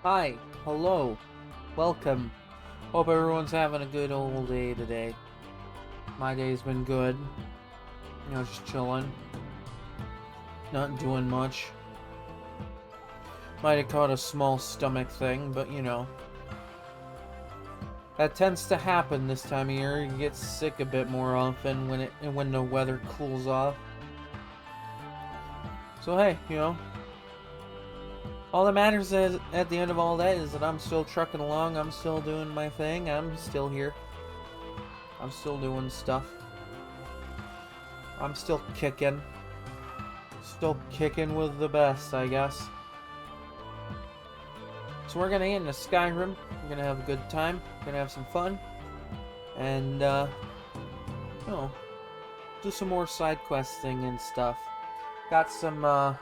Hi, hello, welcome. Hope everyone's having a good old day today. My day's been good. Just chilling. Not doing much. Might have caught a small stomach thing, but that tends to happen this time of year. You get sick a bit more often when the weather cools off. So hey, all that matters is, at the end of all that, is that I'm still trucking along. I'm still doing my thing. I'm still here. I'm still doing stuff. I'm still kicking. Still kicking with the best, I guess. So we're gonna get into Skyrim. We're gonna have a good time. We're gonna have some fun. And, do some more side questing and stuff. Got some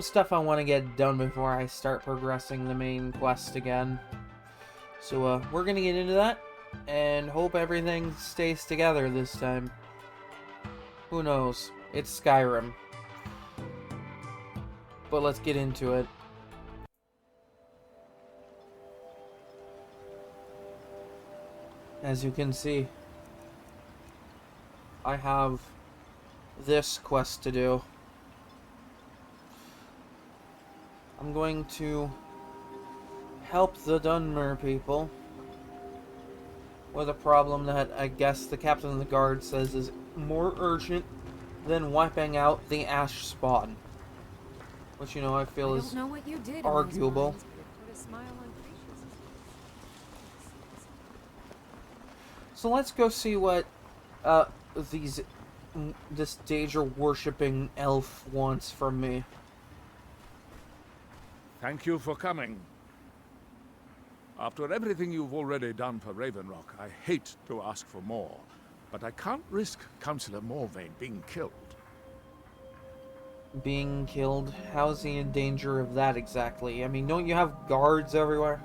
stuff I want to get done before I start progressing the main quest again. So, we're gonna get into that, and hope everything stays together this time. Who knows? It's Skyrim. But let's get into it. As you can see, I have this quest to do. I'm going to help the Dunmer people with a problem that I guess the captain of the guard says is more urgent than wiping out the ash spawn. Which, I feel is arguable. So let's go see what this Daedra-worshipping elf wants from me. Thank you for coming. After everything you've already done for Ravenrock, I hate to ask for more, but I can't risk Councillor Morvayn being killed. Being killed? How's he in danger of that exactly? I mean, don't you have guards everywhere?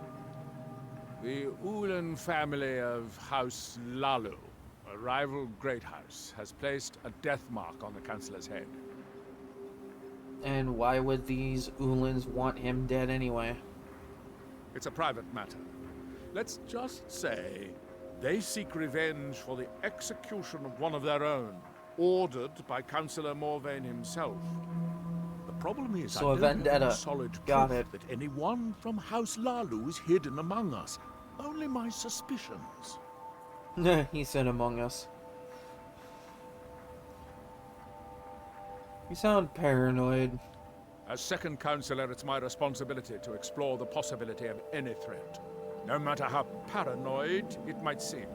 The Ulan family of House Lalu, a rival great house, has placed a death mark on the Councillor's head. And why would these Ulans want him dead anyway? It's a private matter. Let's just say they seek revenge for the execution of one of their own, ordered by Councillor Morvayn himself. The problem is, So I a don't vendetta. have solid Got proof it. that anyone from House Lalu is hidden among us. Only my suspicions. He said among us. You sound paranoid. As second councillor, it's my responsibility to explore the possibility of any threat, no matter how paranoid it might seem.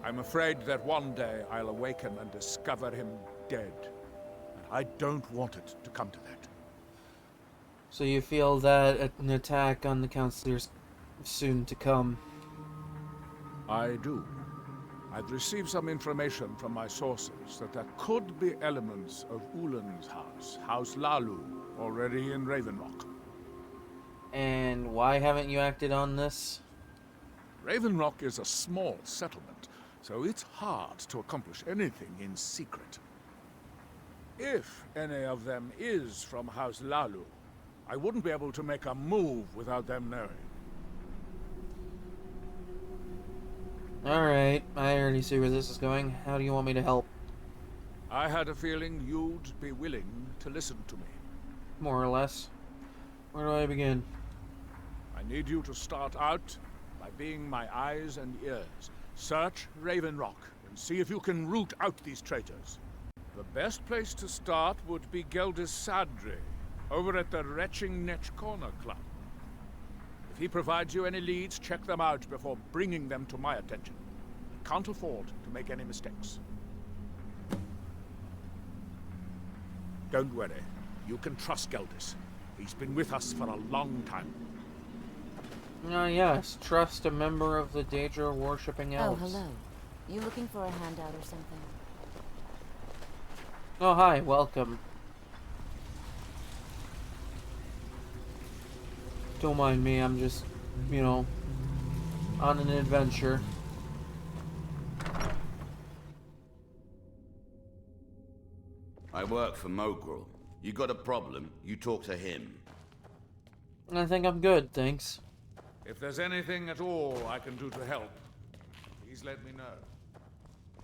I'm afraid that one day I'll awaken and discover him dead, and I don't want it to come to that. So you feel that an attack on the councillors soon to come? I do. I've received some information from my sources that there could be elements of Ulan's house, House Lalu, already in Ravenrock. And why haven't you acted on this? Ravenrock is a small settlement, so it's hard to accomplish anything in secret. If any of them is from House Lalu, I wouldn't be able to make a move without them knowing. Alright, I already see where this is going. How do you want me to help? I had a feeling you'd be willing to listen to me. More or less. Where do I begin? I need you to start out by being my eyes and ears. Search Ravenrock and see if you can root out these traitors. The best place to start would be Geldis Sadri, over at the Retching Netch Corner Club. If he provides you any leads, check them out before bringing them to my attention. I can't afford to make any mistakes. Don't worry. You can trust Geldis. He's been with us for a long time. Ah, yes. Trust a member of the Daedra-worshipping elves. Oh, hello. You looking for a handout or something? Oh, hi. Welcome. Don't mind me. I'm just, on an adventure. I work for Mogrel. You got a problem, you talk to him. I think I'm good, thanks. If there's anything at all I can do to help, please let me know.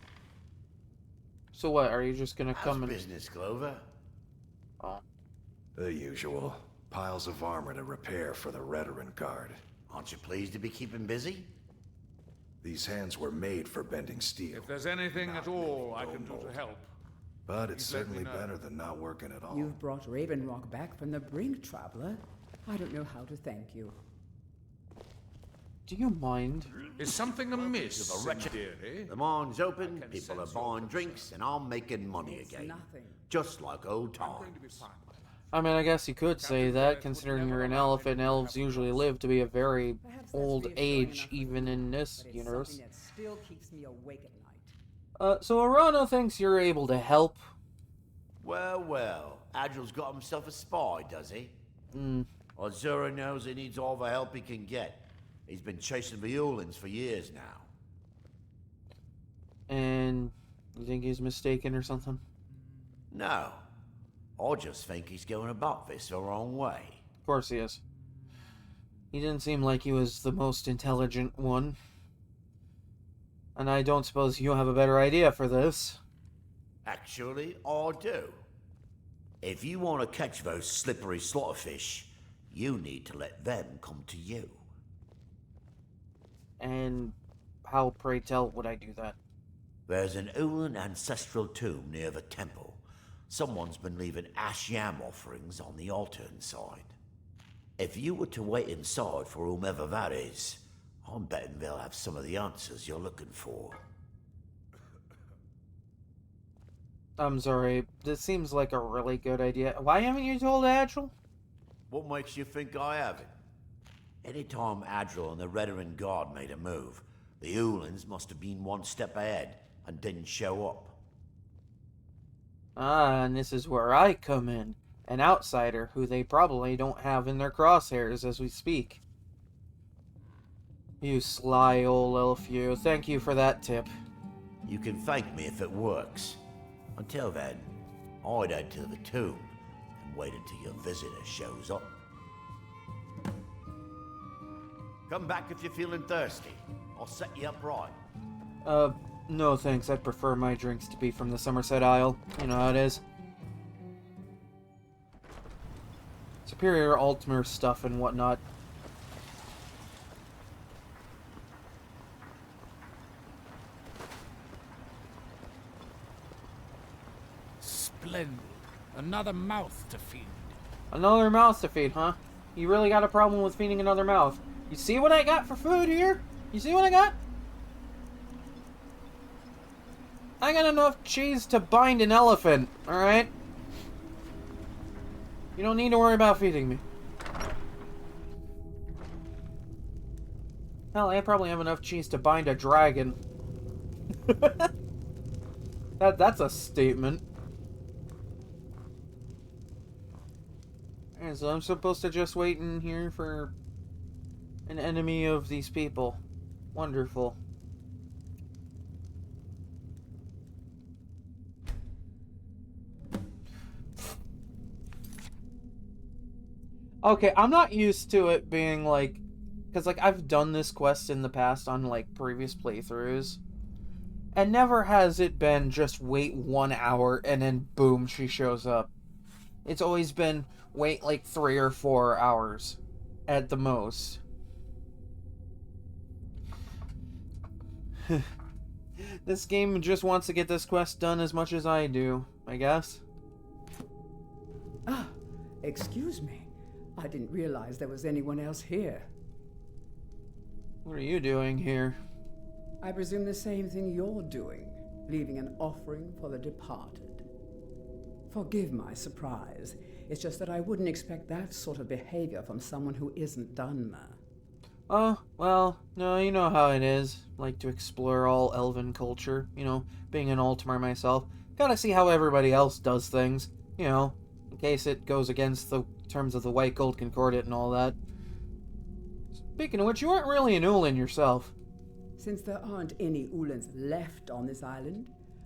So what, are you just gonna How's come and... business, Clover? Oh. The usual. Piles of armor to repair for the Veteran Guard. Aren't you pleased to be keeping busy? These hands were made for bending steel. If there's anything at all I can do to help, But it's please let me certainly know. better than not working at all. You've brought Raven Rock back from the brink, traveler. I don't know how to thank you. Do you mind? is something amiss, Of a wretched- dearie? The mine's open, can people are sense your buying drinks, and I'm making money It's again. nothing. Just like old I'm going to be times. fine. I mean, I guess you could say that, considering you're an elf, and elves usually live to be a very Perhaps that's old reassuring age, enough for even you, in this but it's universe. something that still keeps me awake at night. So Arano thinks you're able to help. Well, well, Adril's got himself a spy, does he? Hmm. Well, Zura knows he needs all the help he can get. He's been chasing the Ulins for years now. And you think he's mistaken or something? No. I just think he's going about this the wrong way. Of course he is. He didn't seem like he was the most intelligent one. And I don't suppose you have a better idea for this. Actually, I do. If you want to catch those slippery slaughterfish, you need to let them come to you. And how, pray tell, would I do that? There's an Ulin ancestral tomb near the temple. Someone's been leaving ash yam offerings on the altar inside. If you were to wait inside for whomever that is, I'm betting they'll have some of the answers you're looking for. I'm sorry, this seems like a really good idea. Why haven't you told Adril? What makes you think I haven't? Anytime Adril and the Veteran Guard made a move, the Ulins must have been one step ahead and didn't show up. Ah, and this is where I come in. An outsider who they probably don't have in their crosshairs as we speak. You sly old elf, you. Thank you for that tip. You can thank me if it works. Until then, I'd head to the tomb and wait until your visitor shows up. Come back if you're feeling thirsty. I'll set you up right. No thanks. I'd prefer my drinks to be from the Somerset Isle. You know how it is. Superior Altmer stuff and whatnot. Splendid. Another mouth to feed. Another mouth to feed, huh? You really got a problem with feeding another mouth. You see what I got for food here? You see what I got? I got enough cheese to bind an elephant, alright? You don't need to worry about feeding me. Hell, I probably have enough cheese to bind a dragon. That's a statement. Alright, so I'm supposed to just wait in here for an enemy of these people. Wonderful. Okay, I'm not used to it being like... Because, like, I've done this quest in the past on, like, previous playthroughs. And never has it been just wait 1 hour and then boom, she shows up. It's always been wait, like, 3 or 4 hours. At the most. This game just wants to get this quest done as much as I do, I guess. Ah, excuse me. I didn't realize there was anyone else here. What are you doing here? I presume the same thing you're doing, leaving an offering for the departed. Forgive my surprise. It's just that I wouldn't expect that sort of behavior from someone who isn't Dunmer. Oh, well, no, you know how it is. Like to explore all elven culture, you know, being an Altmer myself. Gotta see how everybody else does things, you know, in case it goes against the terms of the White Gold Concordat and all that. Speaking of which, you aren't really an Ulin yourself. Since there aren't any Ulins left on this island,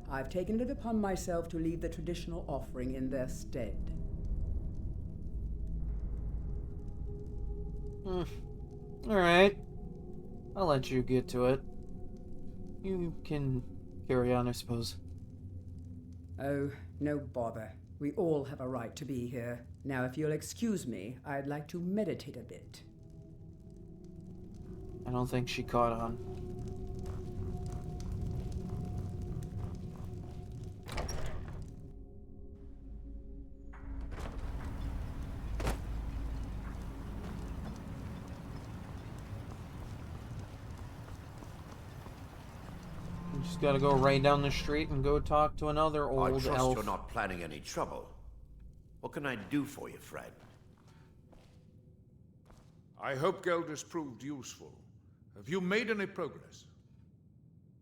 I've taken it upon myself to leave the traditional offering in their stead. Alright. I'll let you get to it. You can carry on, I suppose. Oh, no bother. We all have a right to be here. Now, if you'll excuse me, I'd like to meditate a bit. I don't think she caught on. You just gotta go right down the street and go talk to another I old trust elf. you're not planning any trouble. What can I do for you, Fred? I hope Geldis proved useful. Have you made any progress?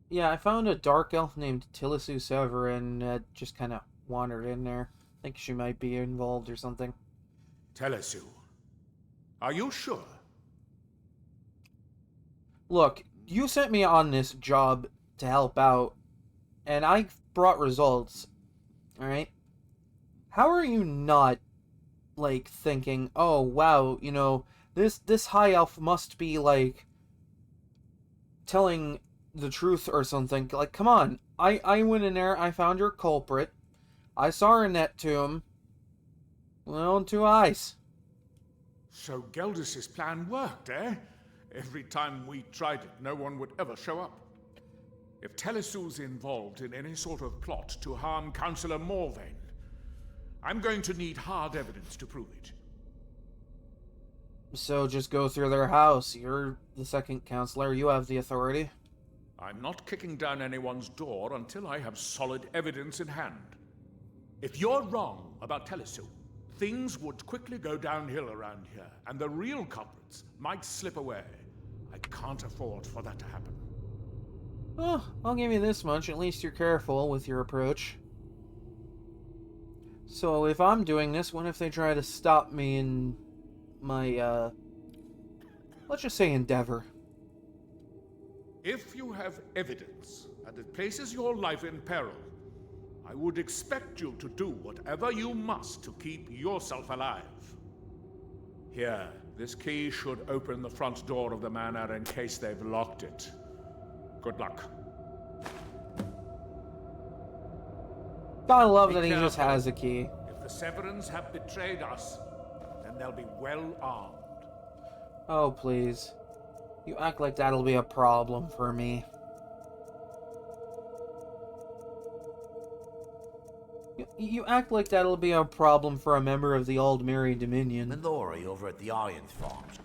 Yeah, I found a dark elf named Tilisu Severin just kind of wandered in there. I think she might be involved or something. Telesu. Are you sure? Look, you sent me on this job to help out, and I brought results, alright? How are you not, like, thinking, oh, wow, you know, this high elf must be, like, telling the truth or something? Like, come on. I went in there, I found your culprit, I saw her net tomb, with my own two eyes. So Geldis's plan worked, eh? Every time we tried it, no one would ever show up. If Telesu's involved in any sort of plot to harm Councillor Morvain, I'm going to need hard evidence to prove it. So just go through their house. You're the second counselor. You have the authority. I'm not kicking down anyone's door until I have solid evidence in hand. If you're wrong about Telesu, things would quickly go downhill around here, and the real culprits might slip away. I can't afford for that to happen. Oh, I'll give you this much. At least you're careful with your approach. So if I'm doing this, what if they try to stop me in my, let's just say endeavor? If you have evidence and it places your life in peril, I would expect you to do whatever you must to keep yourself alive. Here, this key should open the front door of the manor in case they've locked it. Good luck. Gotta love Be that he just careful. has a key. If the Severins have betrayed us, then they'll be well armed. Oh, please. You act like that'll be a problem for me. You act like that'll be a problem for a member of the Aldmeri Dominion. Milori over at the Iron Farms.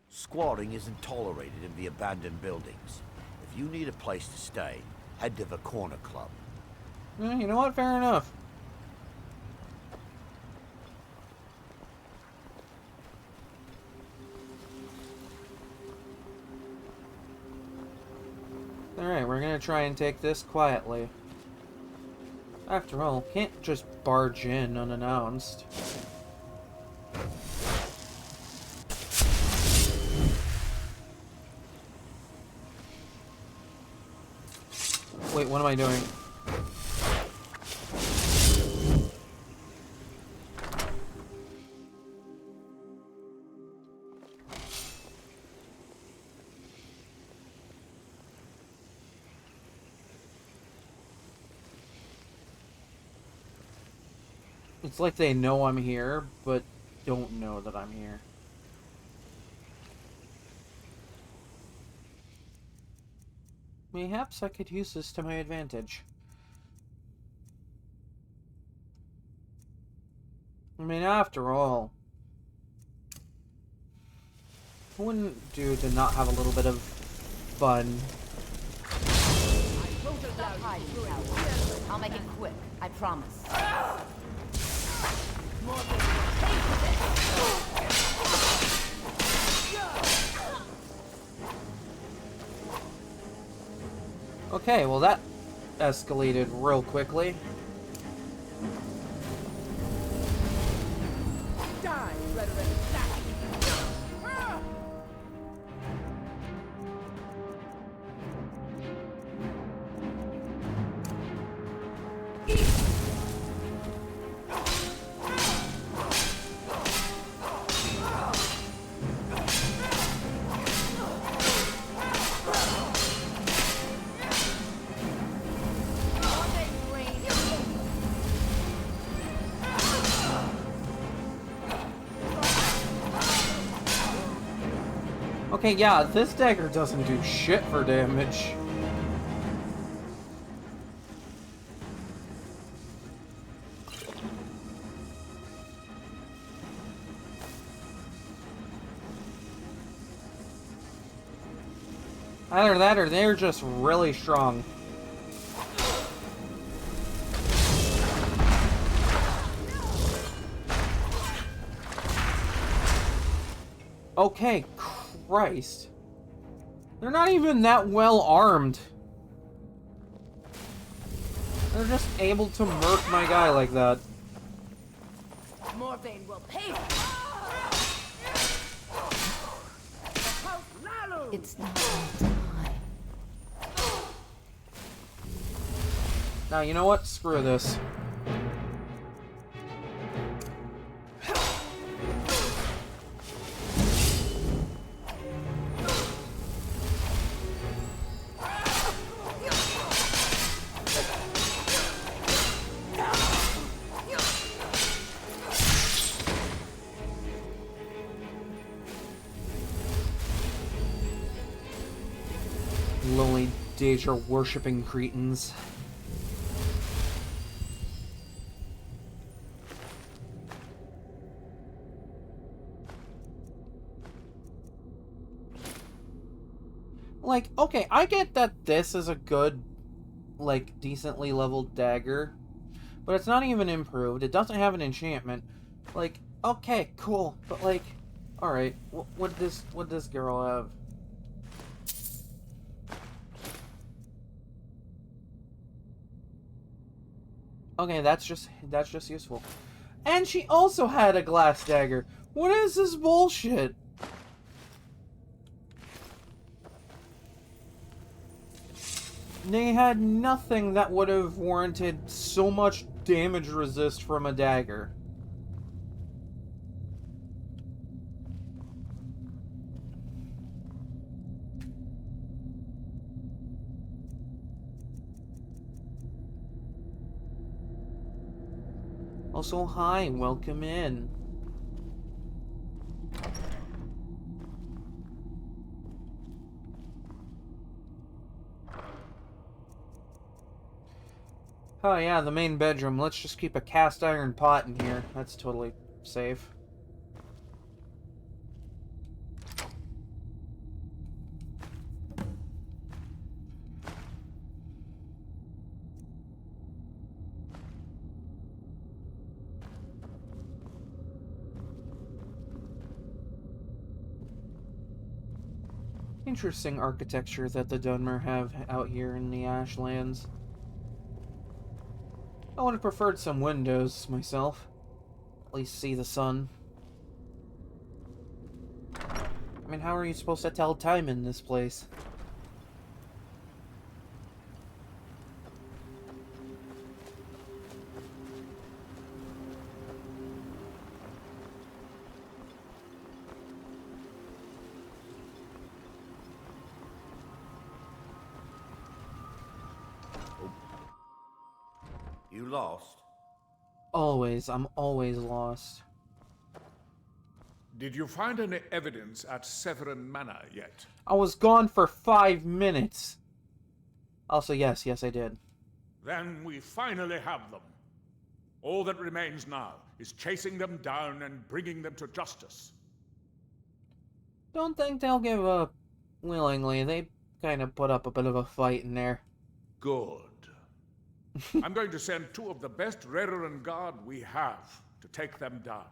Squatting isn't tolerated in the abandoned buildings. If you need a place to stay, head to the Corner Club. You know what? Fair enough. Alright, we're gonna try and take this quietly. After all, can't just barge in unannounced. Wait, what am I doing? It's like they know I'm here, but don't know that I'm here. Perhaps I could use this to my advantage. I mean, after all, it wouldn't do to not have a little bit of fun. I'll make it quick, I promise. Okay, well that escalated real quickly. Die, Rhetoric! Okay, yeah, this dagger doesn't do shit for damage. Either that or they're just really strong. Okay, Christ. They're not even that well armed. They're just able to murk my guy like that. Morvain will pay. It's not time. Now, you know what? Screw this. Lonely Deja worshipping cretins. Like, okay, I get that this is a good, like, decently leveled dagger, but it's not even improved. It doesn't have an enchantment. Like, okay, cool, but like, alright, what this girl have? Okay, that's just useful. And she also had a glass dagger. What is this bullshit? They had nothing that would have warranted so much damage resist from a dagger. Also, hi, welcome in. Oh yeah, the main bedroom. Let's just keep a cast iron pot in here. That's totally safe. Interesting architecture that the Dunmer have out here in the Ashlands. I would have preferred some windows myself. At least see the sun. I mean, how are you supposed to tell time in this place? You lost? Always. I'm always lost. Did you find any evidence at Severin Manor yet? I was gone for 5 minutes. Also, yes, I did. Then we finally have them. All that remains now is chasing them down and bringing them to justice. Don't think they'll give up willingly. They kind of put up a bit of a fight in there. Good. I'm going to send 2 of the best Redoran Guard we have to take them down.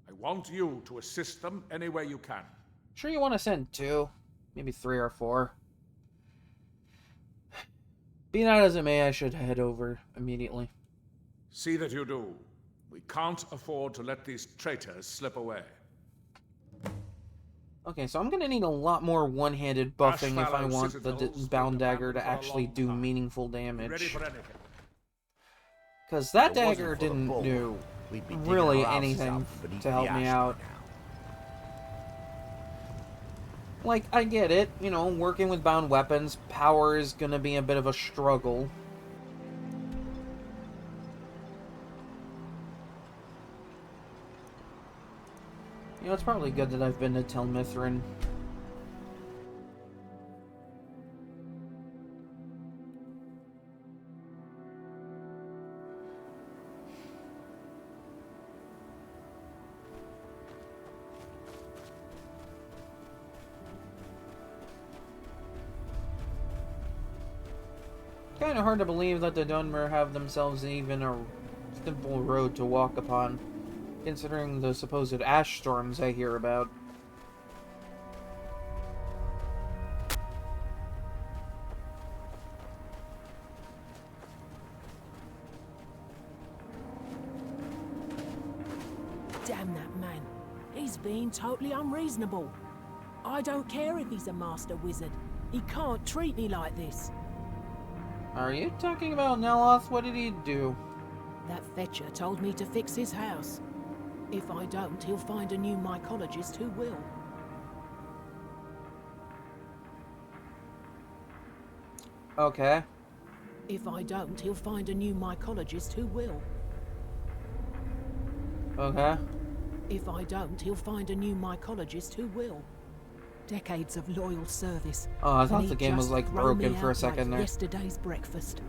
I want you to assist them any way you can. Sure you want to send 2? Maybe 3 or 4. Be that as it may, I should head over immediately. See that you do. We can't afford to let these traitors slip away. Okay, so I'm gonna need a lot more one-handed buffing if I want the bound dagger to actually do meaningful damage. Because that dagger didn't do really anything to help me out. Like, I get it, you know, working with bound weapons, power is gonna be a bit of a struggle. You know, it's probably good that I've been to Tel Mithrin. kind of hard to believe that the Dunmer have themselves even a simple road to walk upon, considering the supposed ash storms I hear about. Damn that man. He's being totally unreasonable. I don't care if he's a master wizard. He can't treat me like this. Are you talking about Neloth? What did he do? That fetcher told me to fix his house. If I don't, he'll find a new mycologist who will. Okay. If I don't, he'll find a new mycologist who will. Okay. If I don't, he'll find a new mycologist who will. Decades of loyal service. Oh, I thought and the he'd game was just like throw me broken for a out second like there. Yesterday's breakfast.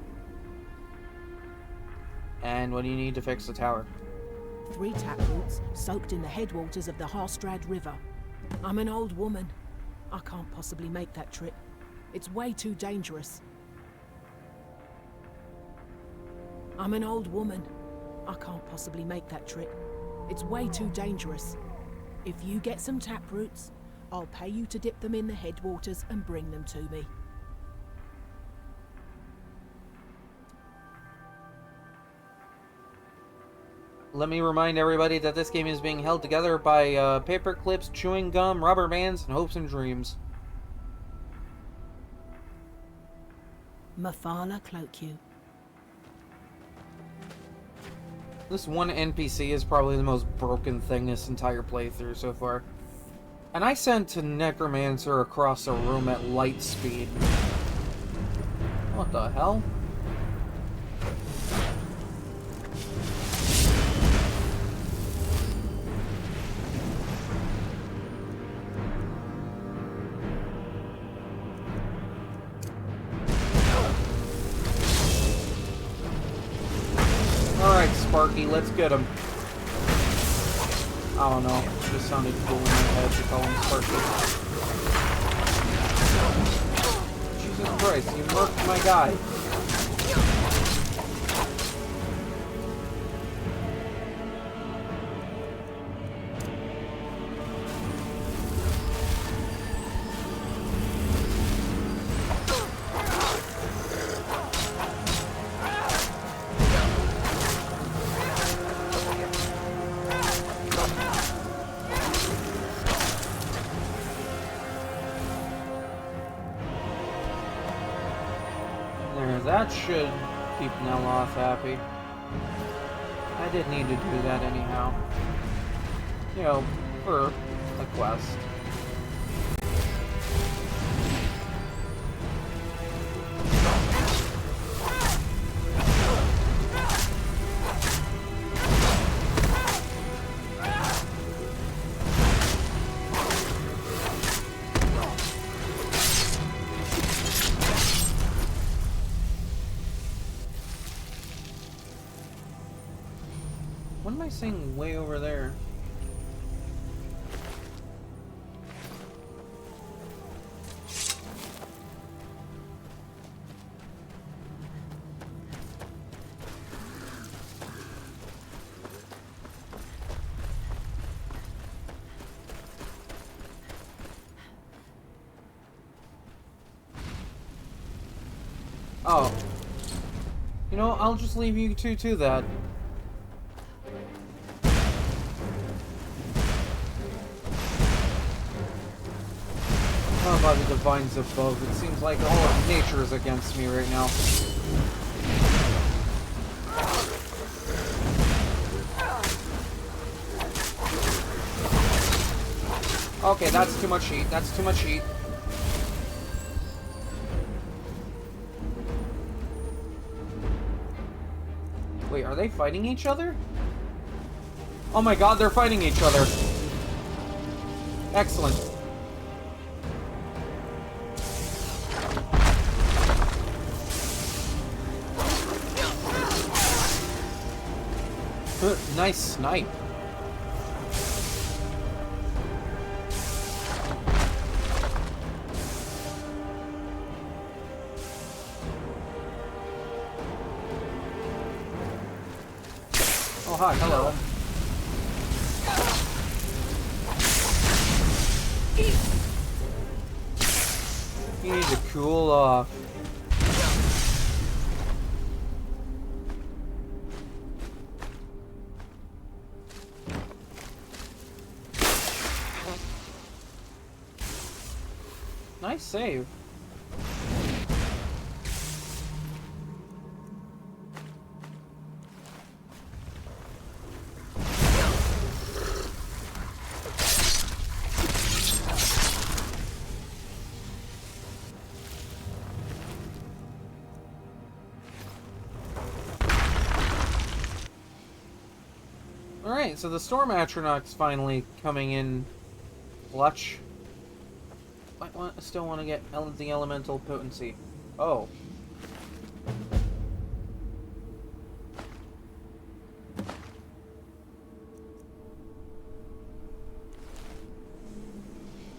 And what do you need to fix the tower? 3 taproots soaked in the headwaters of the Harstrad River. I'm an old woman. I can't possibly make that trip. It's way too dangerous. I'm an old woman. I can't possibly make that trip. It's way too dangerous. If you get some taproots, I'll pay you to dip them in the headwaters and bring them to me. Let me remind everybody that this game is being held together by paper clips, chewing gum, rubber bands, and hopes and dreams. Mafala cloak you. This one NPC is probably the most broken thing this entire playthrough so far. And I sent a Necromancer across a room at light speed. What the hell? Alright, Sparky, let's get him. I don't know. It just sounded cool in my head to call him Sparky. Jesus Christ, you murked my guy. That should keep Neloth happy. I did need to do that anyhow. You know, for a quest. What am I seeing way over there? Oh. You know, I'll just leave you two to that. How about the divines above? It seems like all of nature is against me right now. Okay, that's too much heat. That's too much heat. Wait, are they fighting each other? Oh my god, they're fighting each other. Excellent. Nice snipe. cool off. Nice save. Alright, so the Storm Atronach's finally coming in clutch. I still want to get the elemental potency. Oh.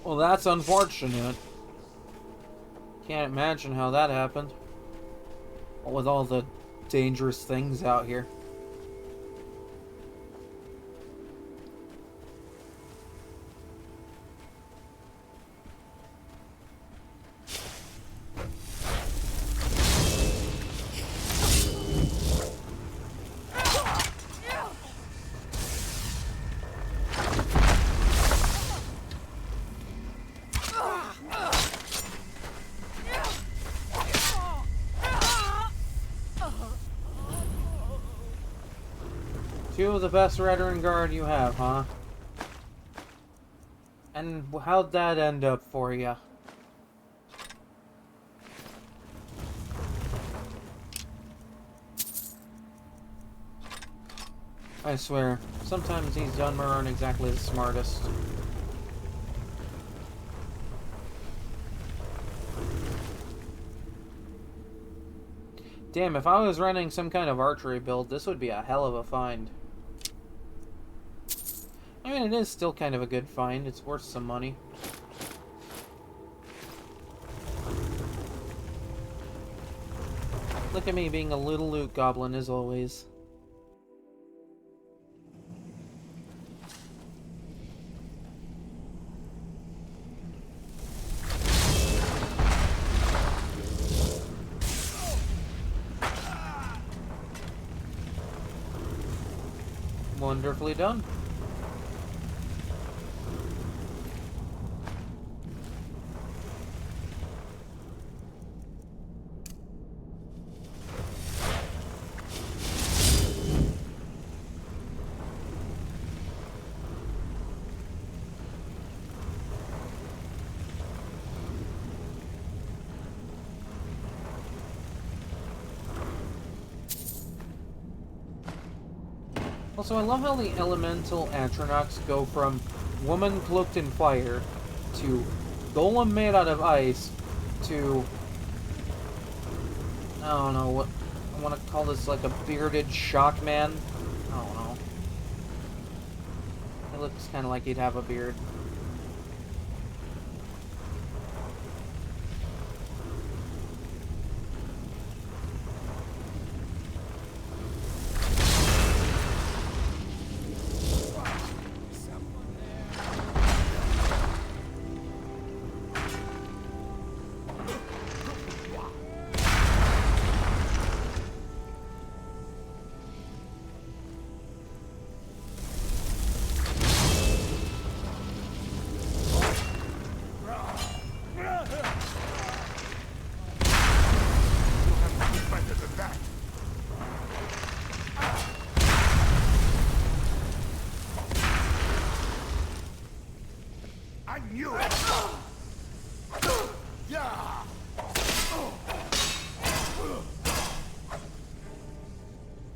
Well, that's unfortunate. Can't imagine how that happened. With all the dangerous things out here. Two of the best veteran guard you have, huh? And how'd that end up for you? I swear, sometimes these Dunmer aren't exactly the smartest. Damn, if I was running some kind of archery build, this would be a hell of a find. I mean, it is still kind of a good find. It's worth some money. Look at me being a little loot goblin as always. Wonderfully done. Also, I love how the elemental Atronachs go from woman cloaked in fire to golem made out of ice to, I don't know, what I want to call this, like a bearded shock man. I don't know. It looks kind of like he'd have a beard.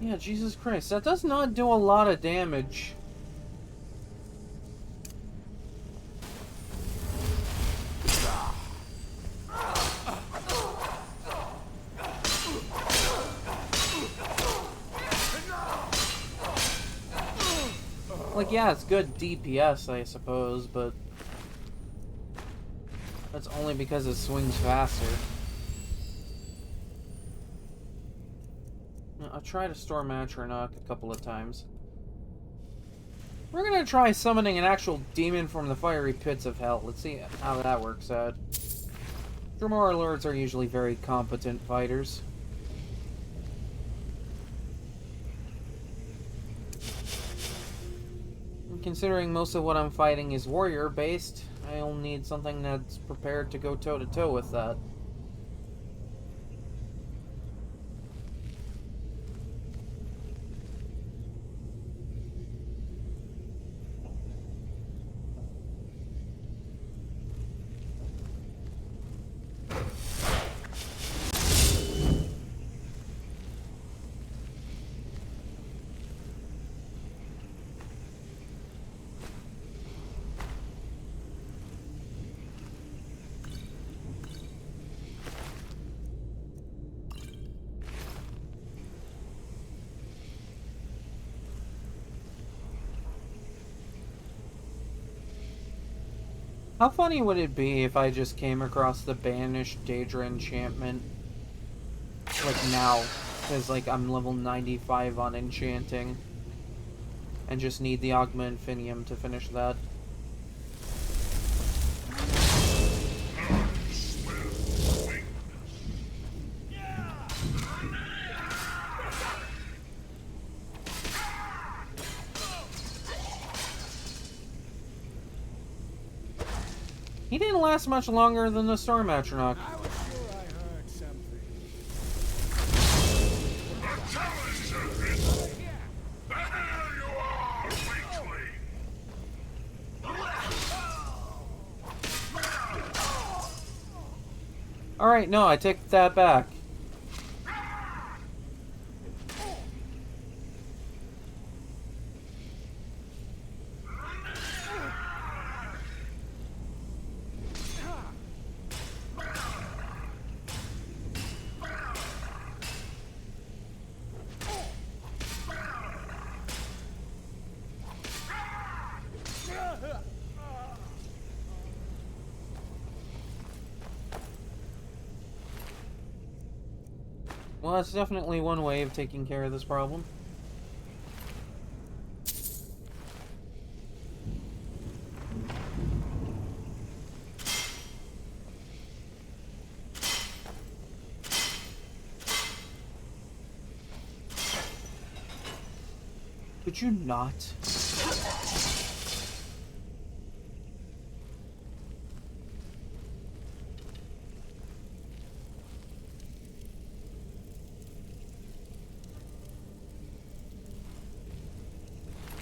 Yeah, Jesus Christ, that does not do a lot of damage. Like, yeah, it's good DPS, I suppose, but that's only because it swings faster. I'll try to Storm Atronach a couple of times. We're gonna try summoning an actual demon from the fiery pits of hell. Let's see how that works out. Dremora Lords are usually very competent fighters. And considering most of what I'm fighting is warrior-based, I'll need something that's prepared to go toe-to-toe with that. How funny would it be if I just came across the banished Daedra enchantment? Like now. Because like I'm level 95 on enchanting. And just need the Augma Infinium to finish that. He didn't last much longer than the Storm Atronach. I was sure I heard something. Alright, no, I take that back. Well, that's definitely one way of taking care of this problem. Could you not?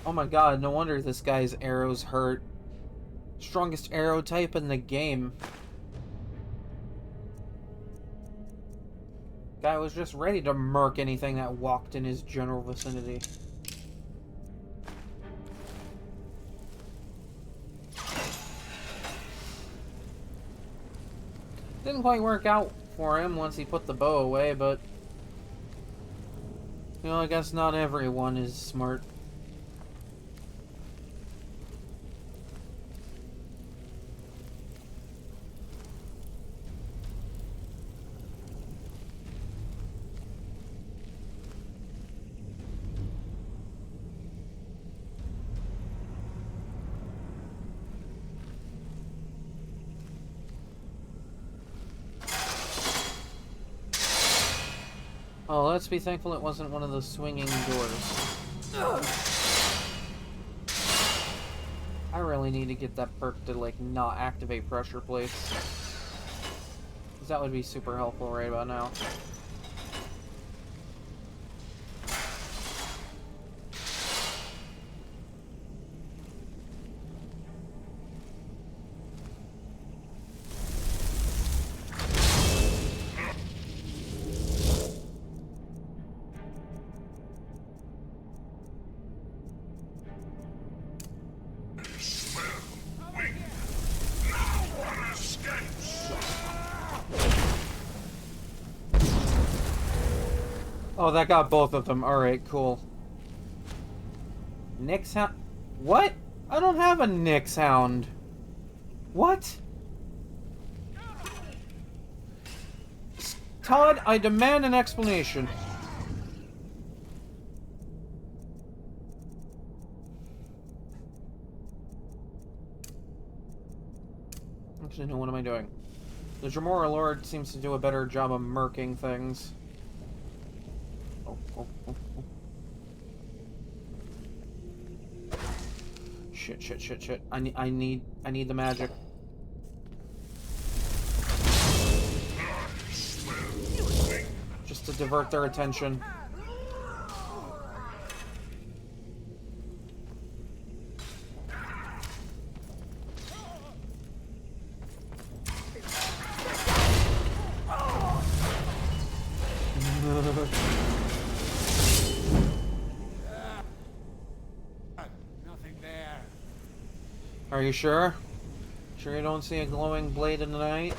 Oh my god, no wonder this guy's arrows hurt. Strongest arrow type in the game. Guy was just ready to murk anything that walked in his general vicinity. Didn't quite work out for him once he put the bow away, but... you know, I guess not everyone is smart. Oh, let's be thankful it wasn't one of those swinging doors. I really need to get that perk to, like, not activate pressure plates. Because that would be super helpful right about now. Oh, that got both of them. Alright, cool. Nyx Hound? What? I don't have a Nyx Hound. What? Todd, I demand an explanation. Actually, no, what am I doing? The Dremora Lord seems to do a better job of murking things. Oh, oh, oh, oh. Shit, shit, shit, shit. I need the magic. Just to divert their attention. Nothing there. Are you sure? Sure you don't see a glowing blade in the night?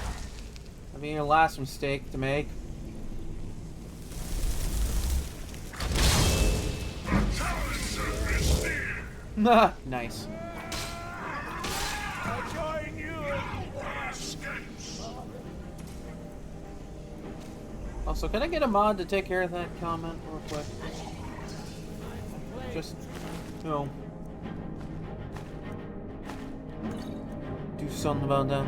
That'd be your last mistake to make. Nice. I'll join you. Also, can I get a mod to take care of that comment real quick? Just, you know, do something about that.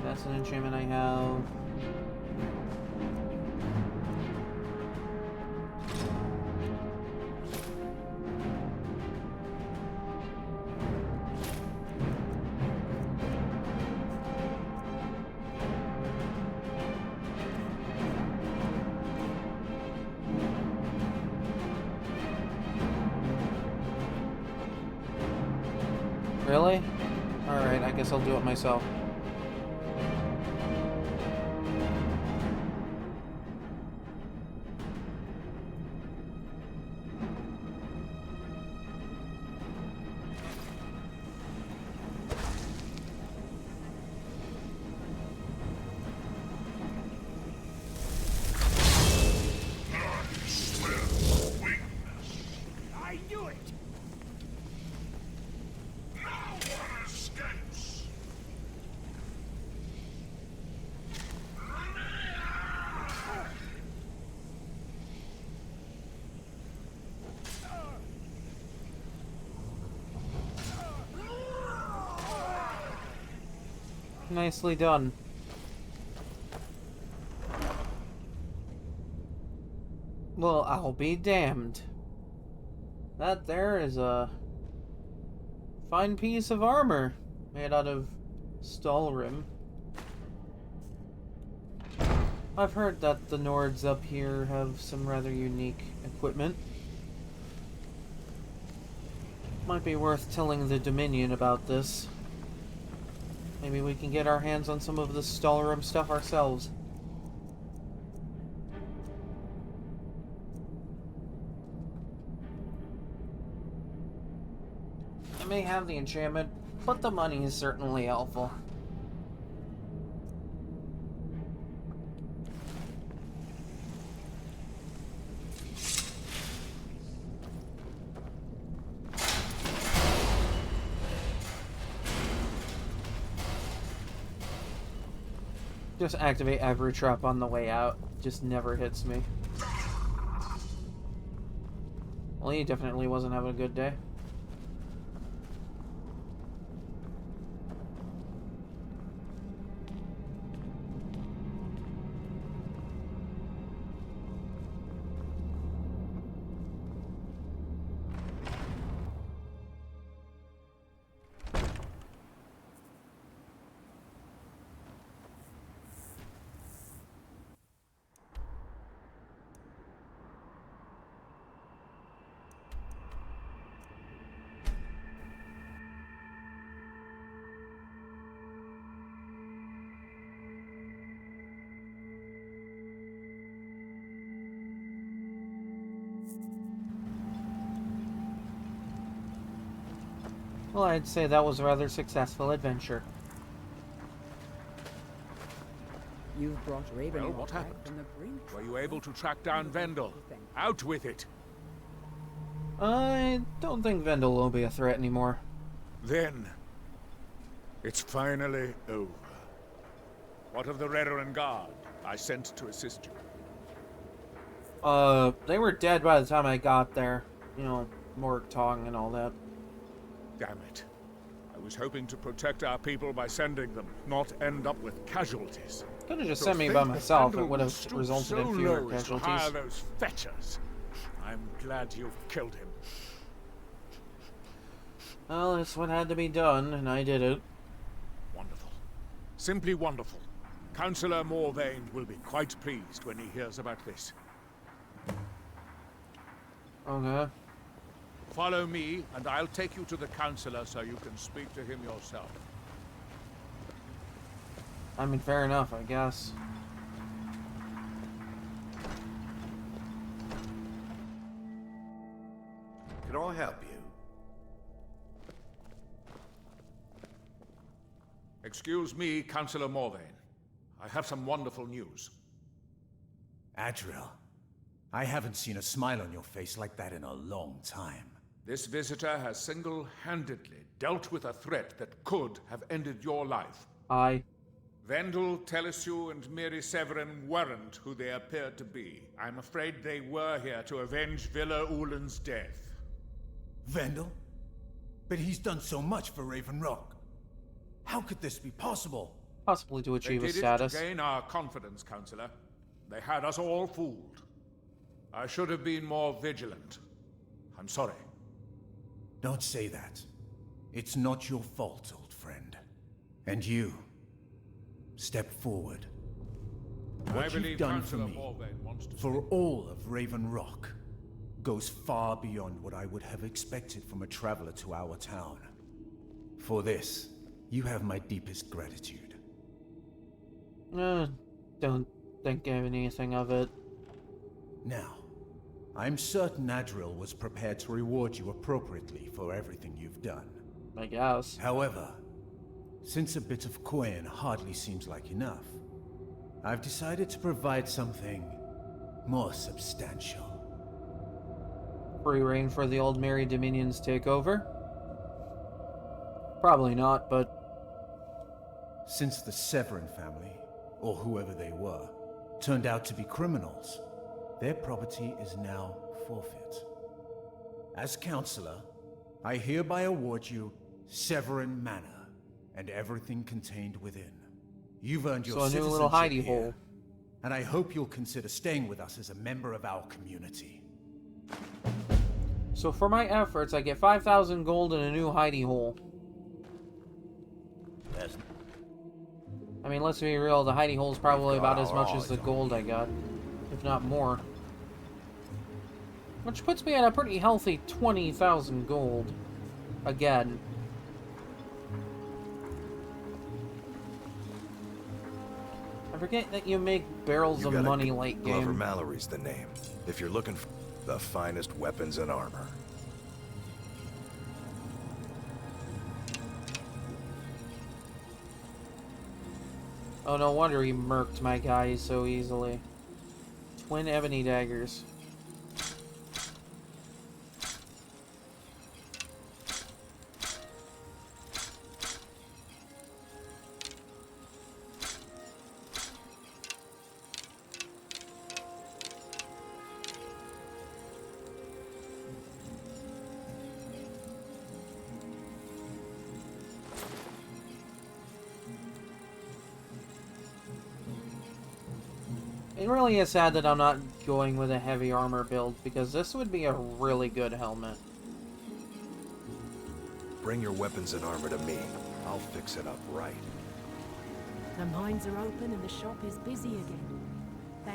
That's an enchantment I have. Really? Alright, I guess I'll do it myself. I knew it. Nicely done. Well, I'll be damned. That there is a fine piece of armor made out of Stalrim. I've heard that the Nords up here have some rather unique equipment. Might be worth telling the Dominion about this. Maybe we can get our hands on some of the Stalrim stuff ourselves. I may have the enchantment, but the money is certainly helpful. Just activate every trap on the way out. Just never hits me. Well, he definitely wasn't having a good day. Well, I'd say that was a rather successful adventure. You've brought Raven Well, what back happened? from the brink. Were you able to track down Vendel? Out with it! I don't think Vendel will be a threat anymore. Then, it's finally over. What of the Redoran Guard I sent to assist you? They were dead by the time I got there. You know, Morg Tong and all that. Damn it. I was hoping to protect our people by sending them, not end up with casualties. Could have just To sent me think by that myself. It Vandal would have stooped resulted so in fewer low as to hire casualties. those fetchers. I'm glad you've killed him. Well, it's what had to be done, and I did it. Wonderful. Simply wonderful. Councillor Morvain will be quite pleased when he hears about this. Okay. Follow me, and I'll take you to the Councillor so you can speak to him yourself. I mean, fair enough, I guess. Can I help you? Excuse me, Councillor Morvain. I have some wonderful news. Adriel, I haven't seen a smile on your face like that in a long time. This visitor has single-handedly dealt with a threat that could have ended your life. Vendel, Telesue, and Miri Severin weren't who they appeared to be. I'm afraid they were here to avenge Villa Ulen's death. Vendel? But he's done so much for Raven Rock. How could this be possible? Possibly to achieve a They did status. it to gain our confidence, Councillor. They had us all fooled. I should have been more vigilant. I'm sorry. Don't say that. It's not your fault, old friend. And you, step forward. What you've done for me, for all of Raven Rock, goes far beyond what I would have expected from a traveler to our town. For this, you have my deepest gratitude. Don't think anything of it. Now, I'm certain Adriel was prepared to reward you appropriately for everything you've done. I guess. However, since a bit of coin hardly seems like enough, I've decided to provide something more substantial. Free reign for the old Mary Dominion's takeover? Probably not, but... Since the Severin family, or whoever they were, turned out to be criminals, their property is now forfeit. As Councillor, I hereby award you Severin Manor and everything contained within. You've earned your So a new little hidey citizenship here, hole. and I hope you'll consider staying with us as a member of our community. So for my efforts, I get 5,000 gold and a new hidey hole. Yes. I mean, let's be real, the hidey hole is probably about as much as the gold I got, if not more. Which puts me at a pretty healthy 20,000 gold. Again. I forget that you make barrels You of got a money late Glover game. Mallory's the name. If you're looking for the finest weapons and armor. Oh, no wonder he murked my guy so easily. Twin ebony daggers. It really is sad that I'm not going with a heavy armor build, because this would be a really good helmet. Bring your weapons and armor to me. I'll fix it up right. The mines are open and the shop is busy again.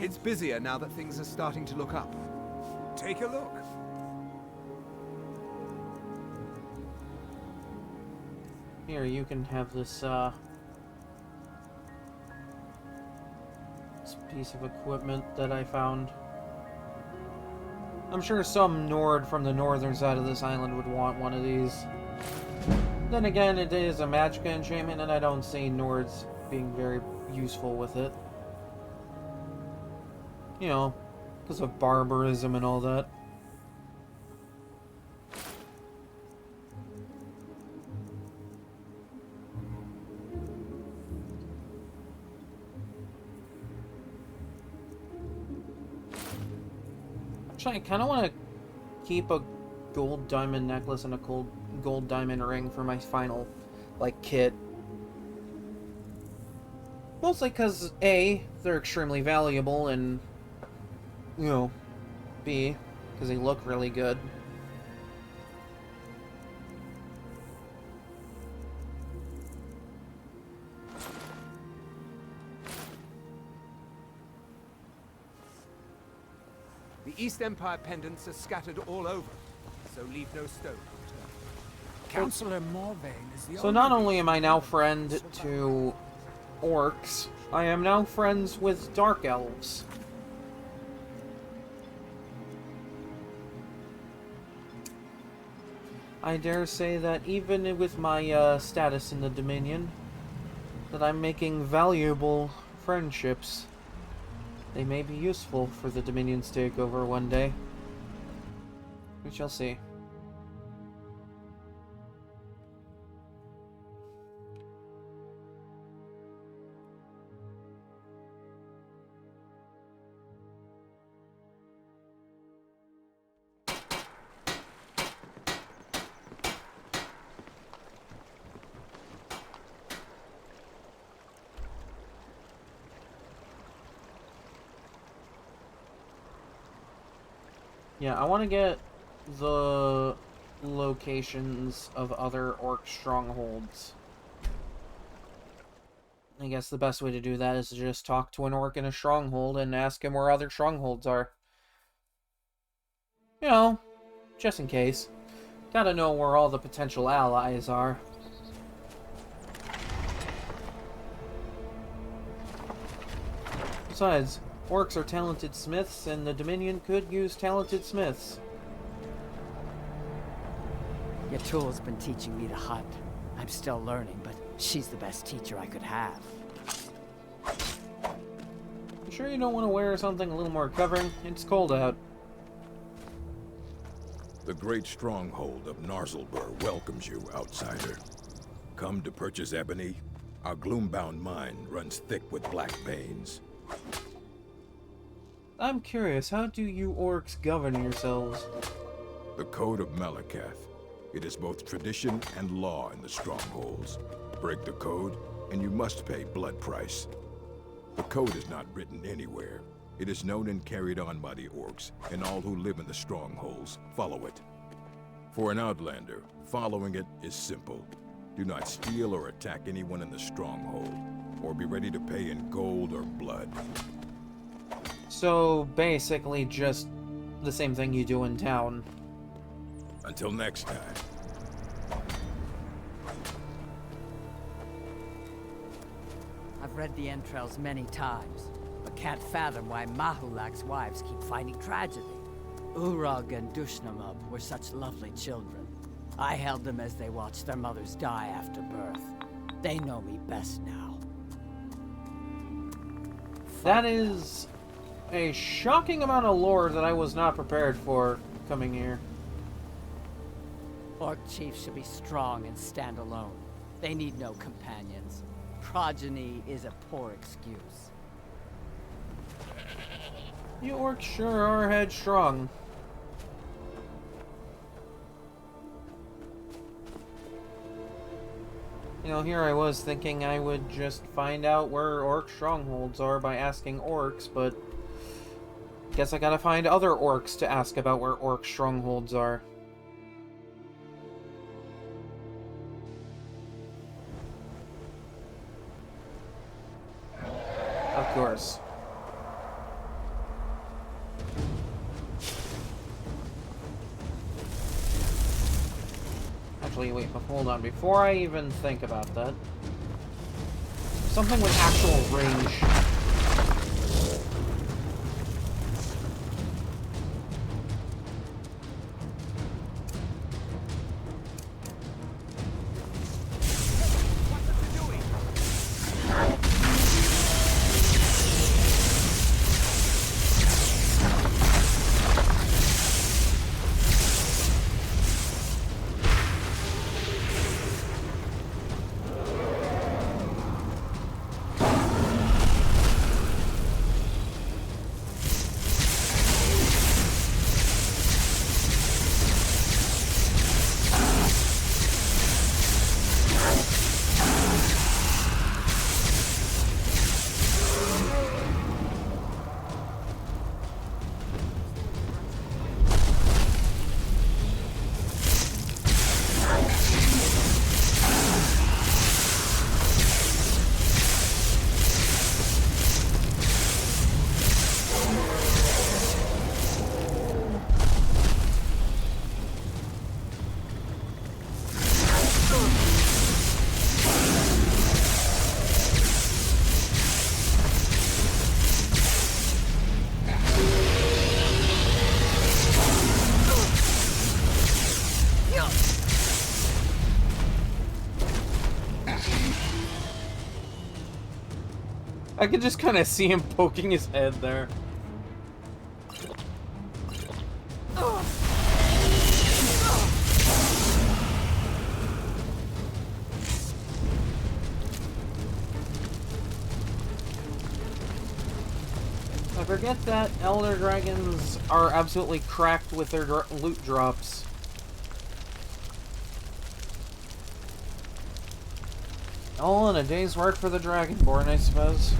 It's busier now that things are starting to look up. Take a look. Here, you can have this piece of equipment that I found. I'm sure some Nord from the northern side of this island would want one of these. Then again, it is a magic enchantment, and I don't see Nords being very useful with it. You know, because of barbarism and all that. Actually, I kind of want to keep a gold diamond necklace and a gold diamond ring for my final, like, kit. Mostly because, A, they're extremely valuable, and, you know, B, because they look really good. The East Empire pendants are scattered all over, so leave no stone unturned. Councillor Morvain is the So not only am I now friend to orcs, I am now friends with dark elves. I dare say that even with my status in the Dominion, that I'm making valuable friendships. They may be useful for the Dominion's takeover one day. We shall see. Yeah, I want to get the locations of other orc strongholds. I guess the best way to do that is to just talk to an orc in a stronghold and ask him where other strongholds are. You know, just in case. Gotta know where all the potential allies are. Besides, orcs are talented smiths, and the Dominion could use talented smiths. Yatul's been teaching me to hunt. I'm still learning, but she's the best teacher I could have. You sure you don't want to wear something a little more covering? It's cold out. The great stronghold of Narzelbur welcomes you, outsider. Come to purchase ebony? Our gloom-bound mine runs thick with black veins. I'm curious, how do you orcs govern yourselves? The Code of Malakath. It is both tradition and law in the strongholds. Break the code, and you must pay blood price. The code is not written anywhere. It is known and carried on by the orcs, and all who live in the strongholds follow it. For an outlander, following it is simple. Do not steal or attack anyone in the stronghold, or be ready to pay in gold or blood. So, basically just the same thing you do in town. Until next time. I've read the entrails many times, but can't fathom why Mahulak's wives keep finding tragedy. Urag and Dushnamub were such lovely children. I held them as they watched their mothers die after birth. They know me best now. That is a shocking amount of lore that I was not prepared for coming here. Orc chiefs should be strong and stand alone. They need no companions. Progeny is a poor excuse. You orcs sure are headstrong. You know, here I was thinking I would just find out where orc strongholds are by asking orcs, but guess I gotta find other orcs to ask about where orc strongholds are. Of course. Actually, wait, but hold on. Before I even think about that, something with actual range. I could just kind of see him poking his head there. I forget that Elder Dragons are absolutely cracked with their loot drops. All in a day's work for the Dragonborn, I suppose.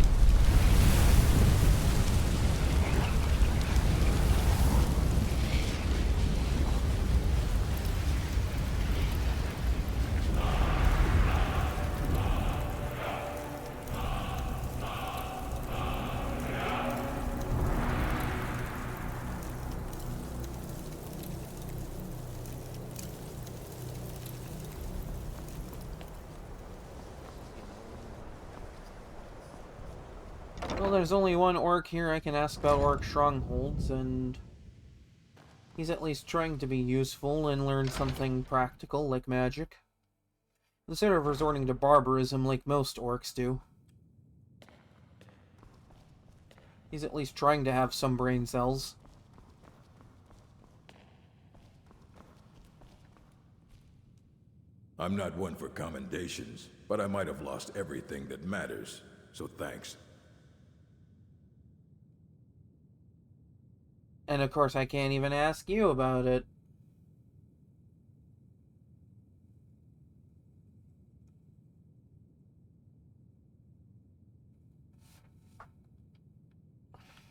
Well, there's only one orc here I can ask about orc strongholds, and he's at least trying to be useful and learn something practical, like magic, instead of resorting to barbarism like most orcs do. He's at least trying to have some brain cells. I'm not one for commendations, but I might have lost everything that matters, so thanks. And of course I can't even ask you about it.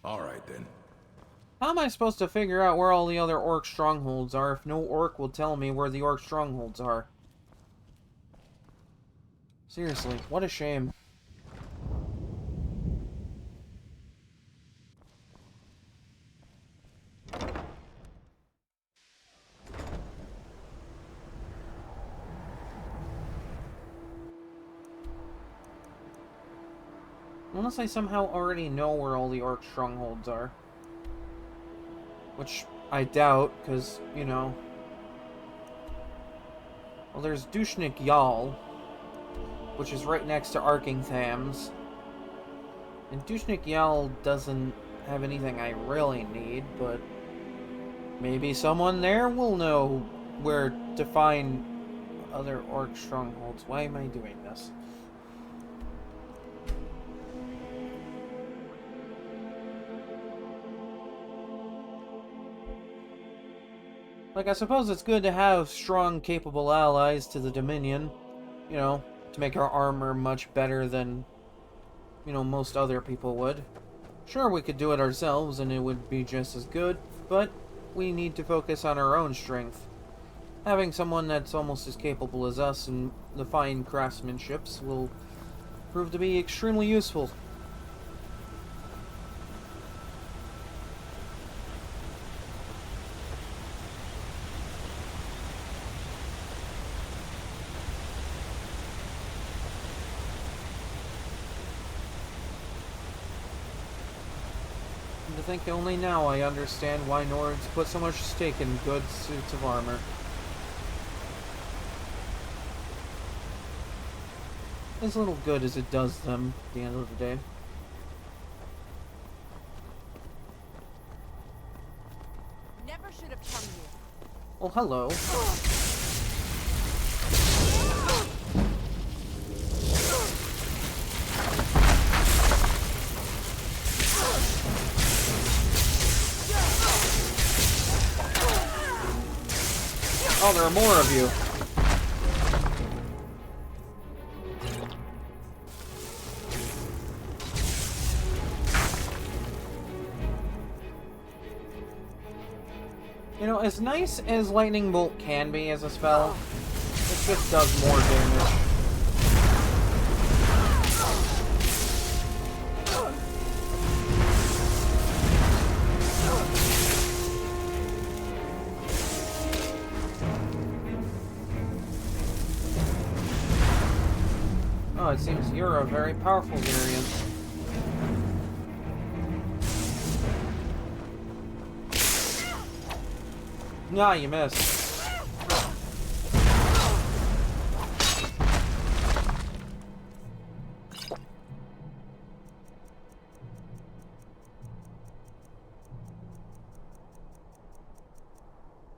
Alright then. How am I supposed to figure out where all the other orc strongholds are if no orc will tell me where the orc strongholds are? Seriously, what a shame. Unless I somehow already know where all the orc strongholds are. Which I doubt, because, you know... Well, there's Dushnik Yal, which is right next to Arkingthams. And Dushnik Yal doesn't have anything I really need, but... maybe someone there will know where to find other orc strongholds. Why am I doing this? Like, I suppose it's good to have strong, capable allies to the Dominion, you know, to make our armor much better than, you know, most other people would. Sure, we could do it ourselves and it would be just as good, but we need to focus on our own strength. Having someone that's almost as capable as us in the fine craftsmanships will prove to be extremely useful. I think only now I understand why Nords put so much stake in good suits of armor. As little good as it does them at the end of the day. Never should have come here. Well, hello. Oh, there are more of you. You know, as nice as Lightning Bolt can be as a spell, it just does more damage. Oh, it seems you're a very powerful variant. Nah, you missed.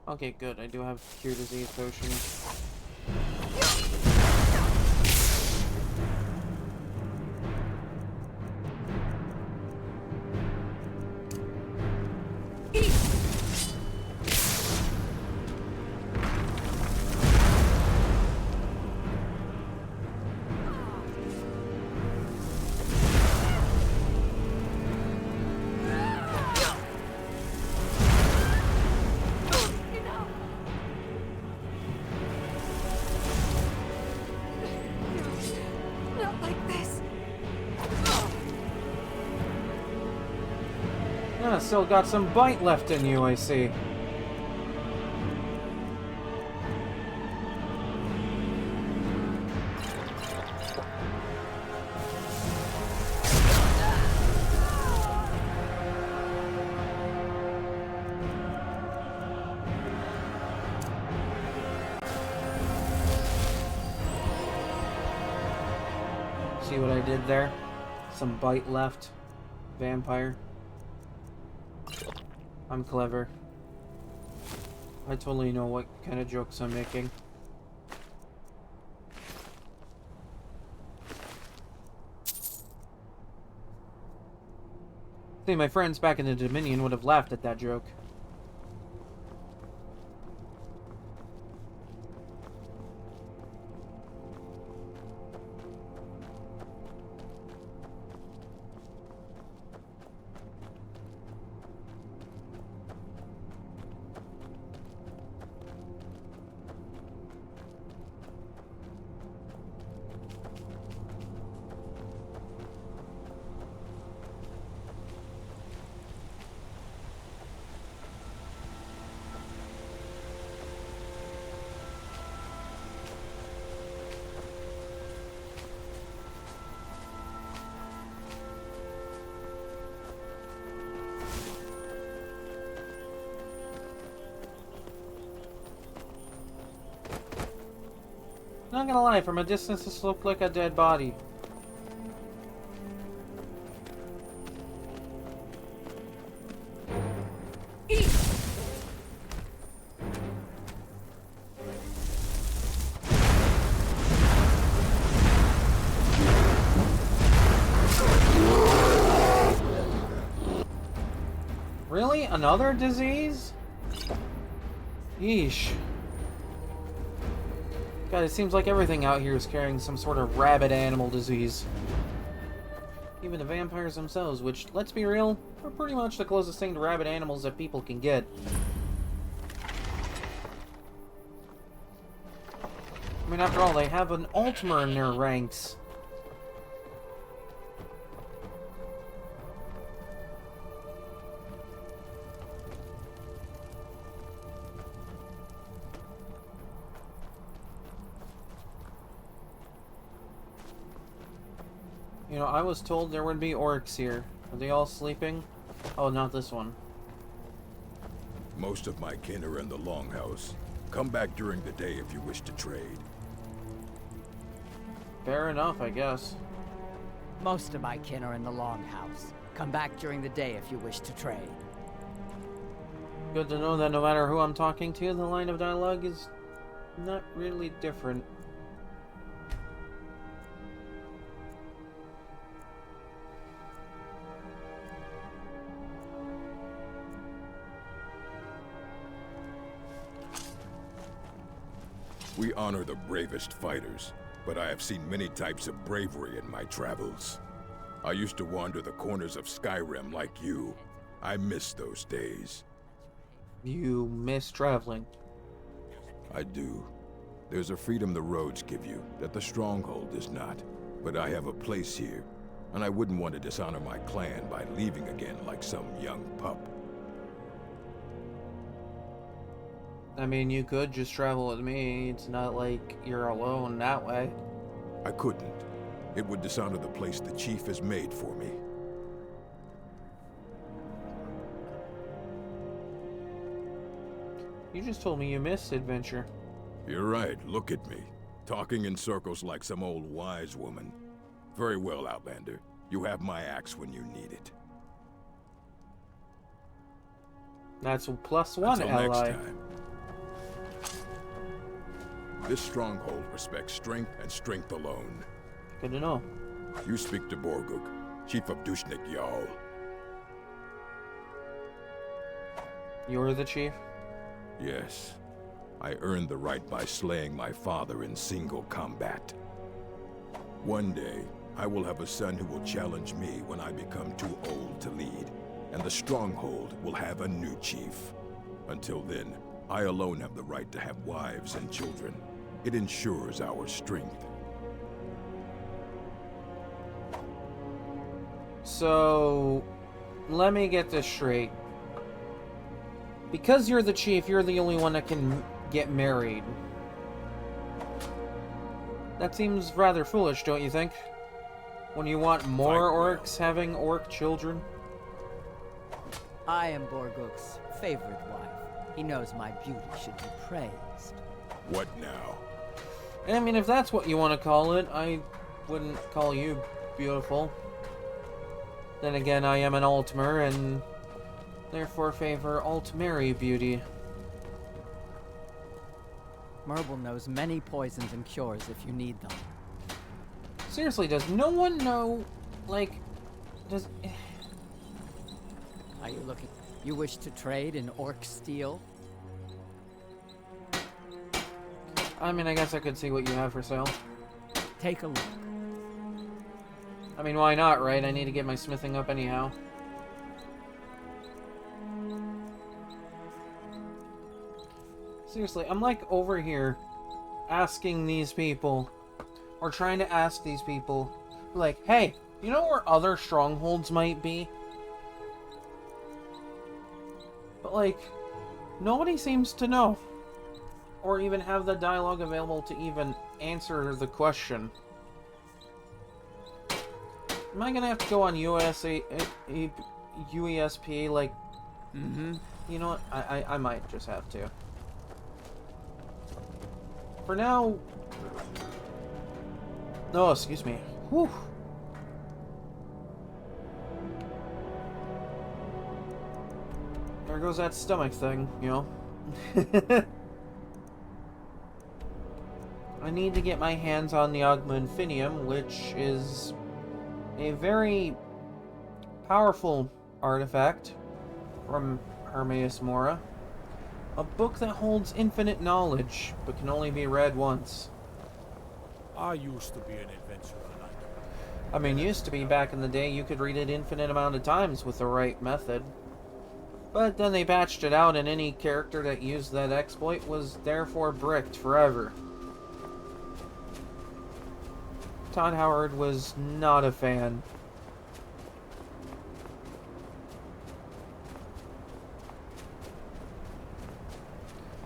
Okay, good. I do have cure disease potion. Ah, still got some bite left in you, I see. See what I did there? Some bite left. Vampire. I'm clever. I totally know what kind of jokes I'm making. See, my friends back in the Dominion would have laughed at that joke. Not gonna lie, from a distance this looked like a dead body. Really? Another disease? Yeesh. God, it seems like everything out here is carrying some sort of rabid animal disease. Even the vampires themselves, which, let's be real, are pretty much the closest thing to rabid animals that people can get. I mean, after all, they have an Altmer in their ranks. You know, I was told there would be orcs here. Are they all sleeping? Oh, not this one. Most of my kin are in the Longhouse. Come back during the day if you wish to trade. Fair enough, I guess. Most of my kin are in the Longhouse. Come back during the day if you wish to trade. Good to know that no matter who I'm talking to, the line of dialogue is not really different. We honor the bravest fighters, but I have seen many types of bravery in my travels. I used to wander the corners of Skyrim like you. I miss those days. You miss traveling. I do. There's a freedom the roads give you that the Stronghold does not. But I have a place here, and I wouldn't want to dishonor my clan by leaving again like some young pup. I mean, you could just travel with me. It's not like you're alone that way. I couldn't. It would dishonor the place the chief has made for me. You just told me you missed adventure. You're right, look at me. Talking in circles like some old wise woman. Very well, Outlander. You have my axe when you need it. That's +1 Until ally. next time. This stronghold respects strength and strength alone. Good to know. You speak to Borguk, Chief of Dushnik Jarl. You're the chief? Yes. I earned the right by slaying my father in single combat. One day, I will have a son who will challenge me when I become too old to lead, and the stronghold will have a new chief. Until then, I alone have the right to have wives and children. It ensures our strength. So, let me get this straight. Because you're the chief, you're the only one that can get married. That seems rather foolish, don't you think? When you want more orcs having orc children? I am Borguk's favorite wife. He knows my beauty should be praised. What now? I mean, if that's what you want to call it, I wouldn't call you beautiful. Then again, I am an Altmer, and therefore favor Altmeri beauty. Merble knows many poisons and cures if you need them. Seriously, does no one know, like, does... Are you looking... You wish to trade in orc steel? I mean, I guess I could see what you have for sale. Take a look. I mean, why not, right? I need to get my smithing up anyhow. Seriously, I'm like over here asking these people, or trying to ask these people, like, hey, you know where other strongholds might be? But like, nobody seems to know. Or even have the dialogue available to even answer the question. Am I gonna have to go on UESP, like... You know what? I might just have to. For now... Oh, excuse me. Whew. There goes that stomach thing, you know? I need to get my hands on the Ogma Infinium, which is a very powerful artifact from Hermaeus Mora. A book that holds infinite knowledge, but can only be read once. I used to be an adventurer like that. I mean, used to be back in the day, you could read it infinite amount of times with the right method. But then they patched it out, and any character that used that exploit was therefore bricked forever. Todd Howard was not a fan.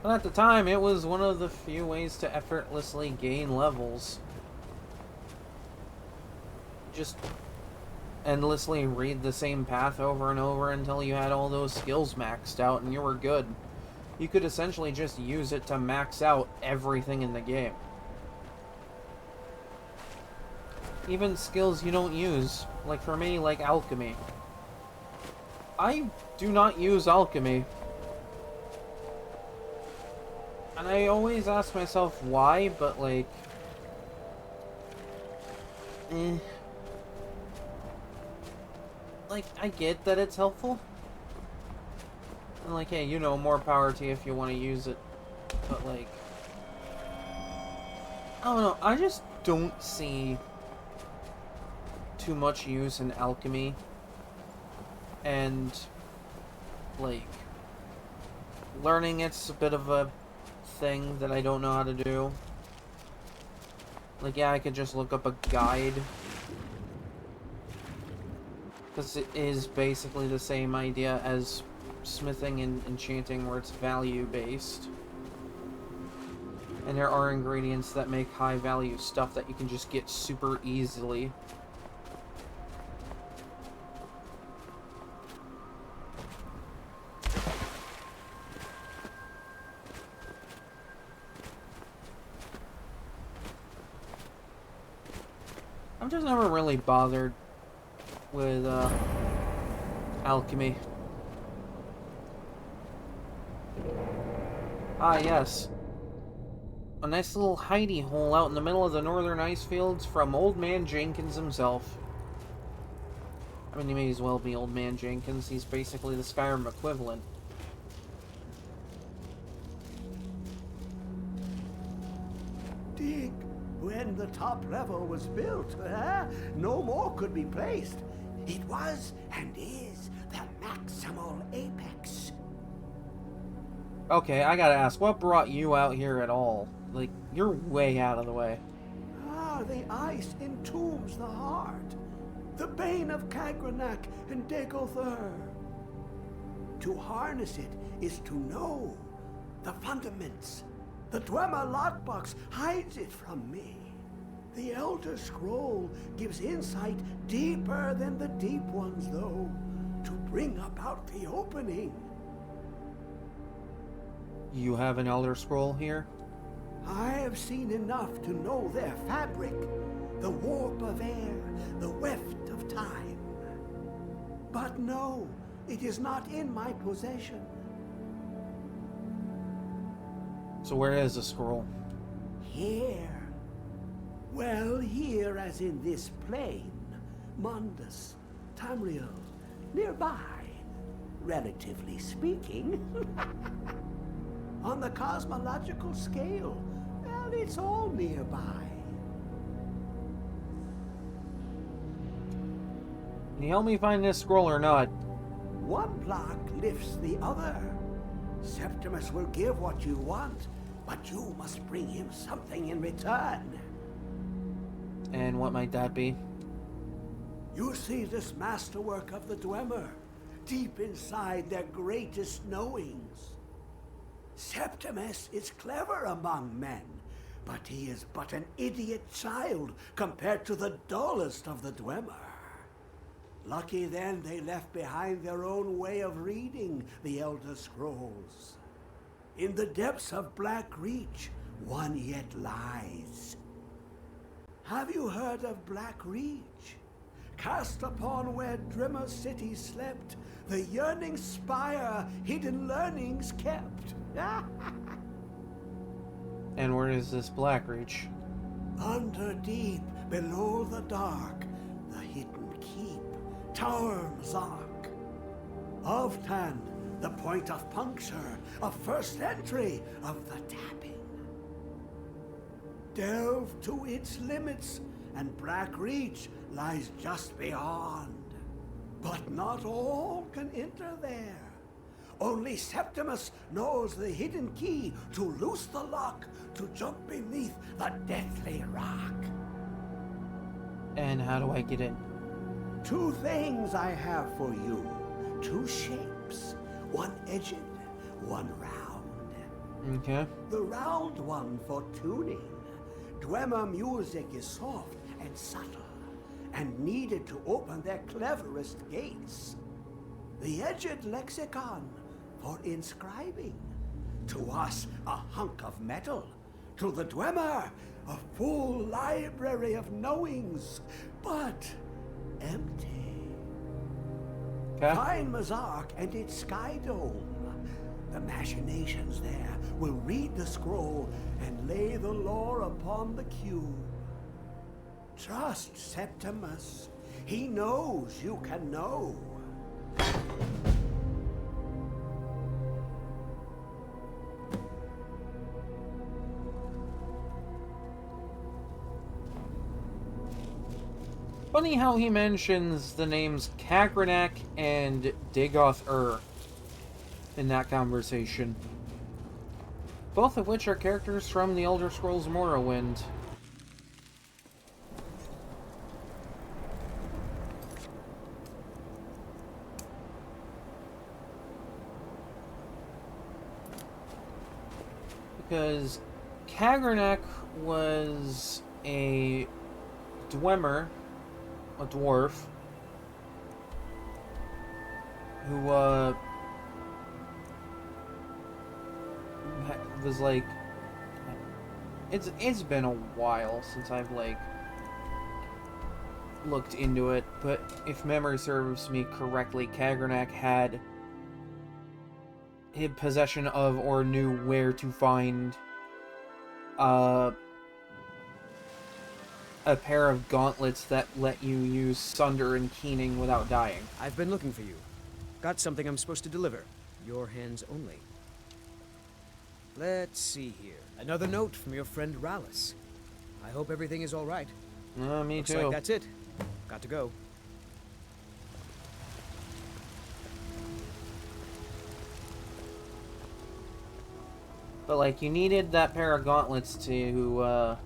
But at the time, it was one of the few ways to effortlessly gain levels. Just endlessly read the same path over and over until you had all those skills maxed out and you were good. You could essentially just use it to max out everything in the game. Even skills you don't use, like for me, like alchemy. I do not use alchemy. And I always ask myself why, but like... Like, I get that it's helpful. And like, hey, you know, more power to you if you want to use it. But like... I don't know, I just don't see too much use in alchemy. And... like... learning it's a bit of a thing that I don't know how to do. Like, yeah, I could just look up a guide. Because it is basically the same idea as smithing and enchanting, where it's value-based. And there are ingredients that make high-value stuff that you can just get super easily. I've just never really bothered with alchemy. Ah, yes. A nice little hidey hole out in the middle of the northern ice fields from Old Man Jenkins himself. I mean, he may as well be Old Man Jenkins. He's basically the Skyrim equivalent. Dig. When the top level was built, no more could be placed. It was and is the maximal apex. Okay, I gotta ask, what brought you out here at all? Like, you're way out of the way. The ice entombs the heart. The bane of Cagranak and Degother. To harness it is to know the fundaments. The Dwemer lockbox hides it from me. The Elder Scroll gives insight deeper than the deep ones, though, to bring about the opening. You have an Elder Scroll here? I have seen enough to know their fabric, the warp of air, the weft of time. But no, it is not in my possession. So where is the scroll? Here. Well, here as in this plane. Mundus, Tamriel, nearby, relatively speaking. On the cosmological scale, well, it's all nearby. Can you help me find this scroll or not? One block lifts the other. Septimus will give what you want, but you must bring him something in return. And what might that be? You see this masterwork of the Dwemer, deep inside their greatest knowings. Septimus is clever among men, but he is but an idiot child compared to the dullest of the Dwemer. Lucky then they left behind their own way of reading the Elder Scrolls. In the depths of Black Reach, one yet lies. Have you heard of Black Reach? Cast upon where Drimmer City slept, the yearning spire hidden learnings kept. And where is this Black Reach? Under deep, below the dark, the hidden keep, Tower Mazark. Ovtan, the point of puncture, of first entry of the tapping. Delve to its limits, and Black Reach lies just beyond. But not all can enter there. Only Septimus knows the hidden key to loose the lock, to jump beneath the deathly rock. And how do I get in? Two things I have for you. Two shapes. One edged, one round. Okay. The round one for tuning. Dwemer music is soft and subtle, and needed to open their cleverest gates. The edged lexicon for inscribing. To us, a hunk of metal. To the Dwemer, a full library of knowings, but empty. Okay. Find Mazark and its sky dome. The machinations there will read the scroll and lay the lore upon the cube. Trust Septimus. He knows you can know. Funny how he mentions the names Cagranak and Degother in that conversation. Both of which are characters from the Elder Scrolls Morrowind. Because Cagranak was a Dwemer, a dwarf, who was like, it's been a while since I've like looked into it, but if memory serves me correctly, Cagranak had possession of or knew where to find a pair of gauntlets that let you use Sunder and Keening without dying. I've been looking for you. Got something I'm supposed to deliver. Your hands only. Let's see here. Another note from your friend Rallis. I hope everything is all right. Me Looks too. like that's it. Got to go. But, like, you needed that pair of gauntlets to,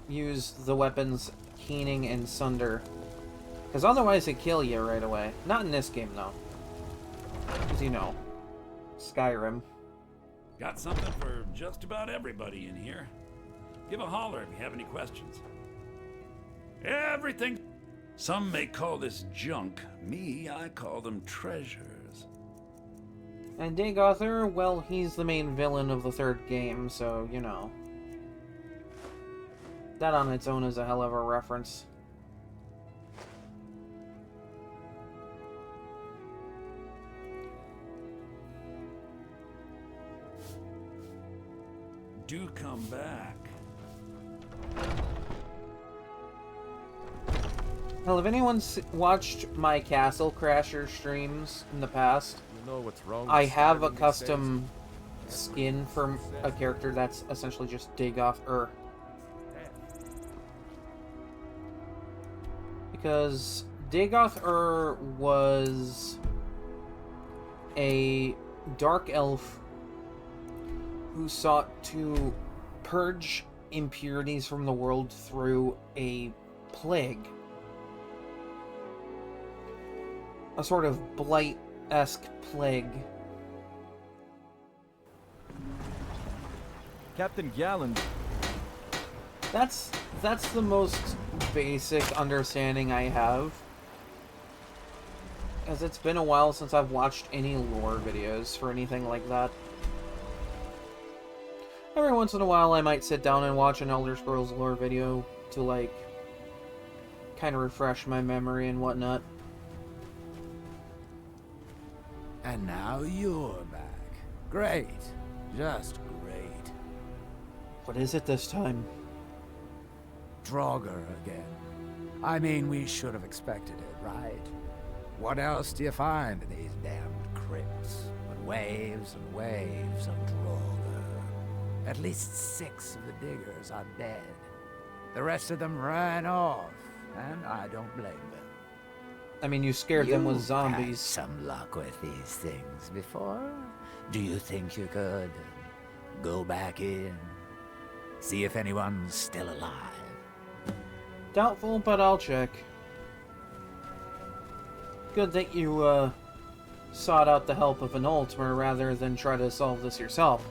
use the weapons Keening and Sunder. Because otherwise they kill you right away. Not in this game, though. Because, you know, Skyrim. Got something for just about everybody in here. Give a holler if you have any questions. Everything. Some may call this junk. Me, I call them treasures. And Dagothar, well, he's the main villain of the third game, so, you know. That on its own is a hell of a reference. Do come back. Well, if anyone's watched my Castle Crasher streams in the past, you know what's wrong. I have a custom skin for a character that's essentially just Dagothar. Because Dagothar was a dark elf who sought to purge impurities from the world through a plague. A sort of blight-esque plague. Captain Galland. That's the most basic understanding I have. As it's been a while since I've watched any lore videos for anything like that. Every once in a while I might sit down and watch an Elder Scrolls lore video to, like, kind of refresh my memory and whatnot. And now you're back. Great. Just great. What is it this time? Draugr again. I mean, we should have expected it, right? What else do you find in these damned crypts but waves and waves of Draugr? At least 6 of the diggers are dead. The rest of them ran off, and I don't blame them. I mean, you scared them with zombies. Had some luck with these things before? Do you think you could go back in? See if anyone's still alive? Doubtful, but I'll check. Good that you, sought out the help of an Ultimate rather than try to solve this yourself.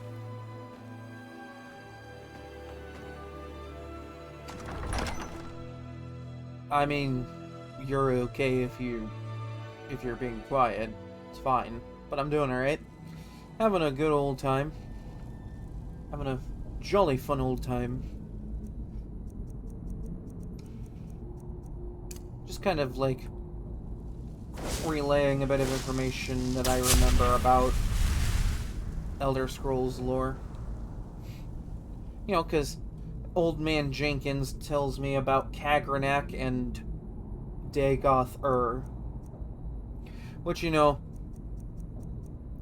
I mean, you're okay if you're being quiet. It's fine. But I'm doing alright. Having a good old time. Having a jolly fun old time. Just kind of like relaying a bit of information that I remember about Elder Scrolls lore. You know, because Old Man Jenkins tells me about Kagranak and Dagothar. Which, you know,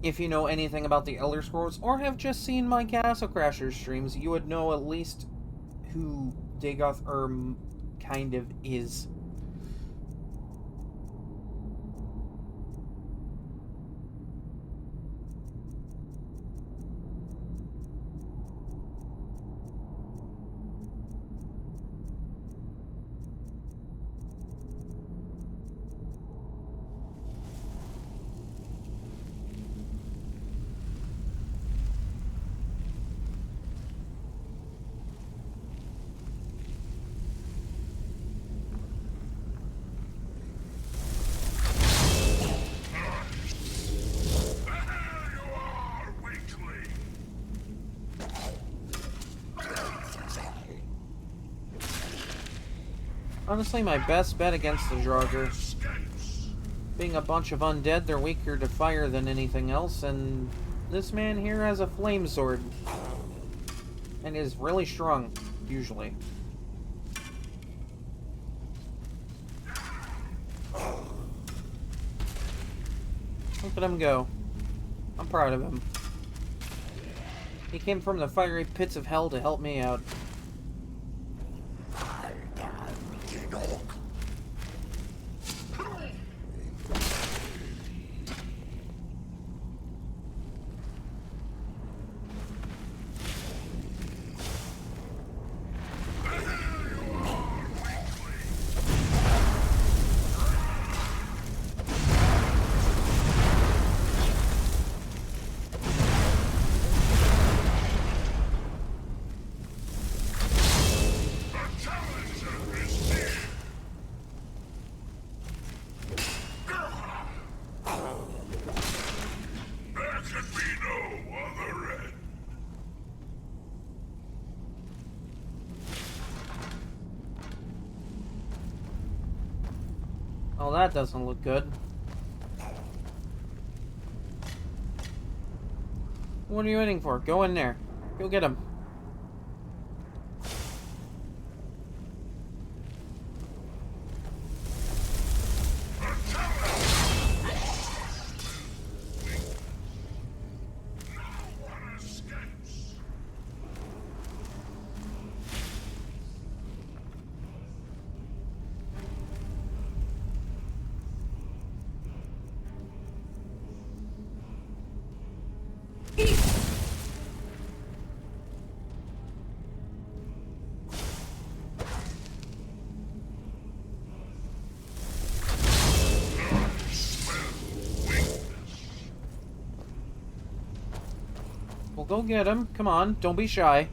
if you know anything about the Elder Scrolls, or have just seen my Castle Crasher streams, you would know at least who Dagothar kind of is. Honestly, my best bet against the Draugr. Being a bunch of undead, they're weaker to fire than anything else, and this man here has a flame sword. And is really strong, usually. Look at him go. I'm proud of him. He came from the fiery pits of hell to help me out. Oh, that doesn't look good. What are you waiting for? Go in there. Go get him. Well, go get him. Come on, don't be shy.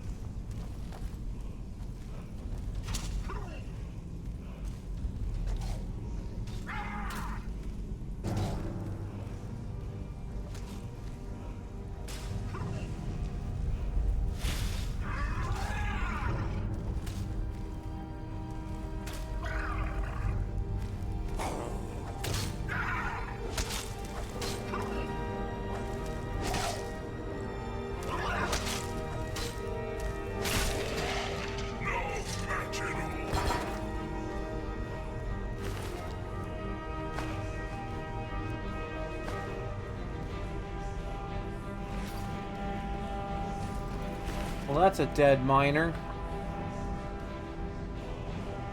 Well, that's a dead miner.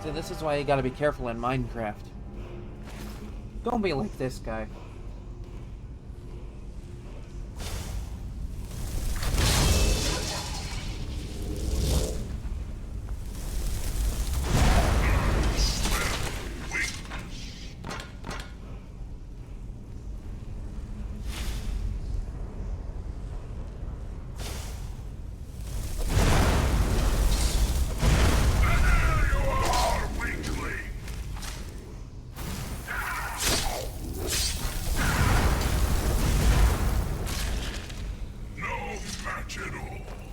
So this is why you gotta be careful in Minecraft. Don't be like this guy.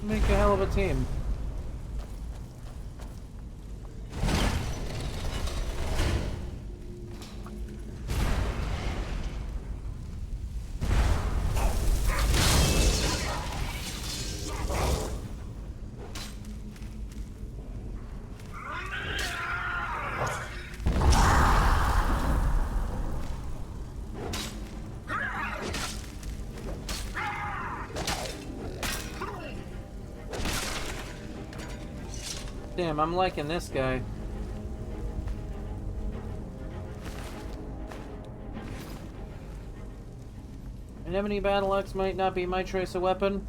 Make a hell of a team. Damn, I'm liking this guy. An ebony battle axe might not be my choice of weapon.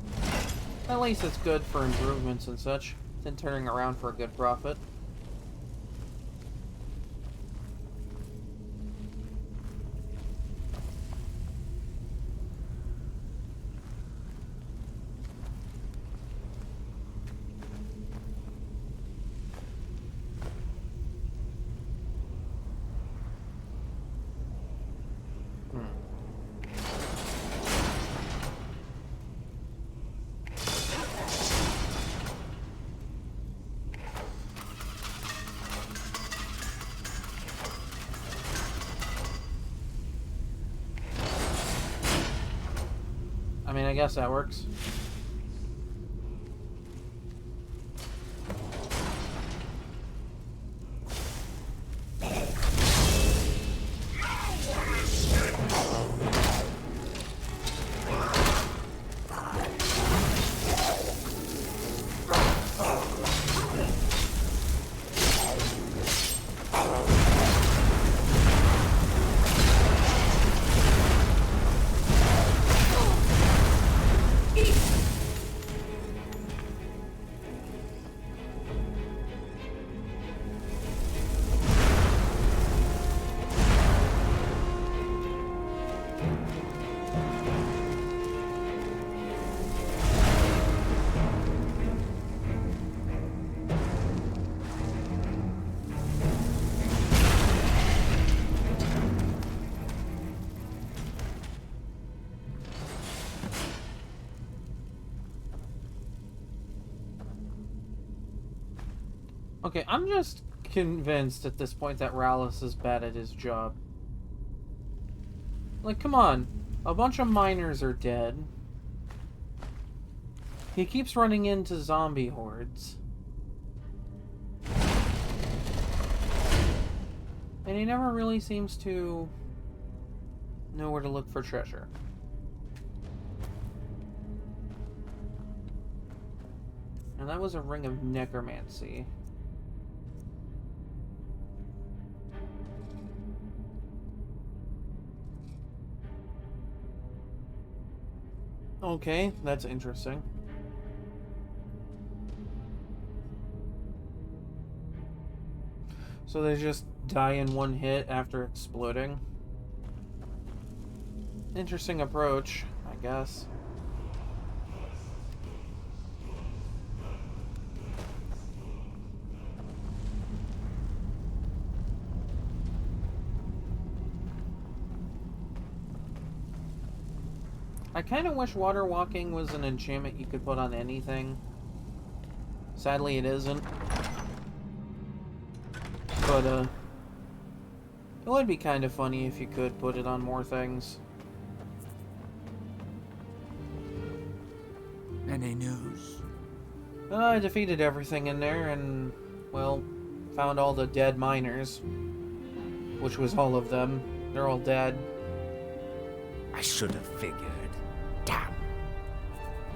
At least it's good for improvements and such, than turning around for a good profit. I mean, I guess that works. Okay, I'm just convinced at this point that Rallis is bad at his job. Like, come on. A bunch of miners are dead. He keeps running into zombie hordes. And he never really seems to know where to look for treasure. And that was a ring of necromancy. Okay, that's interesting. So they just die in one hit after exploding. Interesting approach, I guess. I kind of wish water walking was an enchantment you could put on anything. Sadly, it isn't. But, it would be kind of funny if you could put it on more things. Any news? I defeated everything in there and, well, found all the dead miners. Which was all of them. They're all dead. I should have figured. Damn.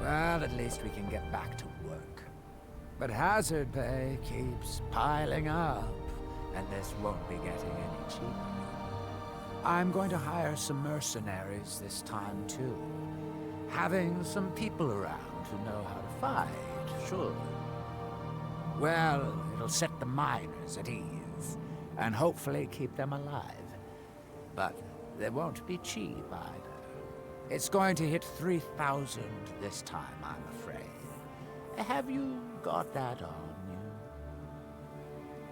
Well, at least we can get back to work. But hazard pay keeps piling up, and this won't be getting any cheaper. I'm going to hire some mercenaries this time, too. Having some people around who know how to fight, sure. Well, it'll set the miners at ease, and hopefully keep them alive. But they won't be cheap either. It's going to hit 3,000 this time, I'm afraid. Have you got that on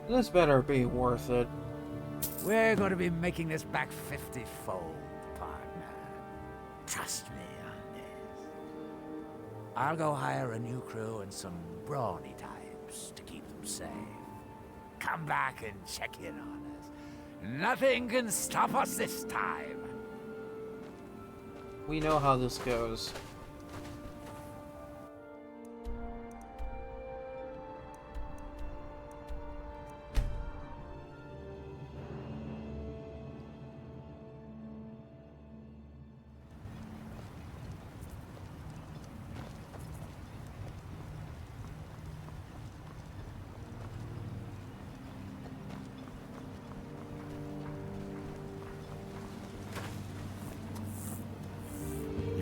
you? This better be worth it. We're going to be making this back 50-fold, partner. Trust me on this. I'll go hire a new crew and some brawny types to keep them safe. Come back and check in on us. Nothing can stop us this time. We know how this goes.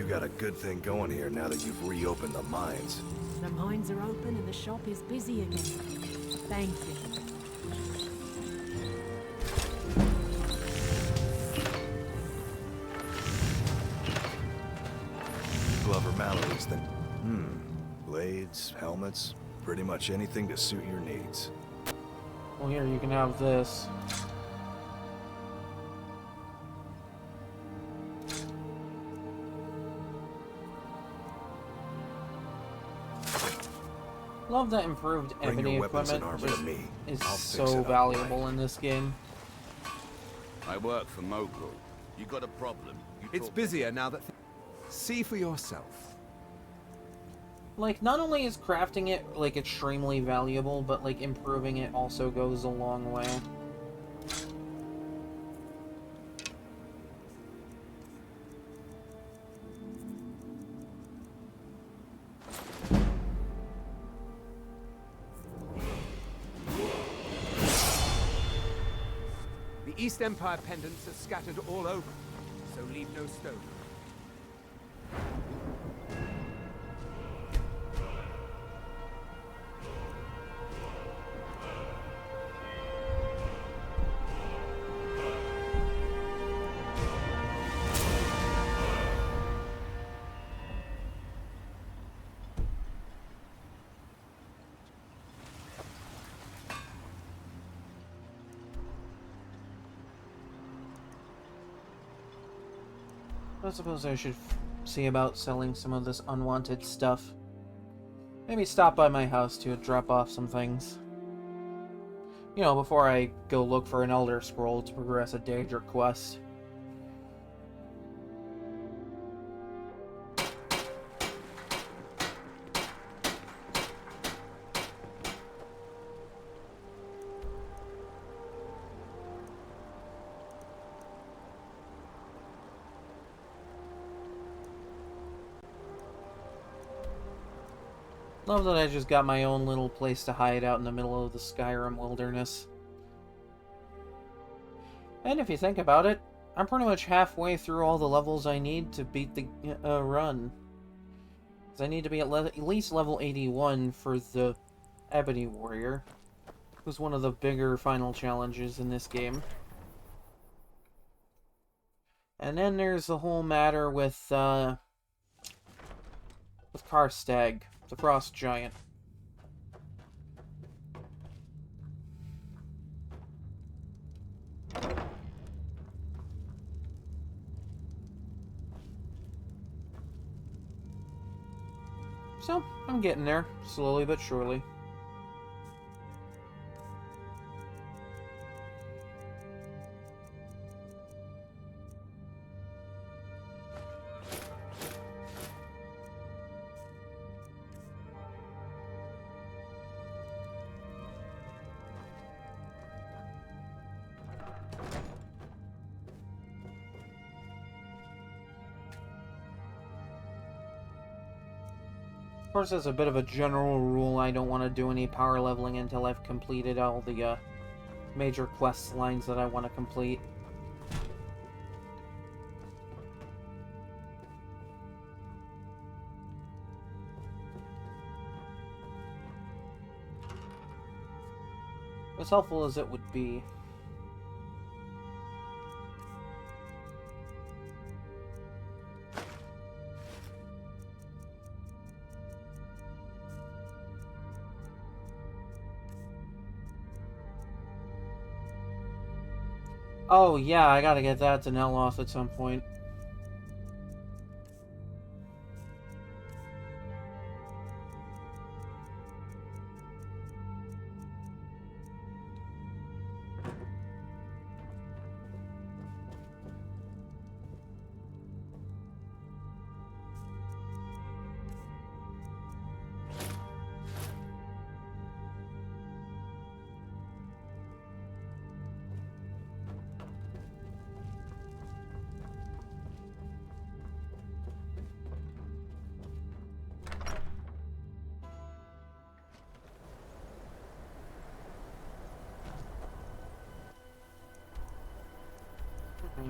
Got a good thing going here now that you've reopened the mines. The mines are open and the shop is busy again. Thank you. Glover Mallory's then. Blades, helmets, pretty much anything to suit your needs. Well, here, you can have this. Love that improved ebony equipment is so valuable in this game. I work for Mogul. You got a problem? It's busier now that... See for yourself. Like, not only is crafting it, like, extremely valuable, but, like, improving it also goes a long way. East Empire pendants are scattered all over, so leave no stone. I suppose I should see about selling some of this unwanted stuff. Maybe stop by my house to drop off some things. You know, before I go look for an Elder Scroll to progress a Daedric quest. Love that I just got my own little place to hide out in the middle of the Skyrim wilderness. And if you think about it, I'm pretty much halfway through all the levels I need to beat the run. Because I need to be at least level 81 for the Ebony Warrior, who's one of the bigger final challenges in this game. And then there's the whole matter with Karstag, the Frost Giant. So, I'm getting there, slowly but surely. Of course, as a bit of a general rule, I don't want to do any power leveling until I've completed all the major quest lines that I want to complete. As helpful as it would be. Oh, yeah, I gotta get that to Neloth at some point.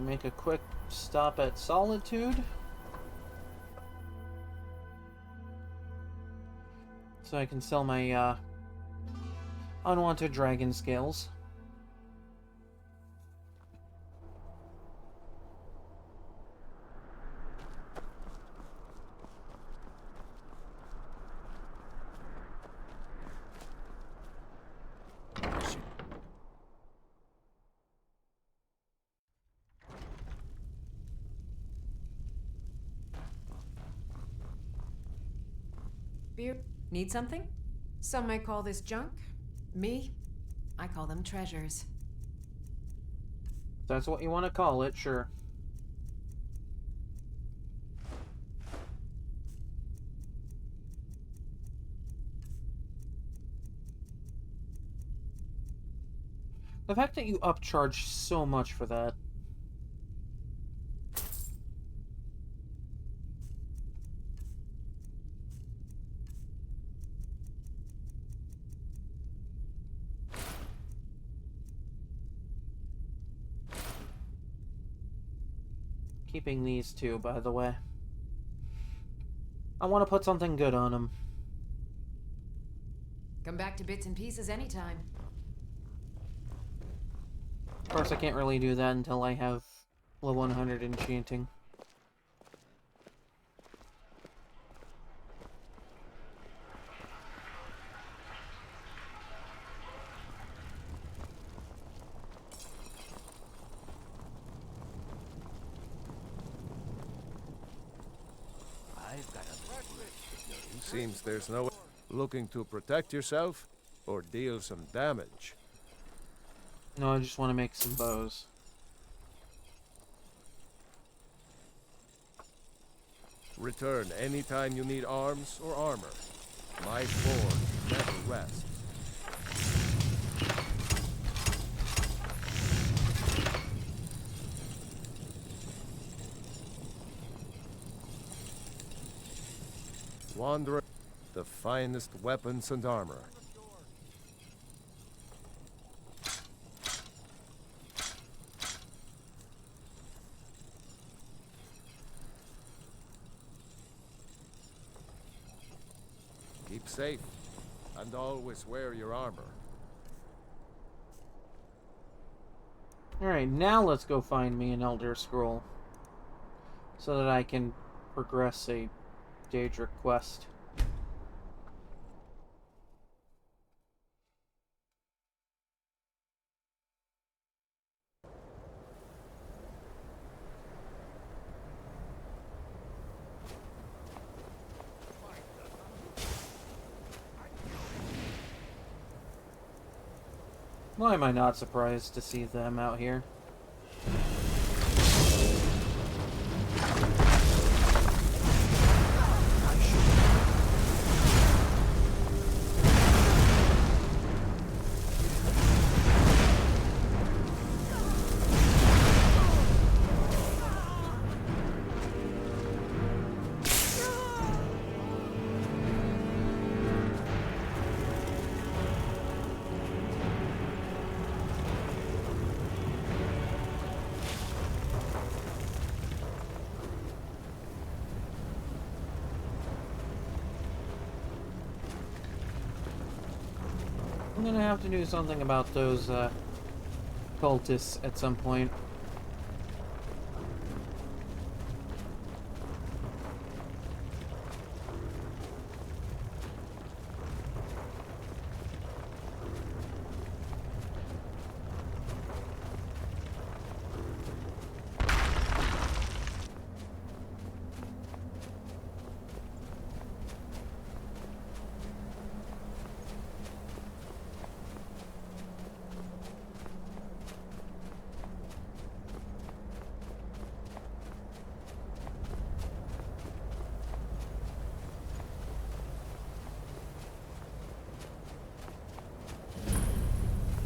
Make a quick stop at Solitude. So I can sell my unwanted dragon scales. Beer? Need something? Some might call this junk. Me? I call them treasures. If that's what you want to call it, sure. The fact that you upcharge so much for that. Keeping these two, by the way. I want to put something good on them. Come back to bits and pieces anytime. Of course, I can't really do that until I have level 100 enchanting. Seems there's no looking to protect yourself or deal some damage. No, I just want to make some bows. Return anytime you need arms or armor. My forge never rests. Wanderer, the finest weapons and armor. Keep safe, and always wear your armor. Alright, now let's go find me an Elder Scroll. So that I can progress a Daedric quest. Why am I not surprised to see them out here? I'm gonna have to do something about those cultists at some point.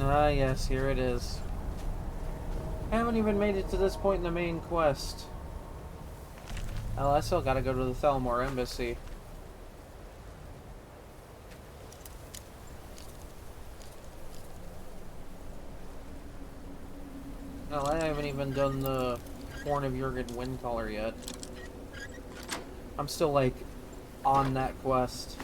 Ah, yes, here it is. I haven't even made it to this point in the main quest. Oh, I still gotta go to the Thelmore Embassy. Well, I haven't even done the Horn of Jurgen Windcaller yet. I'm still, like, on that quest.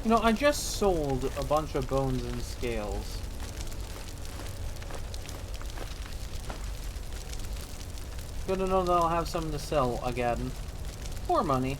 You know, I just sold a bunch of bones and scales. Good to know that I'll have something to sell again. For money.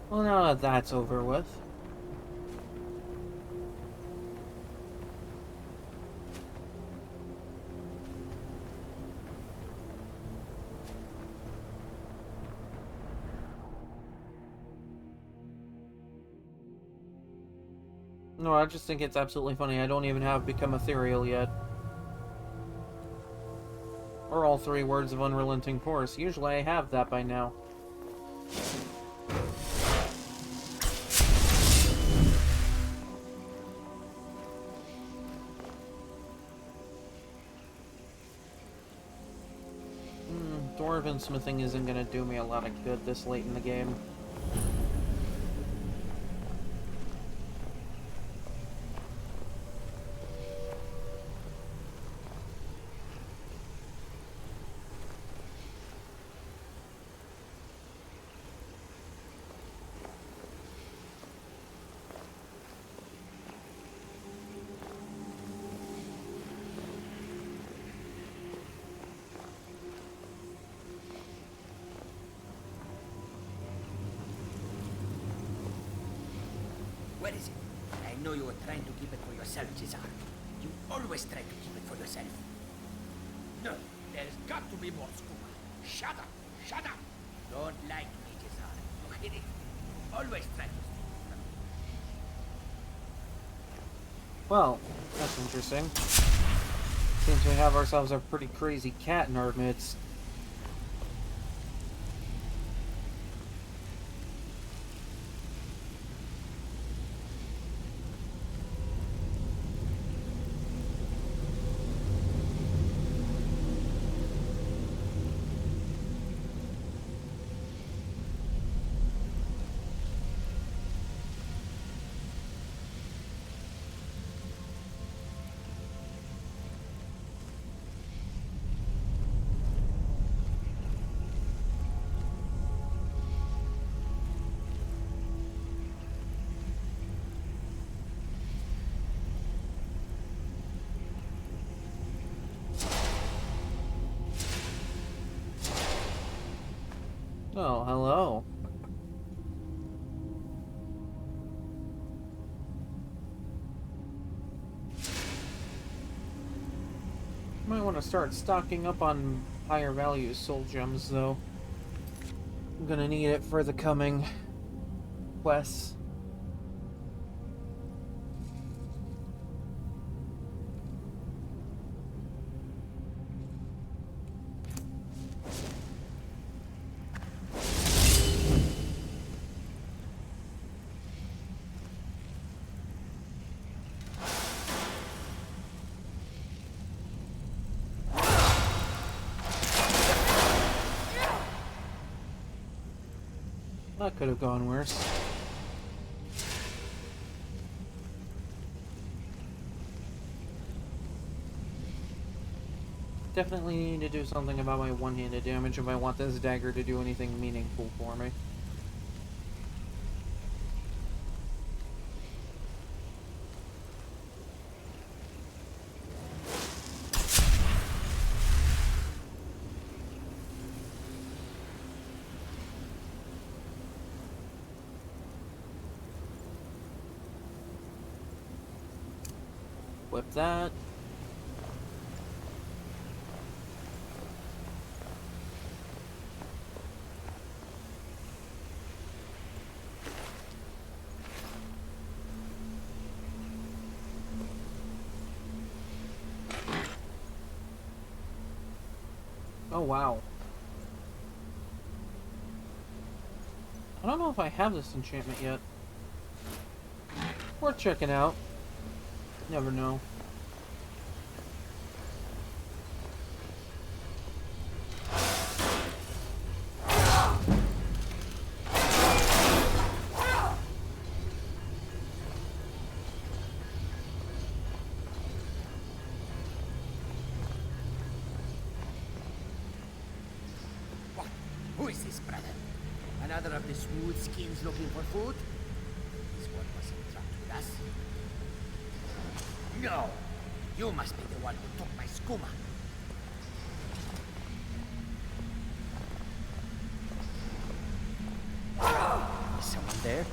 Well, now that that's over with. No, I just think it's absolutely funny. I don't even have Become Ethereal yet. Or all 3 words of Unrelenting Force. Usually I have that by now. Dwarven smithing isn't gonna do me a lot of good this late in the game. Where is it? I know you were trying to keep it for yourself, Cesar. You always try to keep it for yourself. No, there's got to be more scuba. Shut up! Shut up! Don't like me, Cesar. You hit it. Always try to speak. Well, that's interesting. Seems we have ourselves a pretty crazy cat in our midst. Oh, hello. Might want to start stocking up on higher value soul gems, though. I'm gonna need it for the coming quests. That could have gone worse. Definitely need to do something about my one-handed damage if I want this dagger to do anything meaningful for me. Whip that. Oh, wow. I don't know if I have this enchantment yet. Worth checking out. Never know. Who is this, brother? Another of the smooth skins looking for food? This one wasn't trapped with us. No! You must be the one who took my skooma. Is someone there?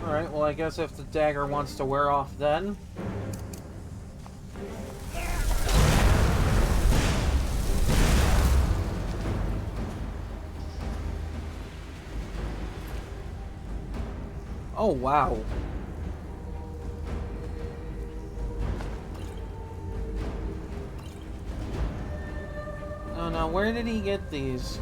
Alright, well I guess if the dagger wants to wear off then. Oh wow. Oh no, where did he get these?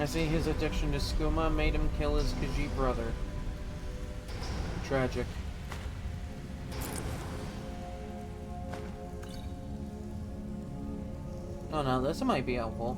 I see his addiction to skooma made him kill his Khajiit brother. Tragic. Oh no, this might be helpful.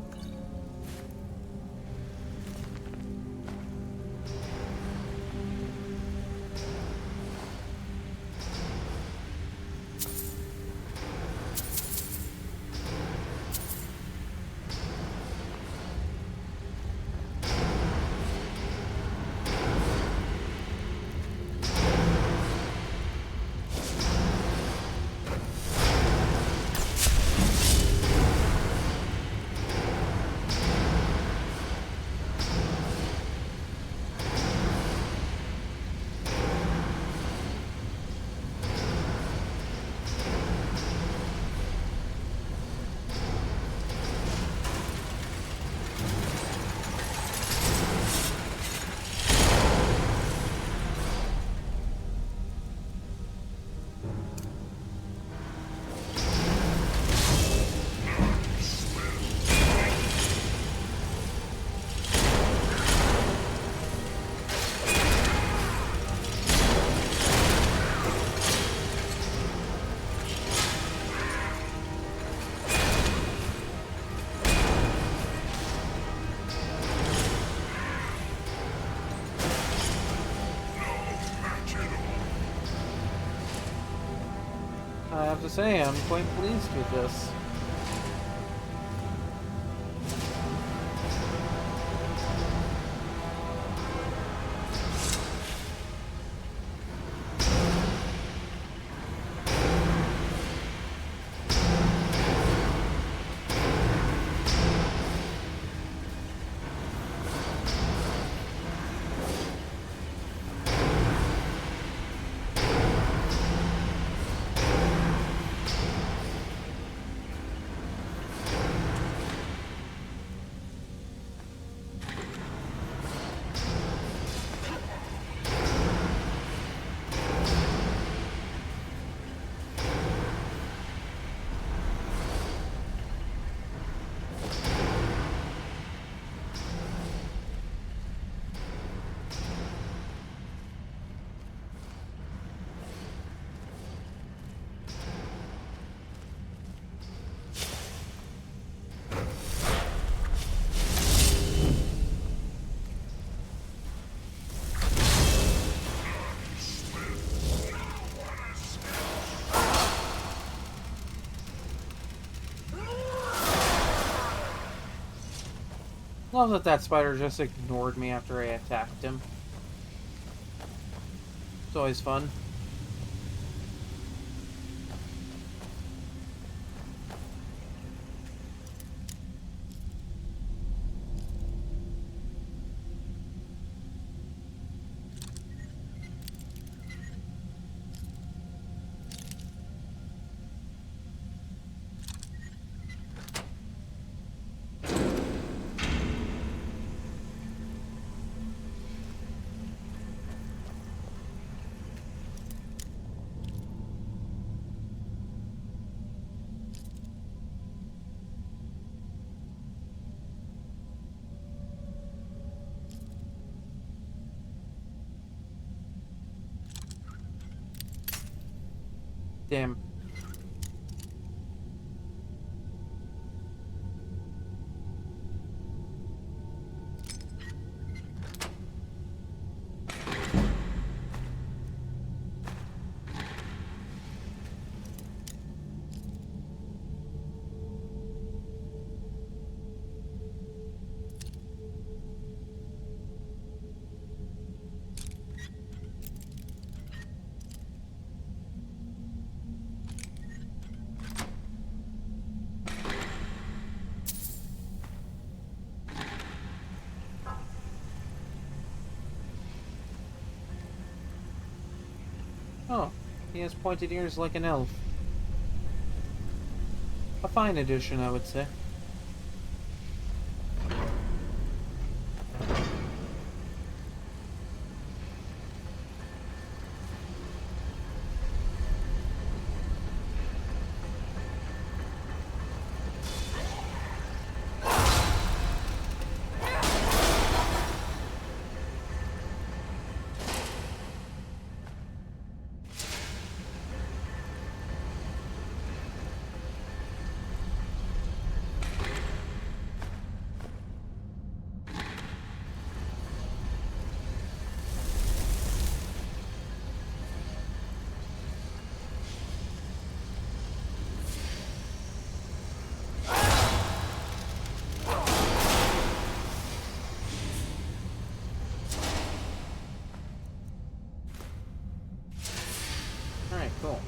I have to say, I'm quite pleased with this. Love that that spider just ignored me after I attacked him. It's always fun. Damn. Oh, he has pointed ears like an elf. A fine addition, I would say. Alright, cool.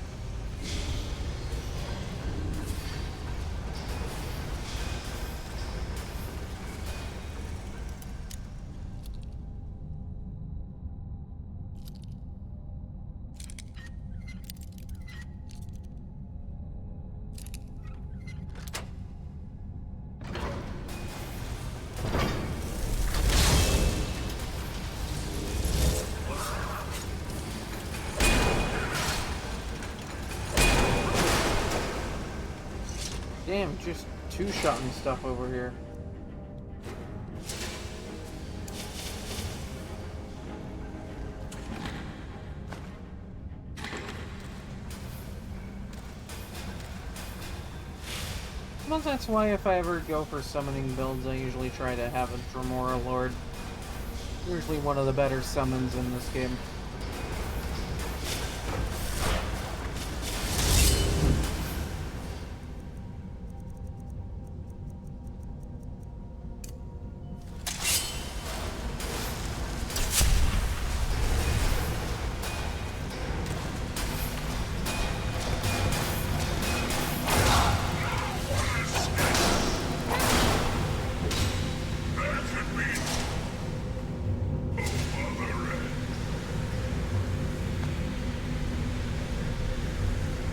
Damn, just two-shotting stuff over here. Well, that's why if I ever go for summoning builds, I usually try to have a Dremora Lord. Usually one of the better summons in this game.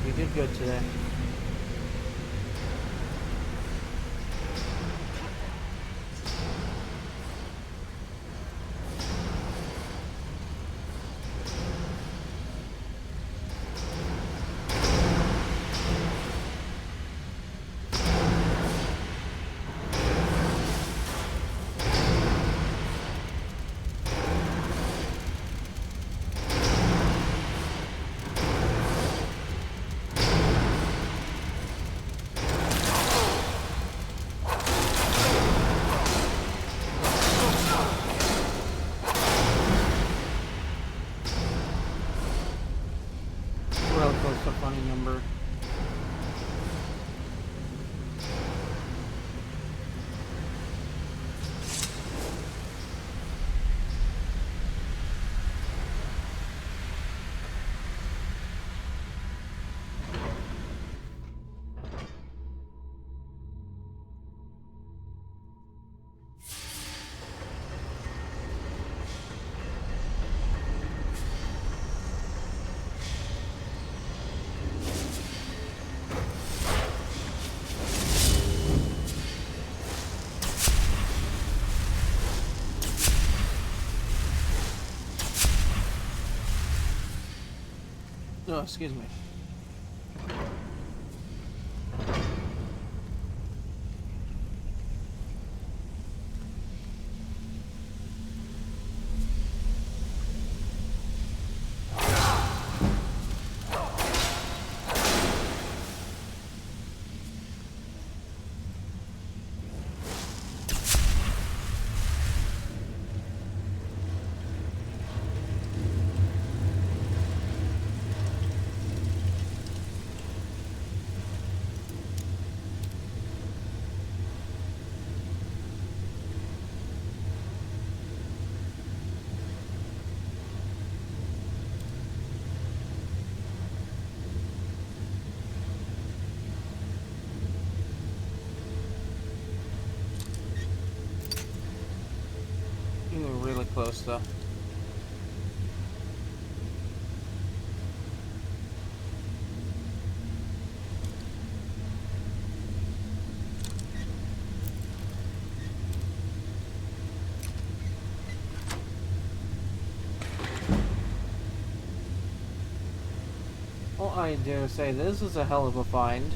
We did good today. Oh, excuse me. You were really close, though. Well, I dare say this is a hell of a find.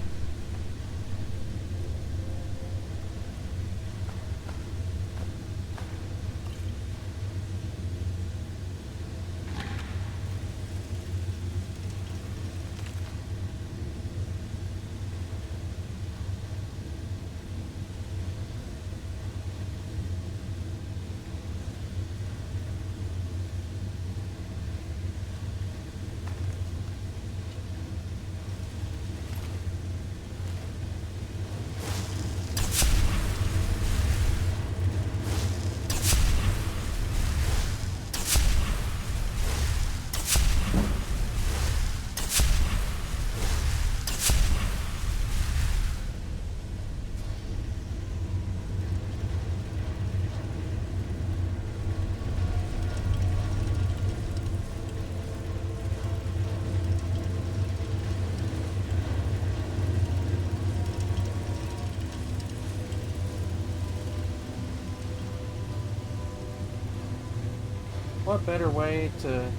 What better way to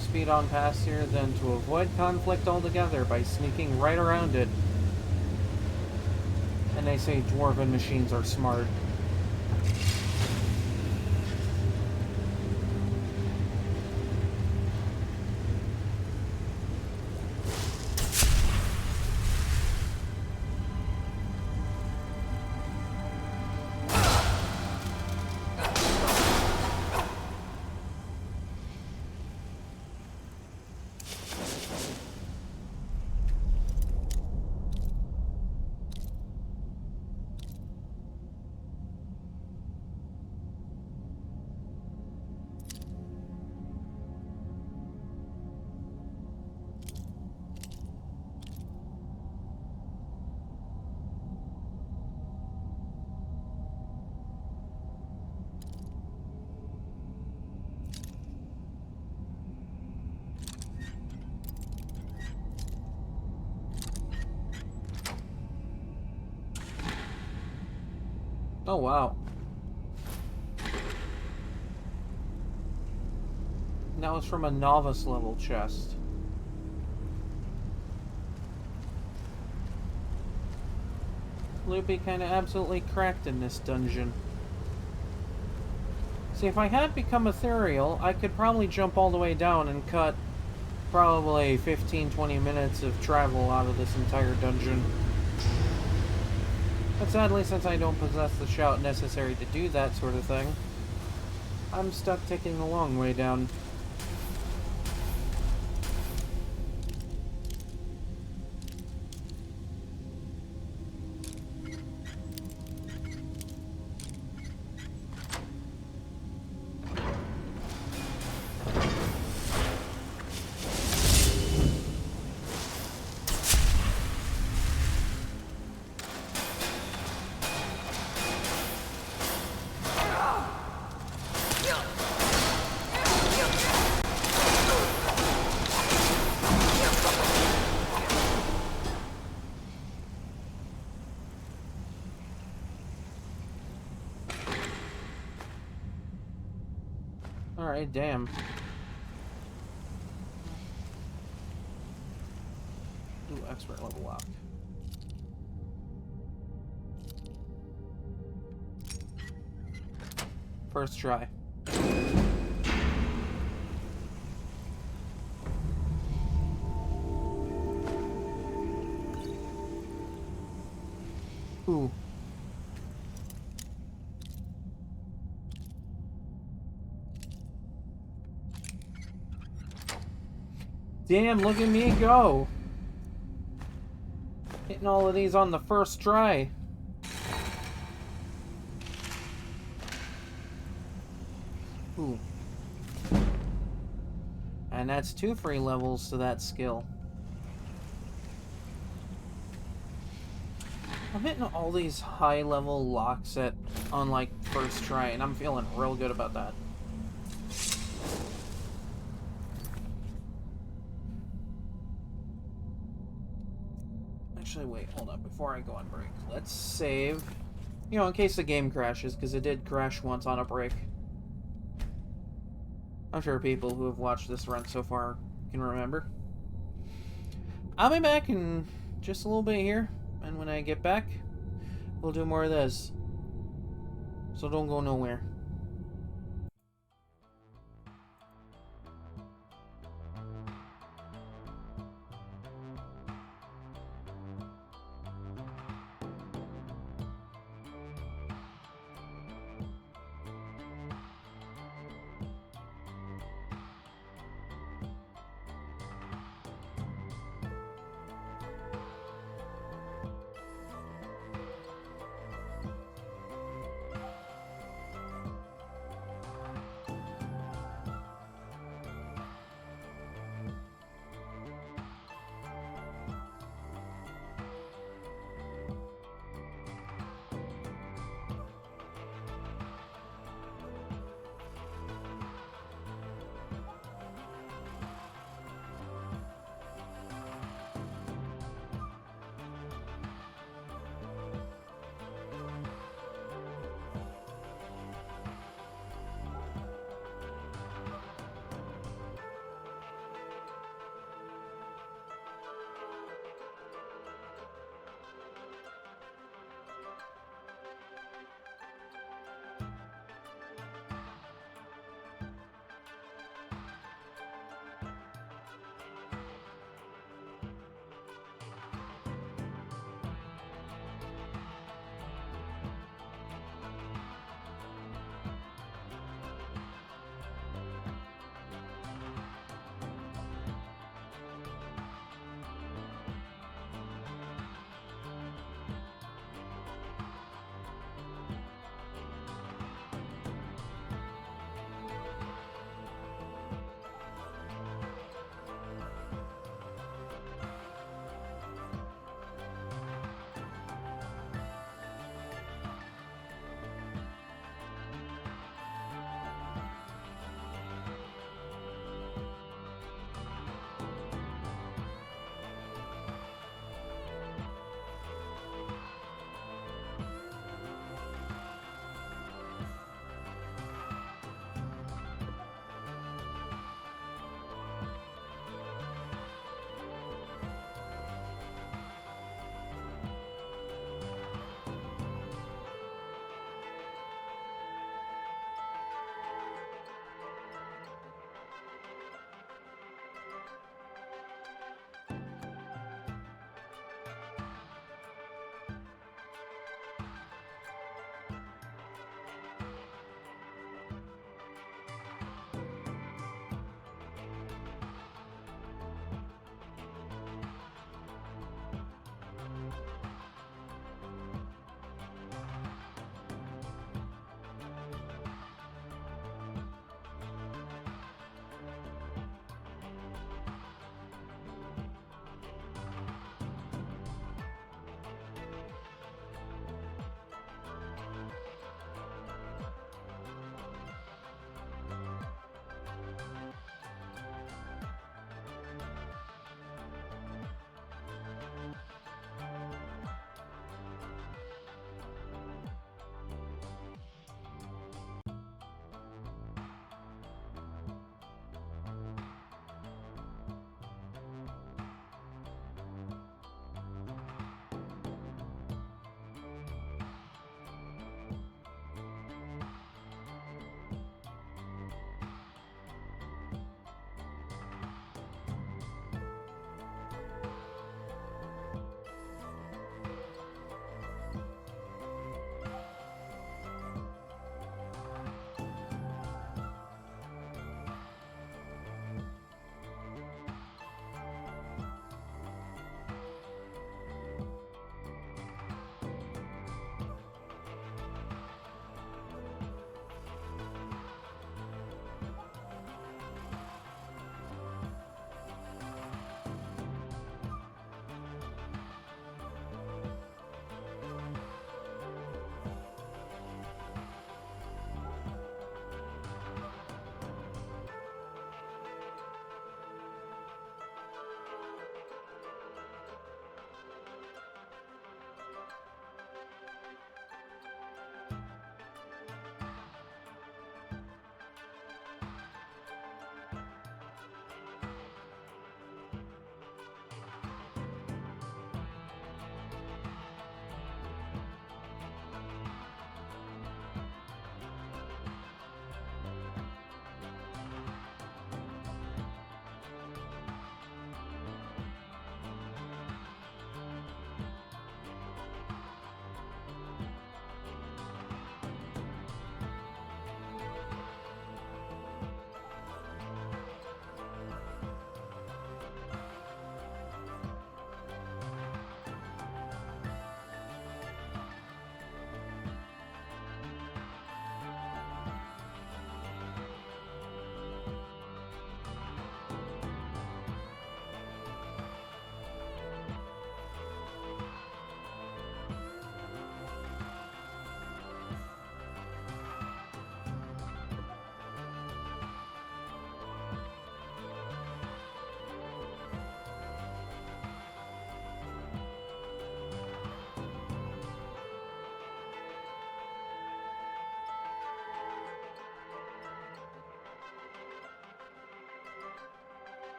speed on past here than to avoid conflict altogether by sneaking right around it? And they say dwarven machines are smart. Oh, wow. That was from a novice level chest. Loopy kinda absolutely cracked in this dungeon. See, if I had become ethereal, I could probably jump all the way down and cut probably 15-20 minutes of travel out of this entire dungeon. But sadly, since I don't possess the shout necessary to do that sort of thing, I'm stuck taking the long way down. Alright, damn. expert level lock. First try. Ooh. Damn, look at me go! Hitting all of these on the first try. Ooh. And that's 2 free levels to that skill. I'm hitting all these high-level locks on like first try, and I'm feeling real good about that. Actually, wait, hold up. Before I go on break, let's save. You know, in case the game crashes, because it did crash once on a break. I'm sure people who have watched this run so far can remember. I'll be back in just a little bit here, and when I get back, we'll do more of this. So don't go nowhere.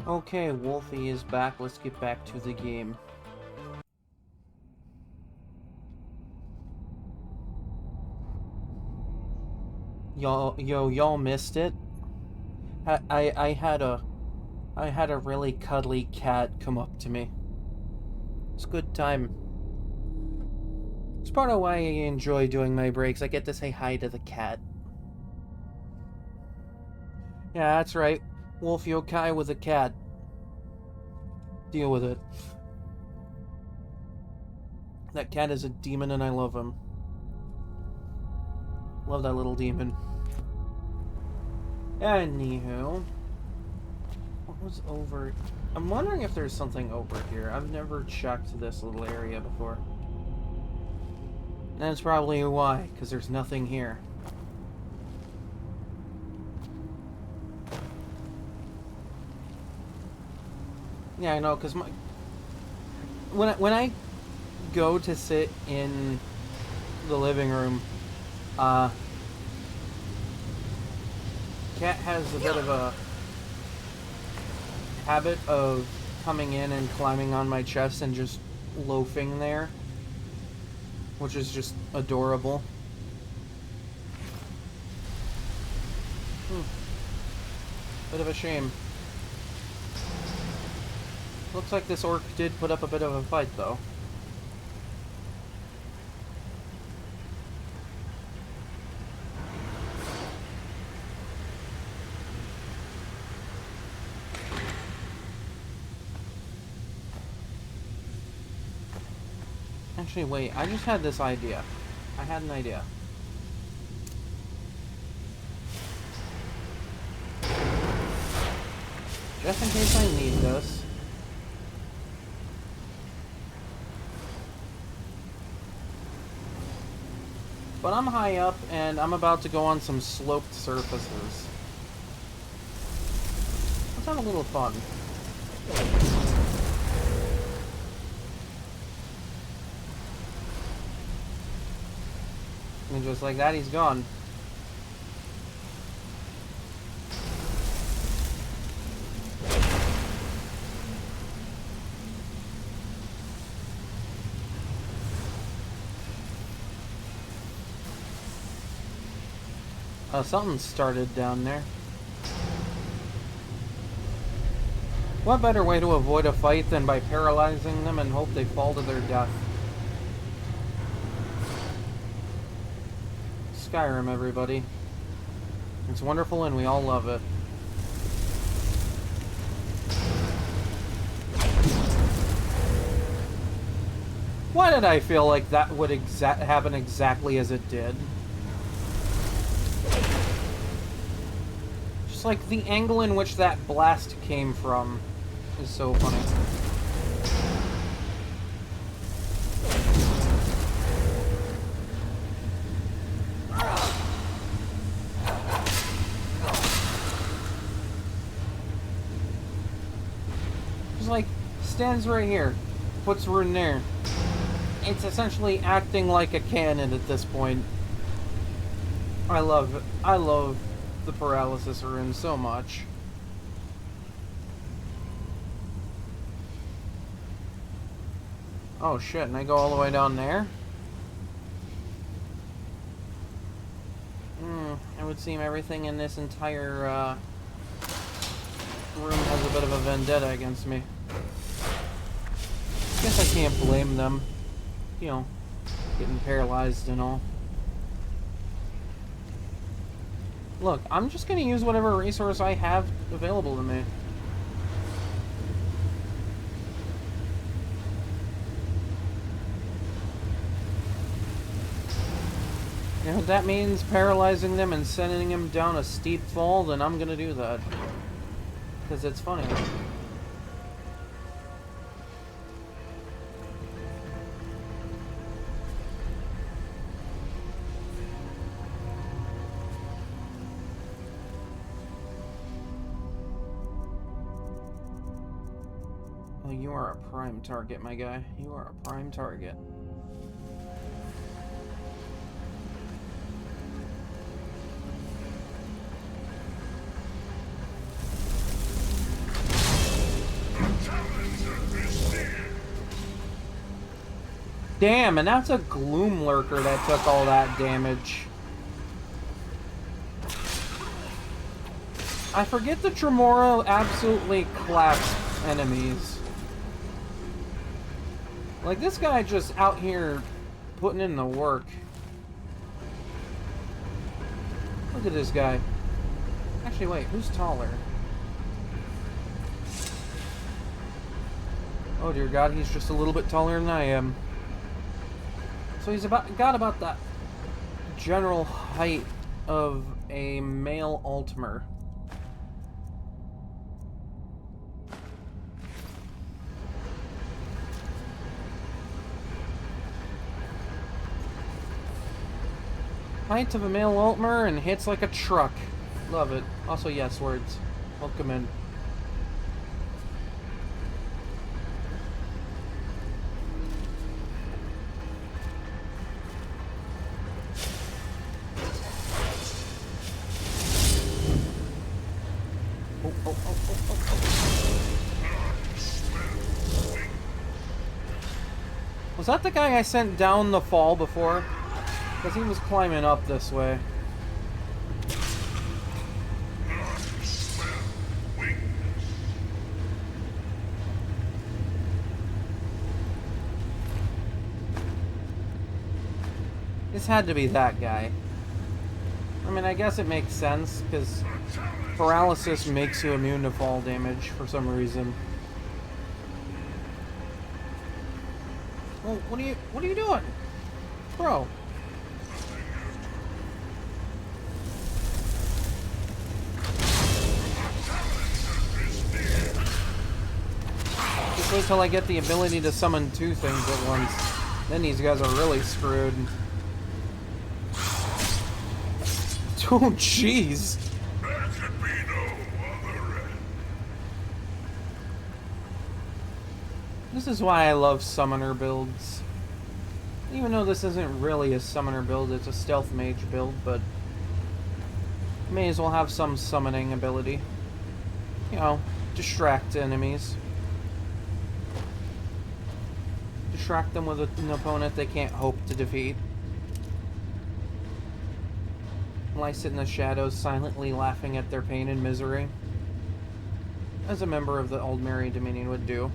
Okay, Wolfie is back. Let's get back to the game. Y'all missed it. I had a really cuddly cat come up to me. It's a good time. It's part of why I enjoy doing my breaks. I get to say hi to the cat. Yeah, that's right. Wolf yokai with a cat. Deal with it. That cat is a demon and I love him. Love that little demon. Anywho. What was over... I'm wondering if there's something over here. I've never checked this little area before. And that's probably why, because there's nothing here. Yeah, I know, because my... When I go to sit in the living room, Cat has a bit of a habit of coming in and climbing on my chest and just loafing there, which is just adorable. Bit of a shame. Looks like this orc did put up a bit of a fight, though. Actually, wait, I just had this idea. I had an idea. Just in case I need this. But I'm high up, and I'm about to go on some sloped surfaces. Let's have a little fun. And just like that, he's gone. Something started down there. What better way to avoid a fight than by paralyzing them and hope they fall to their death? Skyrim, everybody. It's wonderful and we all love it. Why did I feel like that would happen exactly as it did? Just like the angle in which that blast came from is so funny. Just like, stands right here, puts rune there. It's essentially acting like a cannon at this point. I love the paralysis rune so much. Oh shit, and I go all the way down there? It would seem everything in this entire room has a bit of a vendetta against me. Guess I can't blame them. You know, getting paralyzed and all. Look, I'm just gonna use whatever resource I have available to me. You know, if that means paralyzing them and sending them down a steep fall, then I'm gonna do that. Because it's funny. Oh, you are a prime target, my guy. You are a prime target. damn, and that's a Gloom Lurker that took all that damage. I forget the Tremora absolutely claps enemies. Like, this guy just out here putting in the work. Look at this guy. Actually, wait, who's taller? Oh dear God, he's just a little bit taller than I am. So he's got about the general height of a male Altmer. Height of a male Altmer and hits like a truck. Love it. Also, yes, words. Welcome in. Was that the guy I sent down the fall before? Because he was climbing up this way. This had to be that guy. I mean, I guess it makes sense, because paralysis makes you immune to fall damage for some reason. Well, what are you doing? Bro. Just wait till I get the ability to summon two things at once. Then these guys are really screwed. Oh, jeez. This is why I love summoner builds. Even though this isn't really a summoner build, it's a stealth mage build, but may as well have some summoning ability. You know, distract enemies. Distract them with an opponent they can't hope to defeat. While I sit in the shadows, silently laughing at their pain and misery, as a member of the Aldmeri Dominion would do.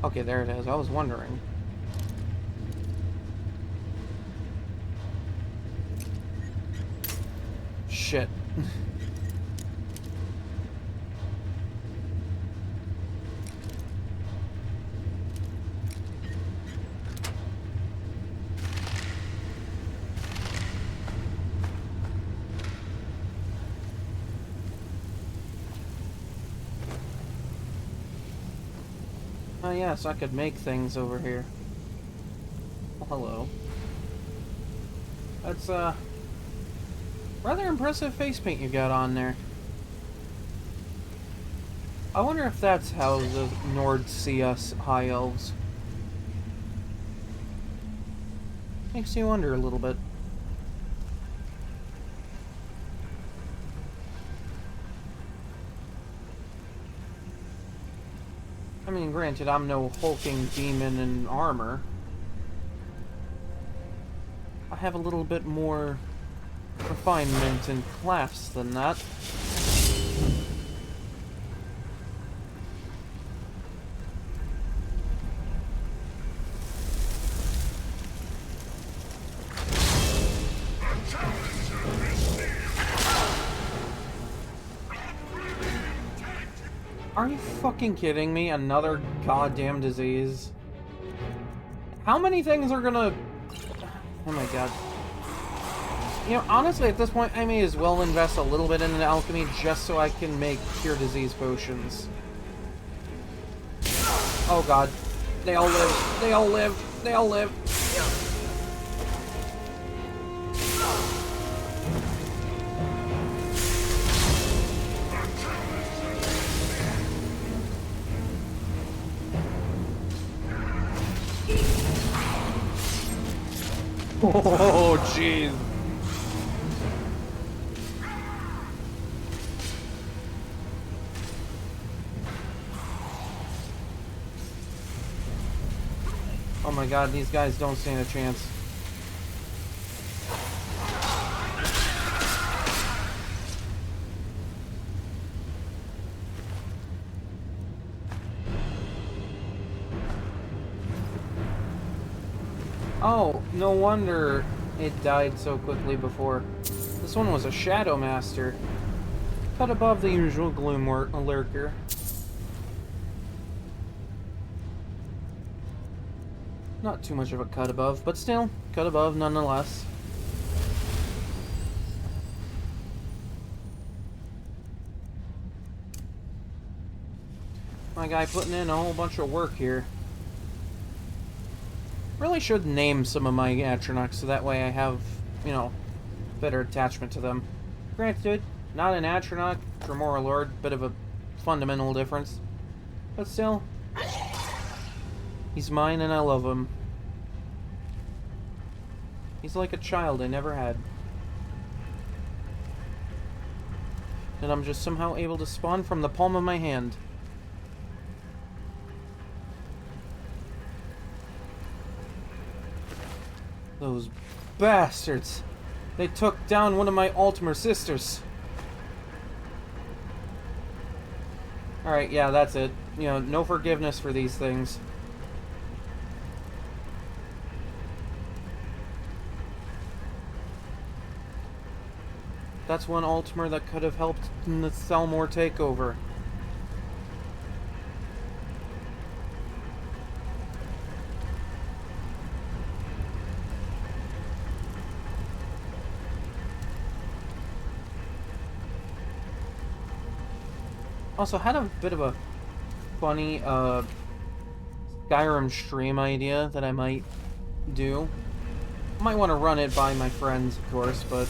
Okay, there it is. I was wondering. Shit. Oh yes, I could make things over here. Well, hello. That's, rather impressive face paint you got on there. I wonder if that's how the Nords see us High Elves. Makes you wonder a little bit. I mean, granted, I'm no hulking demon in armor. I have a little bit more refinement and class than that. Are you fucking kidding me? Another goddamn disease. How many things are gonna... Oh my god. You know, honestly, at this point, I may as well invest a little bit in alchemy just so I can make cure disease potions. Oh god. They all live. They all live. They all live. Oh, jeez. Oh my god, these guys don't stand a chance. Oh, no wonder it died so quickly before. This one was a Shadow Master. Cut above the usual Gloom Lurker. Not too much of a cut above, but still, cut above nonetheless. My guy putting in a whole bunch of work here. Really should name some of my Atronachs so that way I have, you know, better attachment to them. Granted, not an Atronach, Dremora Lord, bit of a fundamental difference. But still, he's mine and I love him. He's like a child I never had. And I'm just somehow able to spawn from the palm of my hand. Those bastards! They took down one of my Altimer sisters. Alright, yeah, that's it. You know, no forgiveness for these things. That's one Altimer that could have helped in the Thalmor takeover. Also, had a bit of a funny Skyrim stream idea that I might do. Might want to run it by my friends, of course, but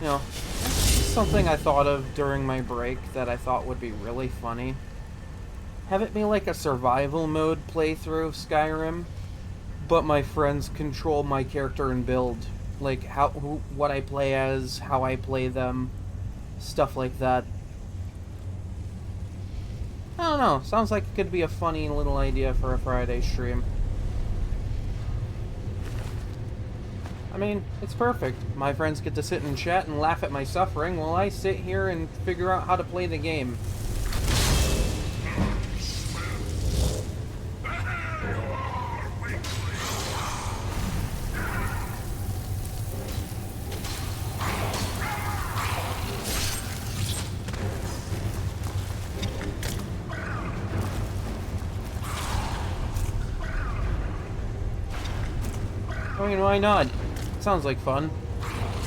you know, something I thought of during my break that I thought would be really funny. Have it be like a survival mode playthrough of Skyrim, but my friends control my character and build, like what I play as, how I play them, stuff like that. I don't know, sounds like it could be a funny little idea for a Friday stream. I mean, it's perfect. My friends get to sit and chat and laugh at my suffering while I sit here and figure out how to play the game. I mean, why not? Sounds like fun.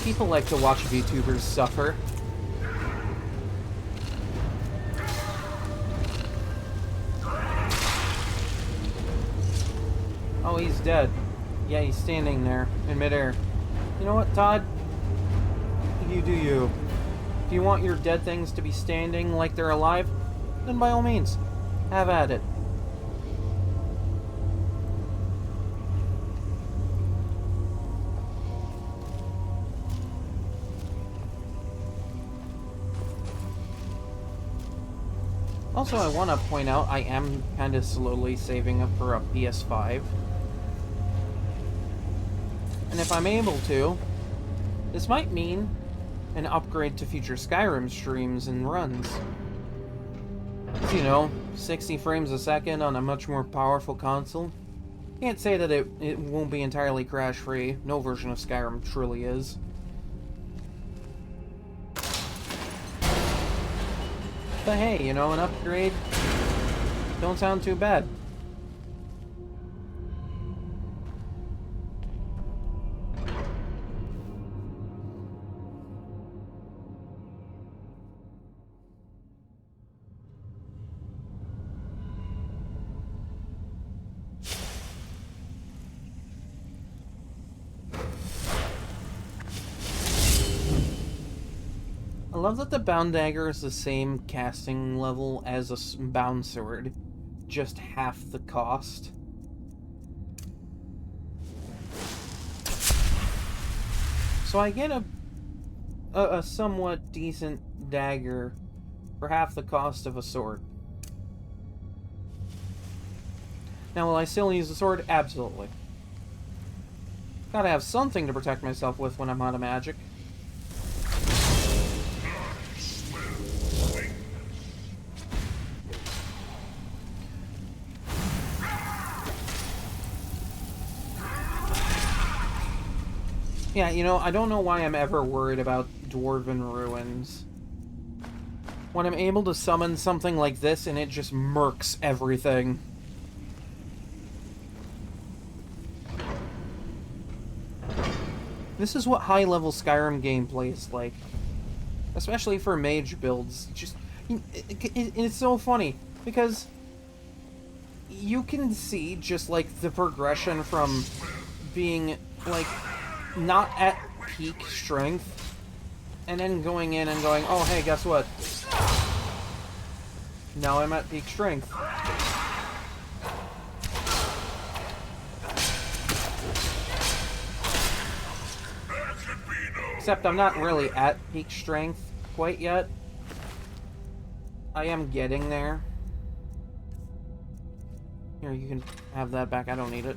People like to watch VTubers suffer. Oh, he's dead. Yeah, he's standing there in midair. You know what, Todd? You do you. If you want your dead things to be standing like they're alive, then by all means, have at it. Also, I want to point out I am kind of slowly saving up for a PS5. And if I'm able to, this might mean an upgrade to future Skyrim streams and runs. You know, 60 frames a second on a much more powerful console. Can't say that it won't be entirely crash-free. No version of Skyrim truly is. But hey, you know, an upgrade don't sound too bad. love that the bound dagger is the same casting level as a bound sword, just half the cost. So I get a somewhat decent dagger for half the cost of a sword. Now, will I still use the sword? Absolutely. Gotta have something to protect myself with when I'm out of magic. Yeah, you know, I don't know why I'm ever worried about Dwarven Ruins. When I'm able to summon something like this and it just murks everything. This is what high-level Skyrim gameplay is like. Especially for mage builds. Just, it's so funny, because you can see just, like, the progression from being, like, not at peak strength, and then going in and going, oh, hey, guess what? Now I'm at peak strength. Except I'm not really at peak strength quite yet. I am getting there. Here, you can have that back. I don't need it.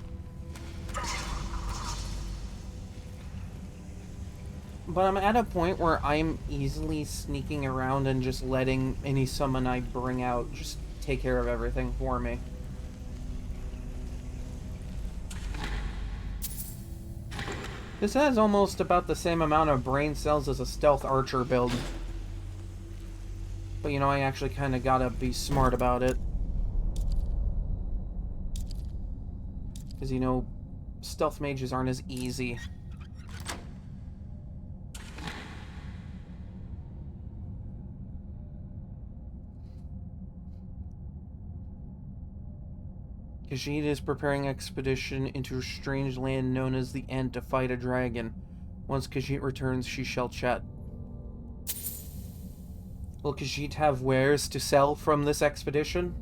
But I'm at a point where I'm easily sneaking around and just letting any summon I bring out just take care of everything for me. This has almost about the same amount of brain cells as a stealth archer build. But you know, I actually kind of gotta be smart about it. Because you know, stealth mages aren't as easy. Khajiit is preparing expedition into a strange land known as the End to fight a dragon. Once Khajiit returns, she shall chat. Will Khajiit have wares to sell from this expedition?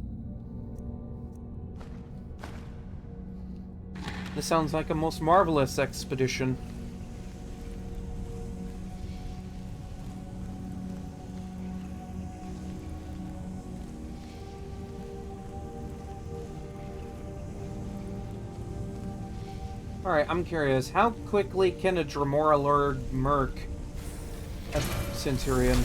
This sounds like a most marvelous expedition. Alright, I'm curious. How quickly can a Dremora Lord murk a Centurion?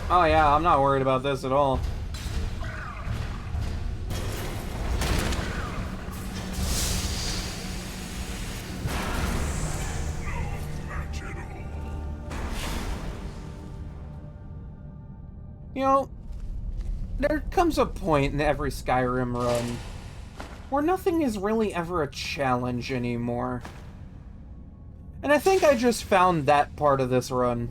Oh yeah, I'm not worried about this at all. You know, there comes a point in every Skyrim run where nothing is really ever a challenge anymore. And I think I just found that part of this run.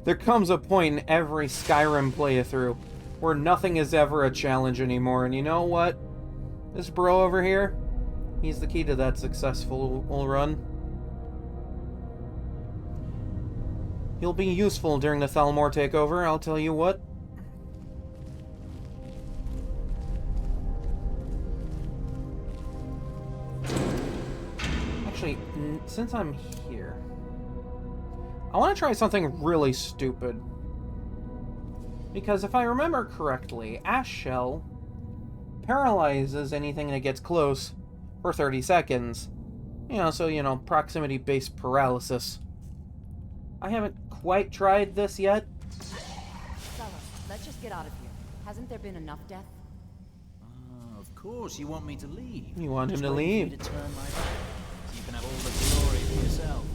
There comes a point in every Skyrim playthrough where nothing is ever a challenge anymore, and you know what? This bro over here, he's the key to that successful run. He'll be useful during the Thalmor takeover, I'll tell you what. Actually, since I'm here, I want to try something really stupid. Because if I remember correctly, Ash Shell paralyzes anything that gets close for 30 seconds. You know, so, you know, proximity-based paralysis. I haven't quite tried this yet. Fellas, let's just get out of here. Hasn't there been enough death? Of course, you want me to leave. You want him Just to waiting leave. for you to turn my back, so you can have all the glory for yourself.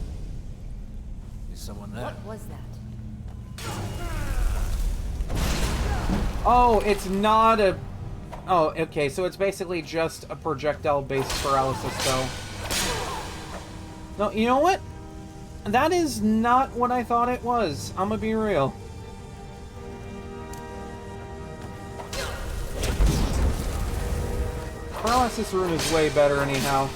Is someone there? What was that? Oh, it's not a... Oh, okay, so it's basically just a projectile-based paralysis, though. No, you know what? That is not what I thought it was. I'm gonna be real. Paralysis rune is way better anyhow.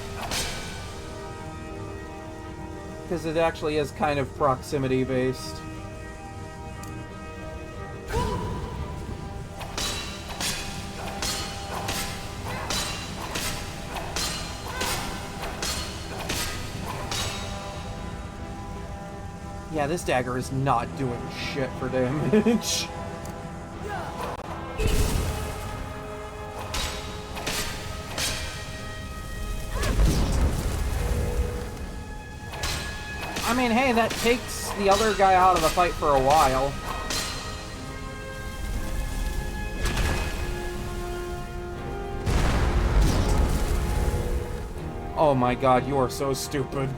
Because it actually is kind of proximity based. Yeah, this dagger is not doing shit for damage. I mean, hey, that takes the other guy out of the fight for a while. Oh my god, you are so stupid.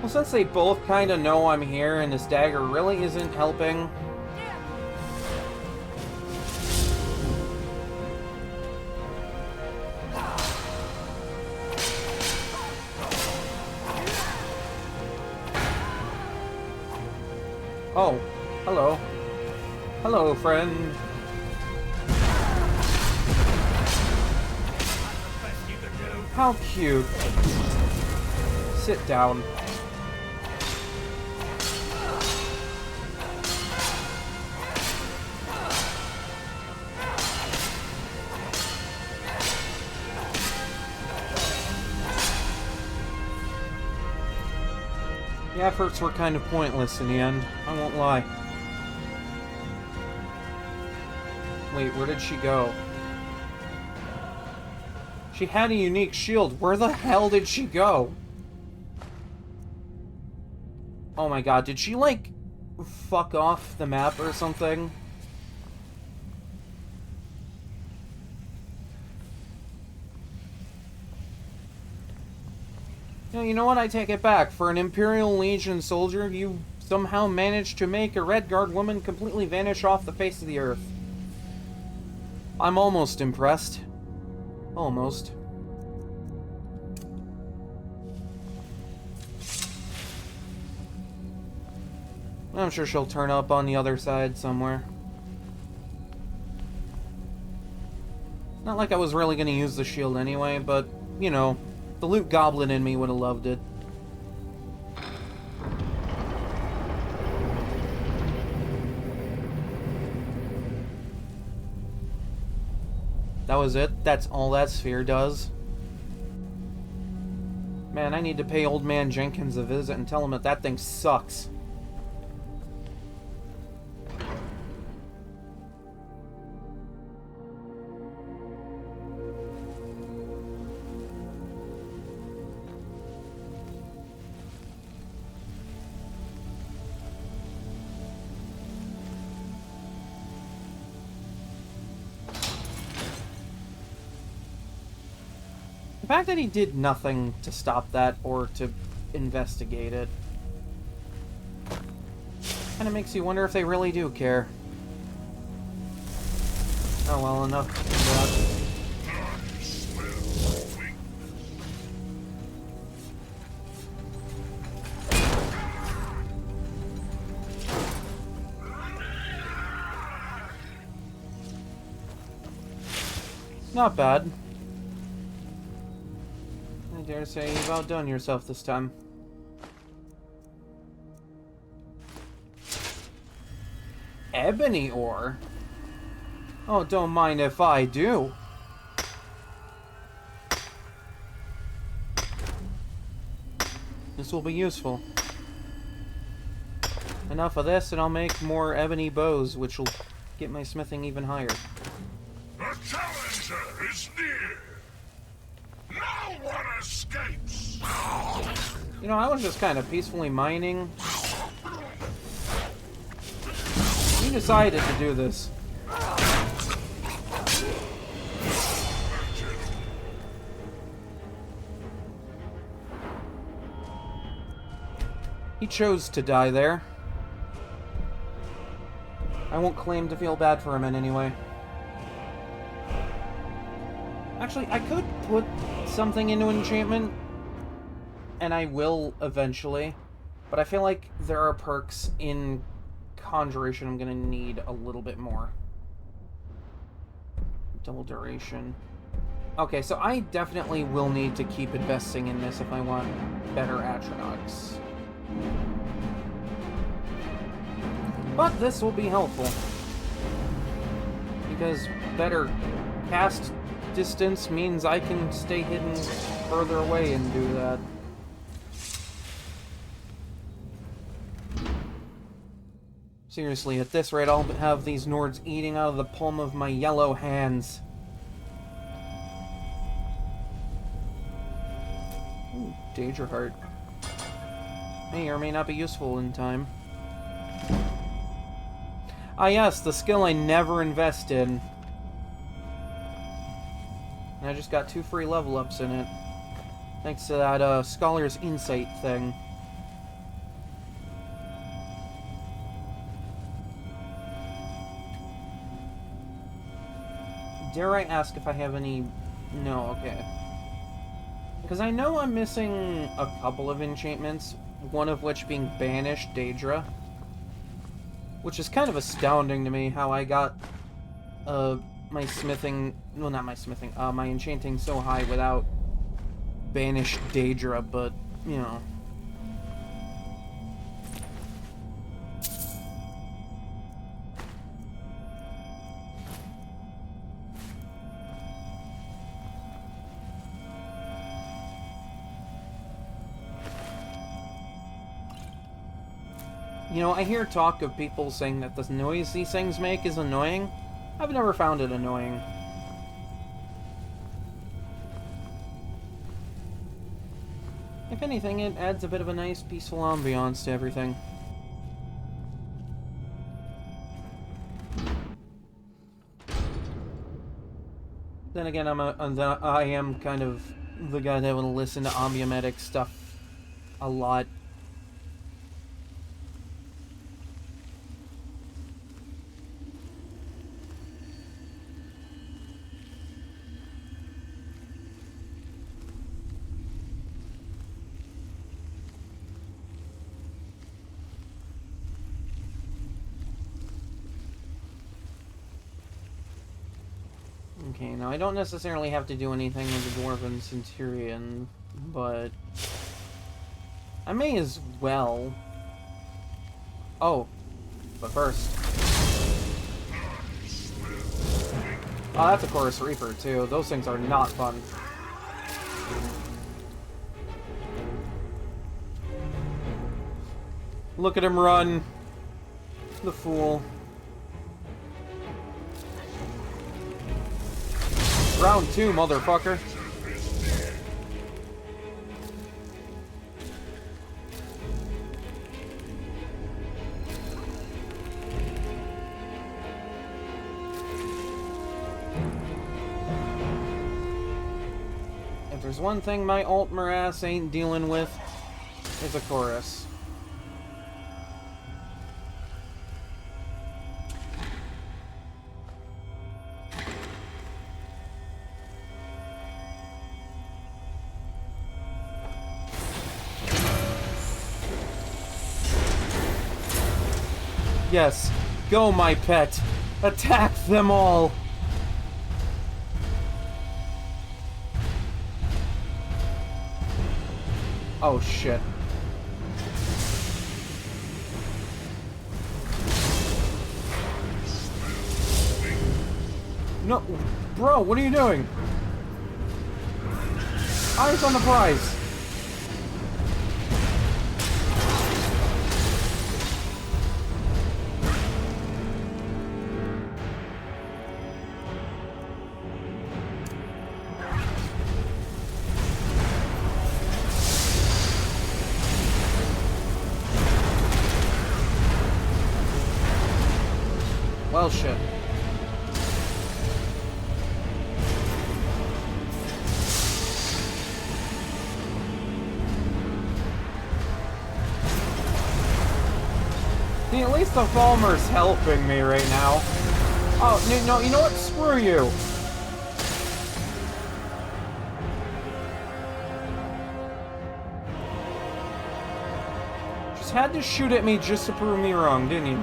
Well, since they both kind of know I'm here and this dagger really isn't helping... Oh, hello. Hello, friend. How cute. Sit down. The efforts were kind of pointless in the end, I won't lie. Wait, where did she go? She had a unique shield. Where the hell did she go? Oh my god, did she, like, fuck off the map or something? You know what? I take it back. For an Imperial Legion soldier, you somehow managed to make a Redguard woman completely vanish off the face of the earth. I'm almost impressed. Almost. I'm sure she'll turn up on the other side somewhere. Not like I was really going to use the shield anyway, but, you know, the loot goblin in me would have loved it. That was it? That's all that sphere does? Man, I need to pay old man Jenkins a visit and tell him that that thing sucks. The fact that he did nothing to stop that or to investigate it kind of makes you wonder if they really do care. Oh well, enough of that. Not bad. I dare say you've outdone yourself this time. Ebony ore? Oh, don't mind if I do. This will be useful. Enough of this and I'll make more ebony bows, which will get my smithing even higher. The challenger is near. No one escapes. You know, I was just kind of peacefully mining. You decided to do this. He chose to die there. I won't claim to feel bad for him in any way. Actually, I could put something into enchantment. and I will eventually, but I feel like there are perks in Conjuration I'm gonna need a little bit more. Double duration. Okay, so I definitely will need to keep investing in this if I want better Atronachs. But this will be helpful. Because better cast distance means I can stay hidden further away and do that. Seriously, at this rate, I'll have these Nords eating out of the palm of my yellow hands. Ooh, Daedra Heart. May or may not be useful in time. Ah yes, the skill I never invest in. And I just got 2 free level ups in it. Thanks to that Scholar's Insight thing. Dare I ask if I have any... No, okay. Because I know I'm missing a couple of enchantments, one of which being Banished Daedra. Which is kind of astounding to me, how I got my smithing... Well, not my smithing, my enchanting so high without Banished Daedra, but, you know... You know, I hear talk of people saying that the noise these things make is annoying. I've never found it annoying. If anything, it adds a bit of a nice, peaceful ambiance to everything. Then again, I am kind of the guy that will listen to ambiometric stuff a lot. Okay, now I don't necessarily have to do anything with the Dwarven Centurion, but I may as well. Oh, but first. Oh, that's a Chorus Reaper, too. Those things are not fun. Look at him run. The fool. Round 2, motherfucker. If there's one thing my alt morass ain't dealing with, it's a chorus. Yes, go, my pet. Attack them all. Oh, shit. No, bro, what are you doing? Eyes on the prize. Well, shit. See, at least the Falmer's helping me right now. Oh, no, you know what? Screw you. just had to shoot at me just to prove me wrong, didn't you?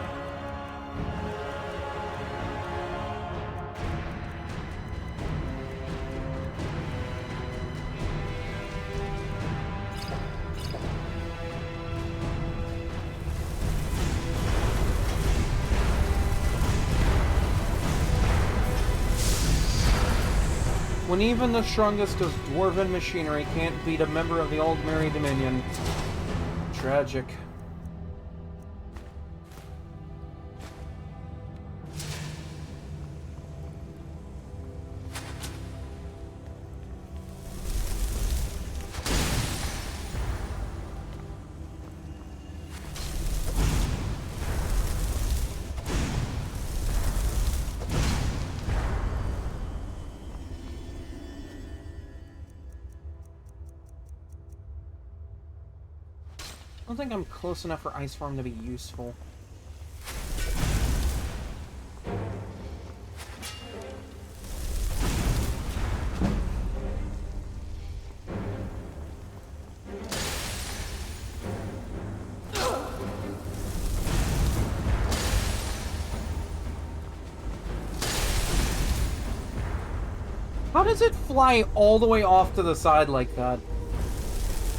When even the strongest of dwarven machinery can't beat a member of the Old Merry Dominion. Tragic. I don't think I'm close enough for ice form to be useful. How does it fly all the way off to the side like that?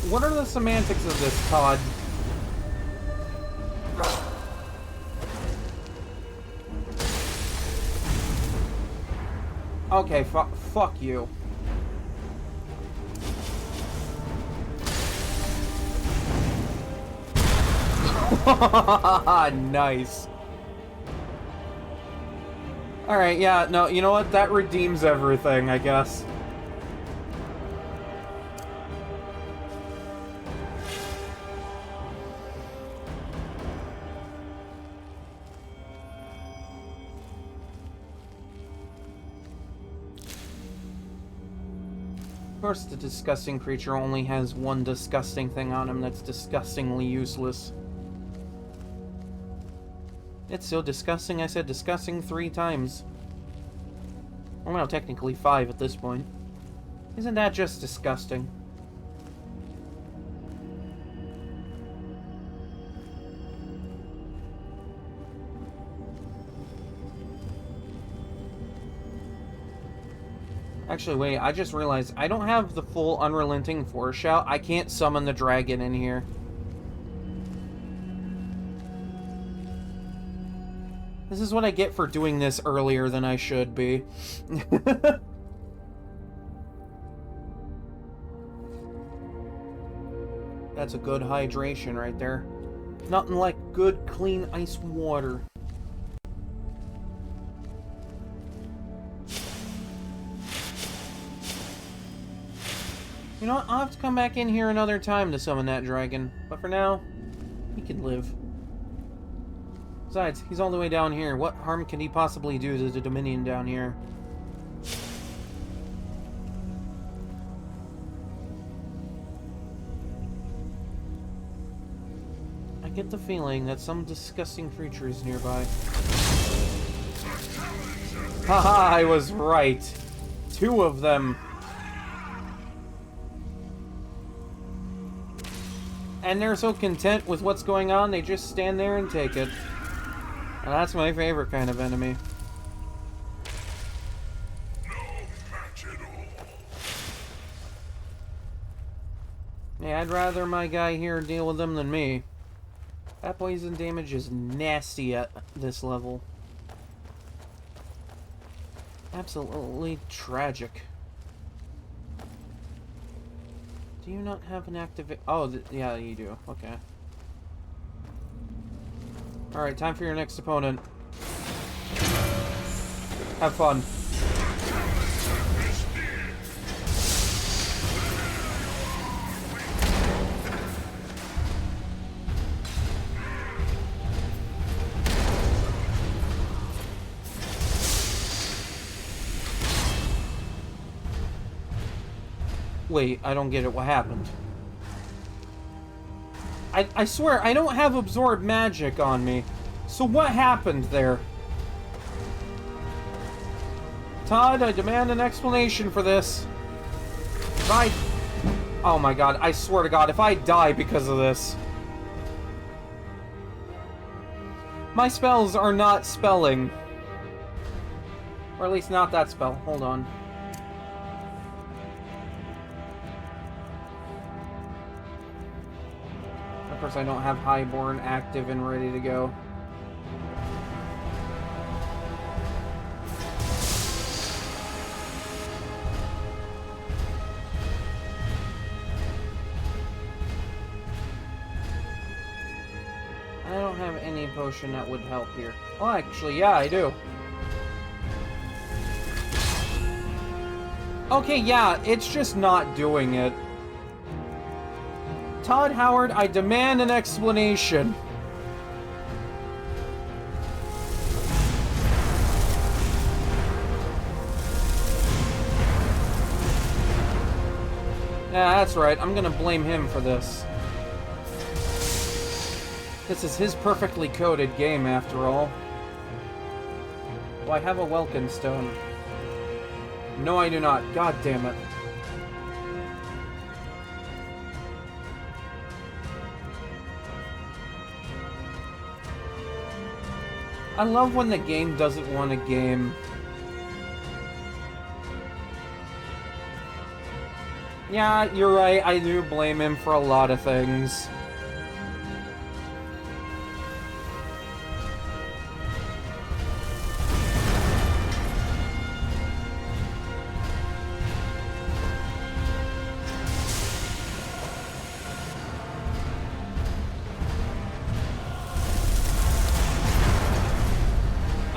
What are the semantics of this, Todd? Okay, fuck you. Nice. Alright, yeah, no, you know what? That redeems everything, I guess. Of course, the disgusting creature only has one disgusting thing on him that's disgustingly useless. It's so disgusting, I said disgusting 3 times. Well, no, technically 5 at this point. Isn't that just disgusting? Actually, wait, I just realized I don't have the full Unrelenting Force Shout. I can't summon the dragon in here. This is what I get for doing this earlier than I should be. That's a good hydration right there. Nothing like good, clean ice water. You know what? I'll have to come back in here another time to summon that dragon. But for now, he can live. Besides, he's all the way down here. What harm can he possibly do to the Dominion down here? I get the feeling that some disgusting creature is nearby. Haha, I was right. 2 of them. And they're so content with what's going on, they just stand there and take it. And that's my favorite kind of enemy. Yeah, I'd rather my guy here deal with them than me. That poison damage is nasty at this level. Absolutely tragic. Do you not have an activate? Oh, yeah, you do. Okay. Alright, time for your next opponent. Have fun. Wait, I don't get it. What happened? I swear, I don't have absorb magic on me. So what happened there? Todd, I demand an explanation for this. If I... Oh my god, I swear to god, if I die because of this... My spells are not spelling. Or at least not that spell. Hold on. Of course, I don't have Highborn active and ready to go. I don't have any potion that would help here. Oh, actually, yeah, I do. Okay, yeah, it's just not doing it. Todd Howard, I demand an explanation. Yeah, that's right. I'm gonna blame him for this. This is his perfectly coded game, after all. Do I have a Welkin Stone? No, I do not. God damn it. I love when the game doesn't want a game. Yeah, you're right. I do blame him for a lot of things.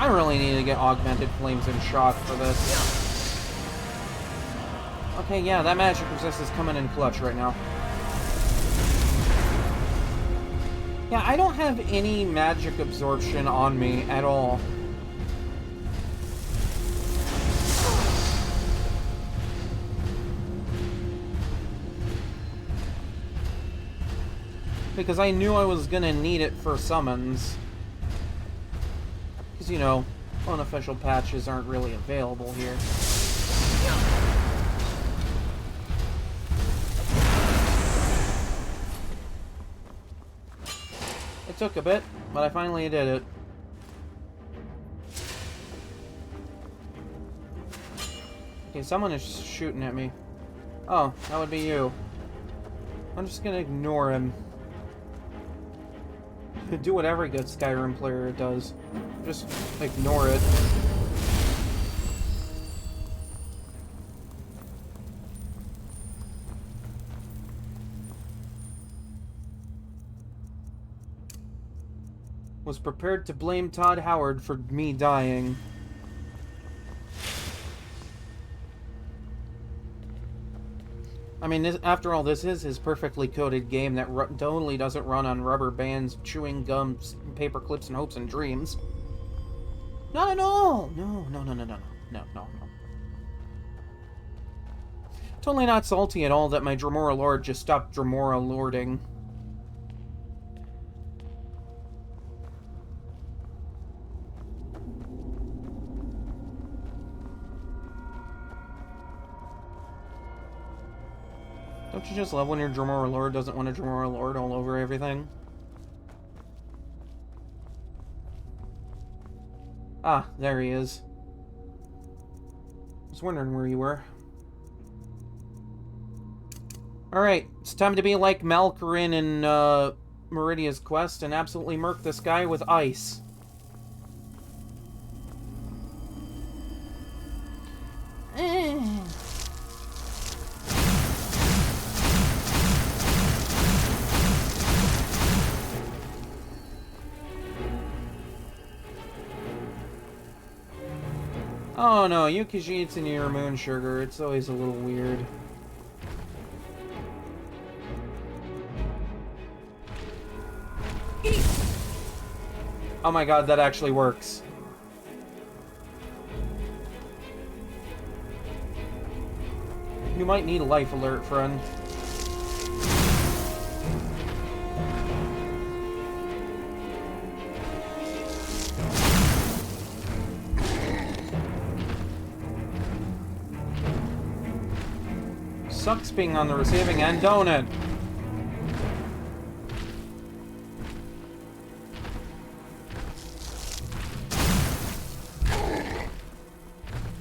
I really need to get augmented flames and shock for this. Okay, yeah, that magic resist is coming in clutch right now. Yeah, I don't have any magic absorption on me at all. Because I knew I was gonna need it for summons. Because, you know, unofficial patches aren't really available here. It took a bit, but I finally did it. Okay, someone is shooting at me. Oh, that would be you. I'm just gonna ignore him. Do what every good Skyrim player does. Just ignore it. Was prepared to blame Todd Howard for me dying. I mean, after all, this is his perfectly coded game that totally doesn't run on rubber bands, chewing gums, paper clips, and hopes and dreams. Not at all! No. Totally not salty at all that my Dremora Lord just stopped Dremora Lording. Don't you just love when your Dremora Lord doesn't want a Dremora Lord all over everything? Ah, there he is. I was wondering where you were. Alright, it's time to be like Malkarin in Meridia's quest and absolutely murk this guy with ice. Oh no, Yukishi eats into your moon sugar. It's always a little weird. Oh my god, that actually works. You might need a life alert, friend. Sucks being on the receiving end, don't it?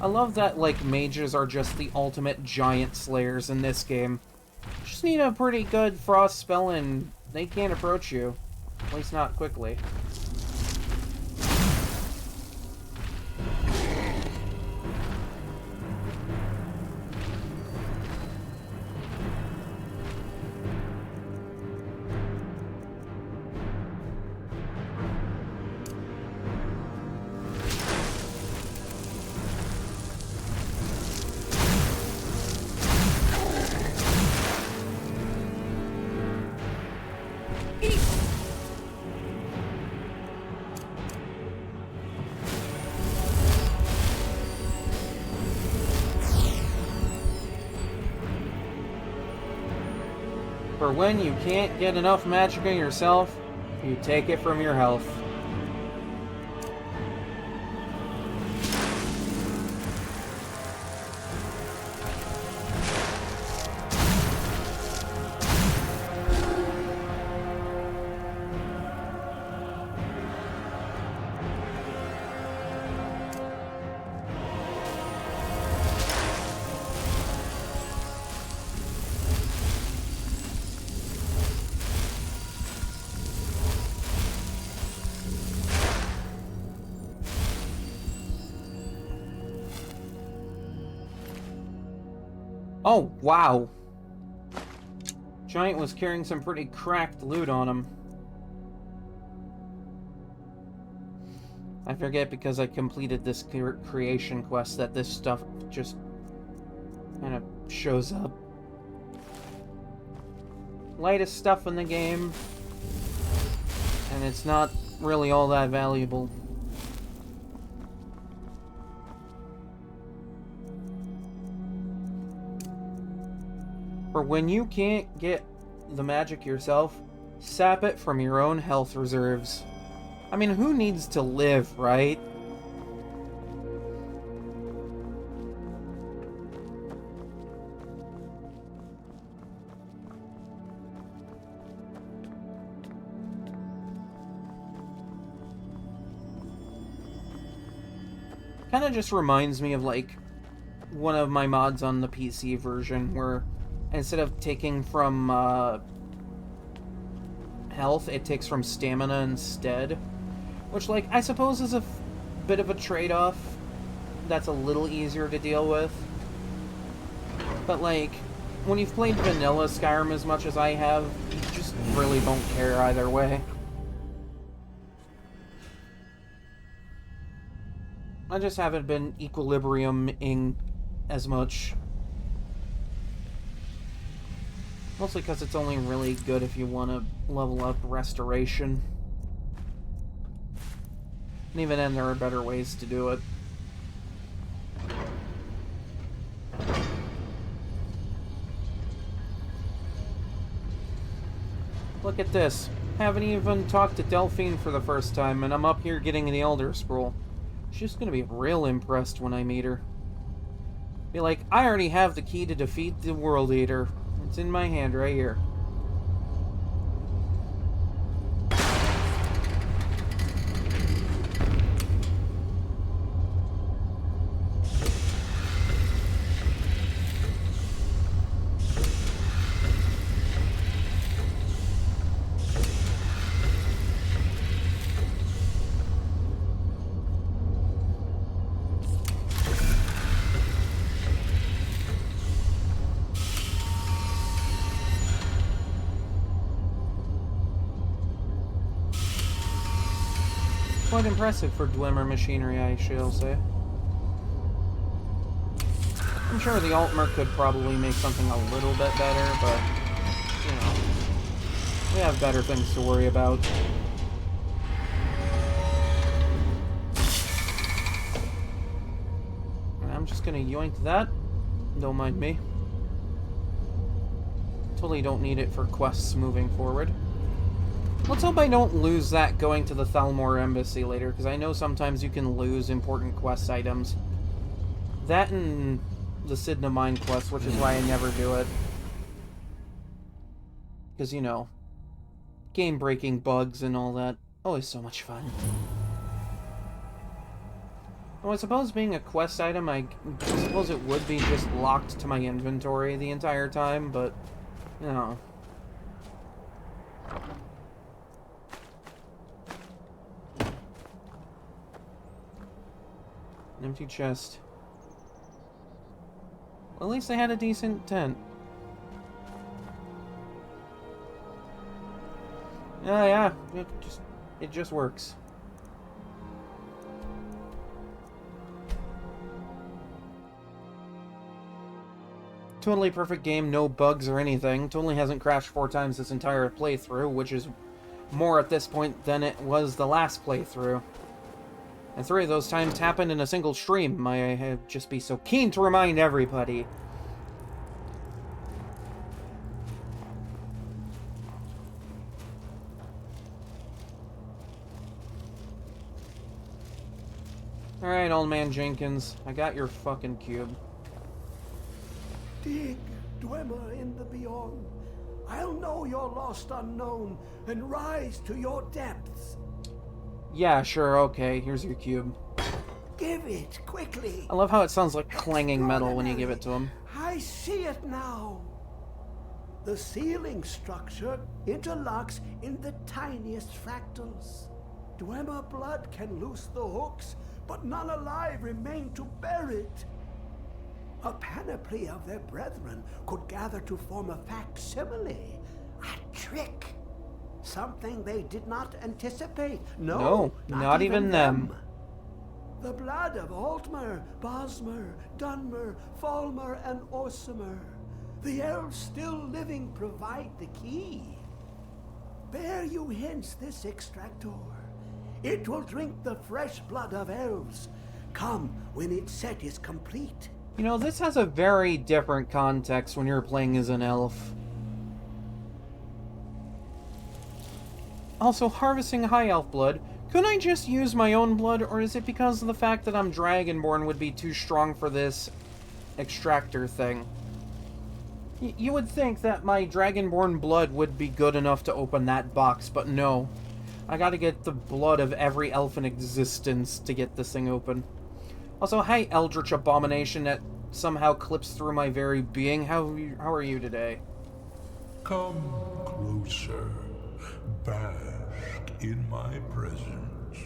I love that, like, mages are just the ultimate giant slayers in this game. Just need a pretty good frost spell and they can't approach you. At least not quickly. For when you can't get enough magicka yourself, you take it from your health. Oh, wow. Giant was carrying some pretty cracked loot on him. I forget because I completed this creation quest that this stuff just kind of shows up. Lightest stuff in the game, and it's not really all that valuable. For when you can't get the magic yourself, sap it from your own health reserves. I mean, who needs to live, right? Kind of just reminds me of, like, one of my mods on the PC version where instead of taking from health, it takes from stamina instead. Which, like, I suppose is a bit of a trade-off that's a little easier to deal with. But, like, when you've played vanilla Skyrim as much as I have, you just really don't care either way. I just haven't been equilibrium-ing as much. Mostly because it's only really good if you want to level up Restoration. And even then, there are better ways to do it. Look at this. Haven't even talked to Delphine for the first time, and I'm up here getting the Elder Scroll. She's gonna be real impressed when I meet her. Be like, I already have the key to defeat the World Eater. It's in my hand right here. Quite impressive for Dwemer machinery, I shall say. I'm sure the Altmer could probably make something a little bit better, but, you know, we have better things to worry about. And I'm just gonna yoink that. Don't mind me. Totally don't need it for quests moving forward. Let's hope I don't lose that going to the Thalmor Embassy later, because I know sometimes you can lose important quest items. That and the Sidna Mine quest, which is why I never do it. Because, you know, game-breaking bugs and all that. Always so much fun. Well, I suppose being a quest item, I suppose it would be just locked to my inventory the entire time, but, you know. An empty chest. Well, at least they had a decent tent. Yeah, it just works. Totally perfect game, no bugs or anything. Totally hasn't crashed 4 times this entire playthrough, which is more at this point than it was the last playthrough. And 3 of those times happened in a single stream. I'd just be so keen to remind everybody. Alright, old man Jenkins. I got your fucking cube. Dig, Dwemer in the beyond. I'll know your lost unknown and rise to your depths. Yeah, sure, okay. Here's your cube. Give it, quickly. I love how it sounds like clanging metal when you give it to him. I see it now. The ceiling structure interlocks in the tiniest fractals. Dwemer blood can loose the hooks, but none alive remain to bear it. A panoply of their brethren could gather to form a facsimile, a trick. Something they did not anticipate. No, not even them. The blood of Altmer, Bosmer, Dunmer, Falmer, and Orsimer. The elves still living provide the key. Bear you hence this extractor. It will drink the fresh blood of elves. Come when its set is complete. You know, this has a very different context when you're playing as an elf. Also, harvesting high elf blood. Couldn't I just use my own blood, or is it because of the fact that I'm Dragonborn would be too strong for this extractor thing? You would think that my Dragonborn blood would be good enough to open that box, but no. I gotta get the blood of every elf in existence to get this thing open. Also, hi, Eldritch Abomination that somehow clips through my very being. How are you today? Come closer. Bask in my presence.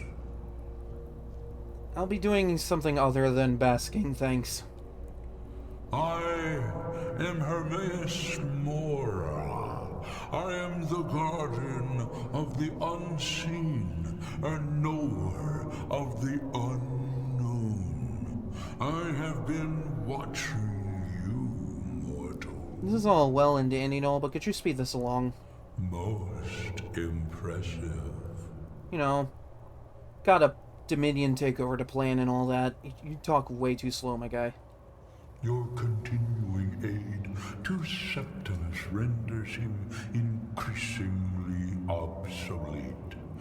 I'll be doing something other than basking, thanks. I am Hermaeus Mora. I am the guardian of the unseen and knower of the unknown. I have been watching you, mortal. This is all well and dandy and all, but could you speed this along? Most impressive. You know, got a Dominion takeover to plan and all that. You talk way too slow, my guy. Your continuing aid to Septimus renders him increasingly obsolete.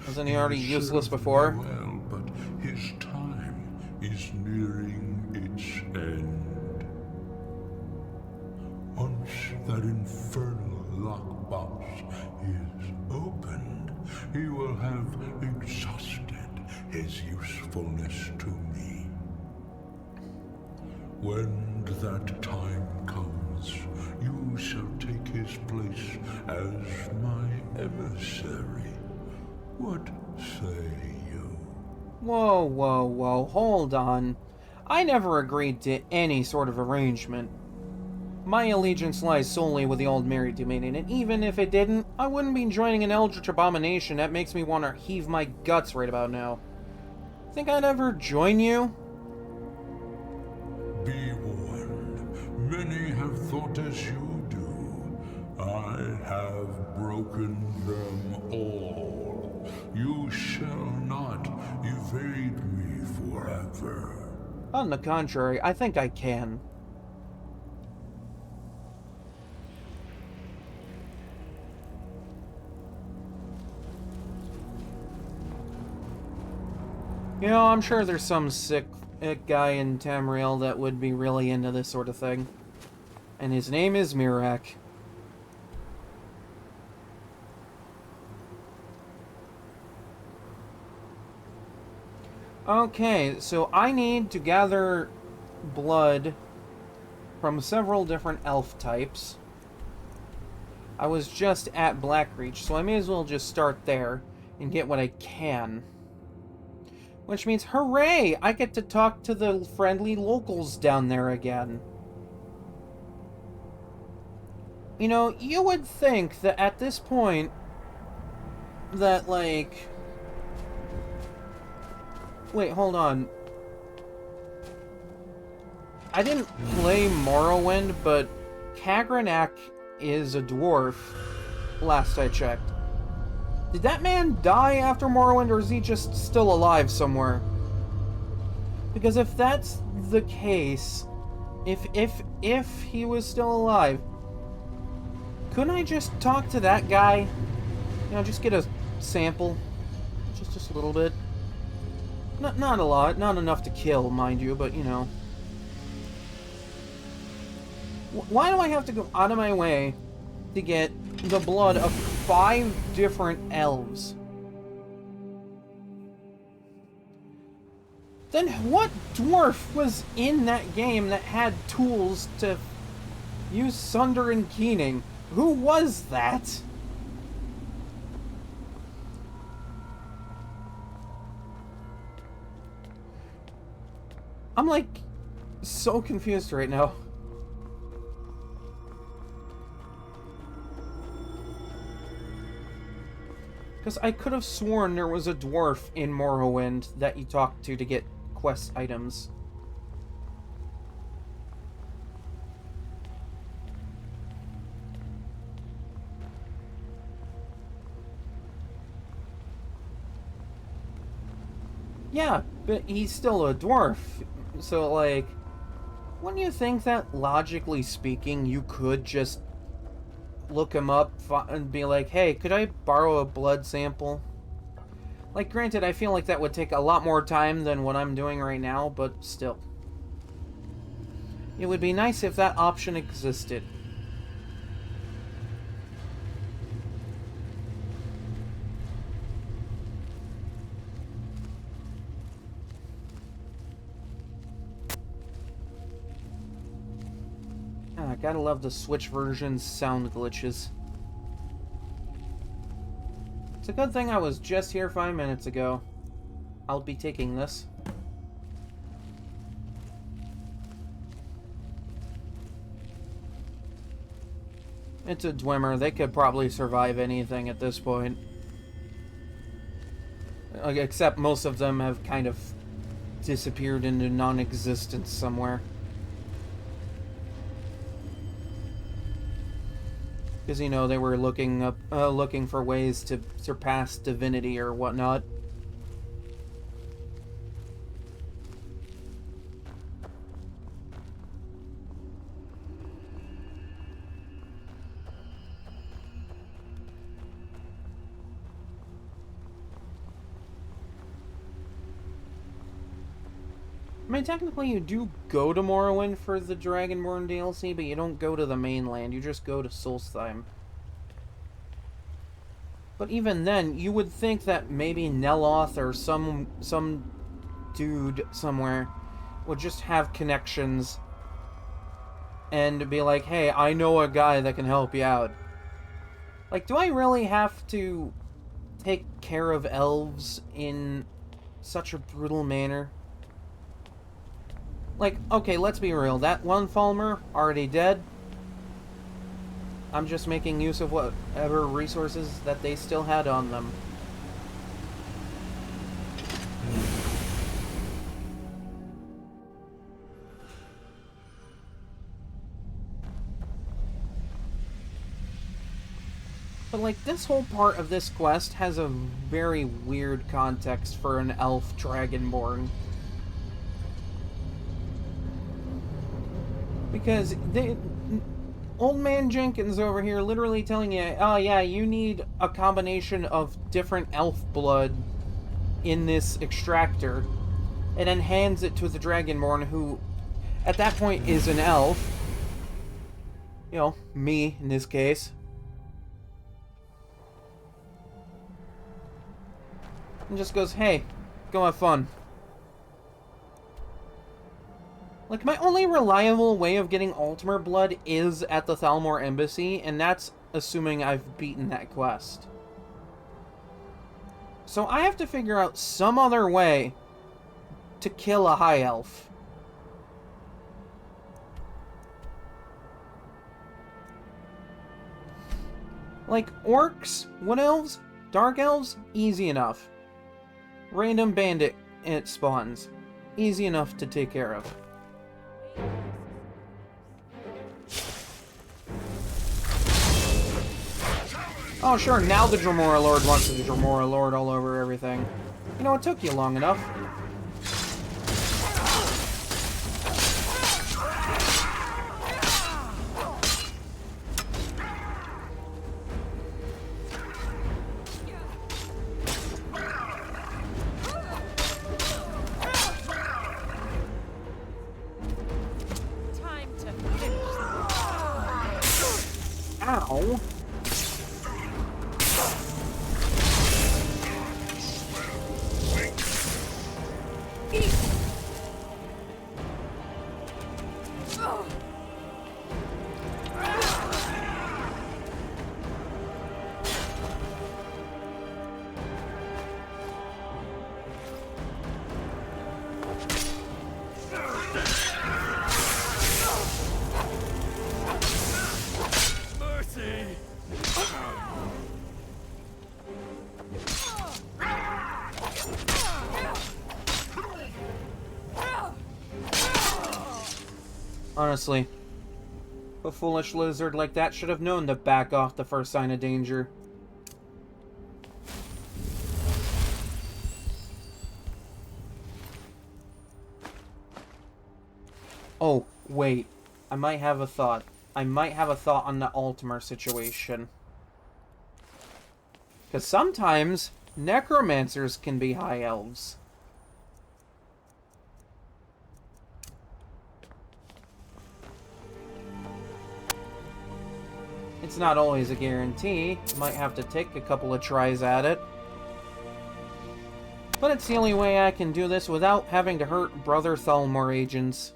Wasn't he already useless before? Well, but his time is nearing its end. Once that infernal lockbox is opened, he will have exhausted his usefulness to me. When that time comes, you shall take his place as my emissary. What say you? Whoa, whoa, whoa, hold on. I never agreed to any sort of arrangement. My allegiance lies solely with the Old Mary Dominion, and even if it didn't, I wouldn't be joining an Eldritch Abomination that makes me want to heave my guts right about now. Think I'd ever join you? Be warned, many have thought as you do. I have broken them all. You shall not evade me forever. On the contrary, I think I can. You know, I'm sure there's some sick guy in Tamriel that would be really into this sort of thing. And his name is Mirak. Okay, so I need to gather blood from several different elf types. I was just at Blackreach, so I may as well just start there and get what I can. Which means, hooray! I get to talk to the friendly locals down there again. You know, you would think that at this point, that, like... Wait, hold on. I didn't play Morrowind, but Kagranak is a dwarf, last I checked. Did that man die after Morrowind, or is he just still alive somewhere? Because if that's the case, if he was still alive, couldn't I just talk to that guy? You know, just get a sample. Just a little bit. Not a lot, not enough to kill, mind you, but you know. Why do I have to go out of my way to get the blood of 5 different elves? Then what dwarf was in that game that had tools to use Sunder and Keening? Who was that? I'm like so confused right now. Because I could have sworn there was a dwarf in Morrowind that you talked to get quest items. Yeah, but he's still a dwarf. So, like, wouldn't you think that, logically speaking, you could just look him up and be like, hey, could I borrow a blood sample? Like, granted, I feel like that would take a lot more time than what I'm doing right now, but still. It would be nice if that option existed. Ah, gotta love the Switch version's sound glitches. It's a good thing I was just here 5 minutes ago. I'll be taking this. It's a Dwemer. They could probably survive anything at this point. Except most of them have kind of disappeared into non-existence somewhere. Because, you know, they were looking for ways to surpass divinity or whatnot. I mean, technically you do go to Morrowind for the Dragonborn DLC, but you don't go to the mainland, you just go to Solstheim. But even then, you would think that maybe Neloth or some dude somewhere would just have connections and be like, hey, I know a guy that can help you out. Like, do I really have to take care of elves in such a brutal manner? Like, okay, let's be real. That one Falmer, already dead. I'm just making use of whatever resources that they still had on them. But, like, this whole part of this quest has a very weird context for an elf Dragonborn. Because Old Man Jenkins over here literally telling you, oh yeah, you need a combination of different elf blood in this extractor, and then hands it to the Dragonborn, who at that point is an elf. You know, me in this case. And just goes, hey, go have fun. Like, my only reliable way of getting Ultimate Blood is at the Thalmor Embassy, and that's assuming I've beaten that quest. So I have to figure out some other way to kill a High Elf. Like, Orcs, Wood Elves, Dark Elves, easy enough. Random bandit it spawns. Easy enough to take care of. Oh sure, now the Dremora Lord wants the Dremora Lord all over everything. You know, it took you long enough. Ow. Honestly, a foolish lizard like that should have known to back off the first sign of danger. Oh, wait. I might have a thought. I might have a thought on the Altimer situation. Because sometimes, necromancers can be high elves. It's not always a guarantee. Might have to take a couple of tries at it. But it's the only way I can do this without having to hurt Brother Thalmor agents.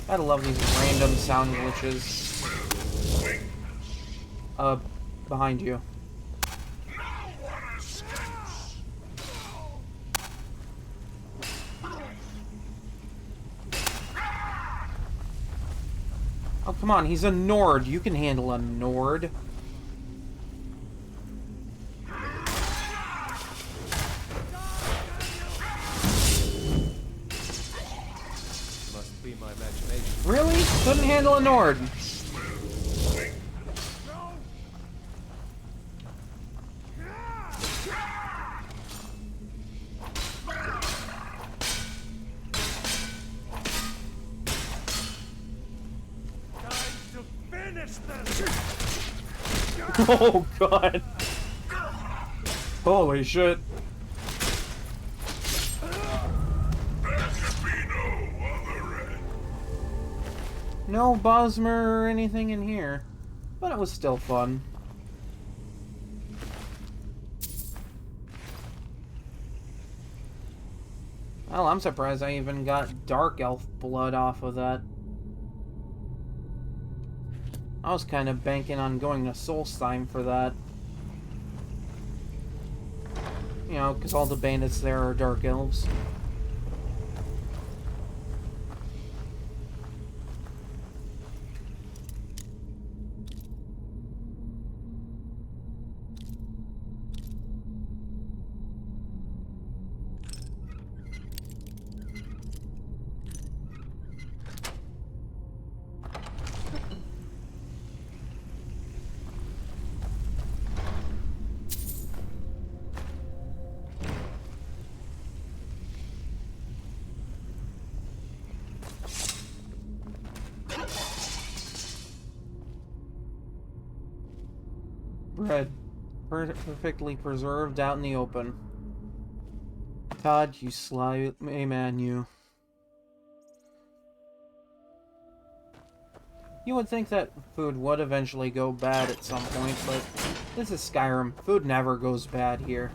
Gotta love these random sound glitches. Behind you. Oh, come on, he's a Nord. You can handle a Nord. Must be my imagination. Really? Couldn't handle a Nord. Oh god. Holy shit. No Bosmer or anything in here, but it was still fun. Well, I'm surprised I even got Dark Elf blood off of that. I was kind of banking on going to Solstheim for that. You know, because all the bandits there are Dark Elves. Bread. Perfectly preserved out in the open. God, you sly man, you. You would think that food would eventually go bad at some point, but this is Skyrim. Food never goes bad here.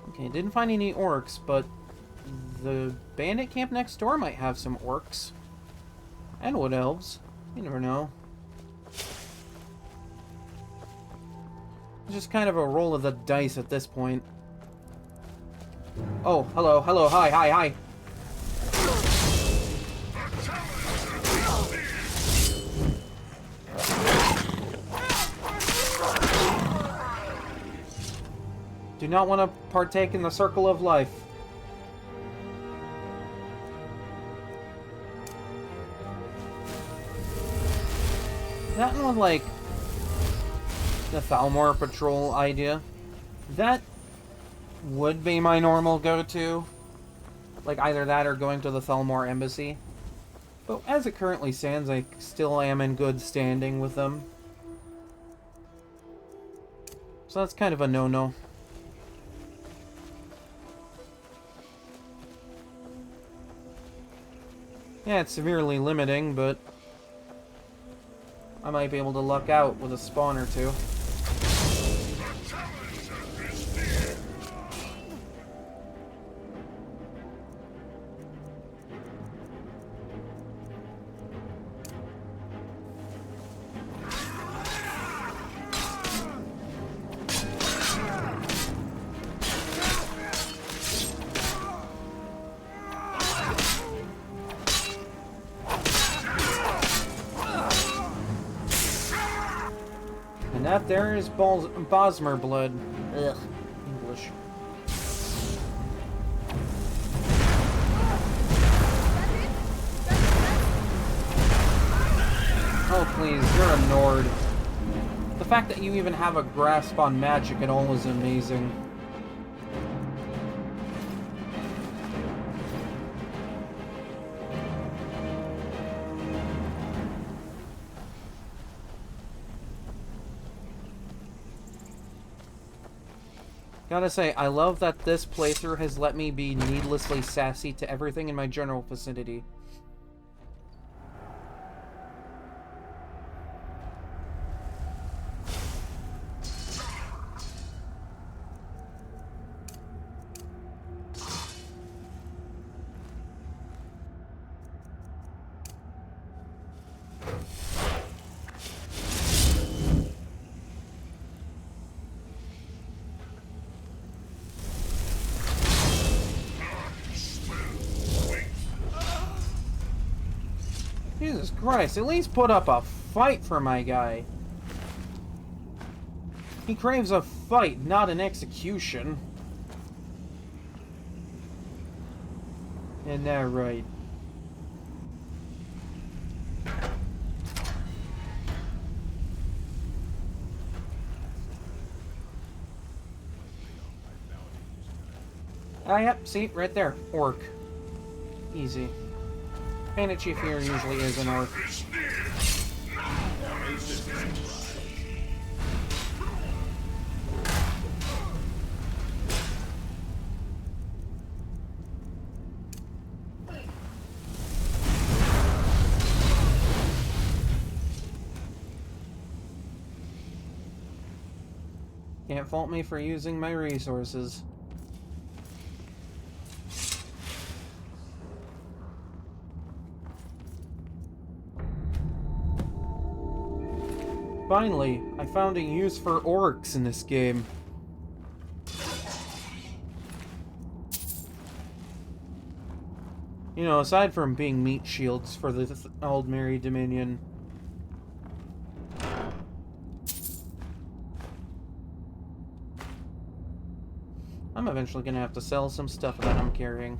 Okay, didn't find any orcs, but the bandit camp next door might have some orcs. And wood elves. You never know. It's just kind of a roll of the dice at this point. Oh, hello, hello, hi, hi, hi. Do not want to partake in the circle of life. That one, like, the Thalmor Patrol idea, that would be my normal go-to. Like, either that or going to the Thalmor Embassy. But as it currently stands, I still am in good standing with them. So that's kind of a no-no. Yeah, it's severely limiting, but I might be able to luck out with a spawn or two. That there is Bosmer blood. Ugh, English. Oh please, you're a Nord. The fact that you even have a grasp on magic at all is amazing. Gotta say, I love that this playthrough has let me be needlessly sassy to everything in my general vicinity. Jesus Christ, at least put up a fight for my guy. He craves a fight, not an execution. Isn't that right? Ah, yep, see, right there. Orc. Easy. Bandit Chief here usually is an orc. Can't fault me for using my resources. Finally, I found a use for orcs in this game. You know, aside from being meat shields for the Aldmeri Dominion. I'm eventually gonna have to sell some stuff that I'm carrying.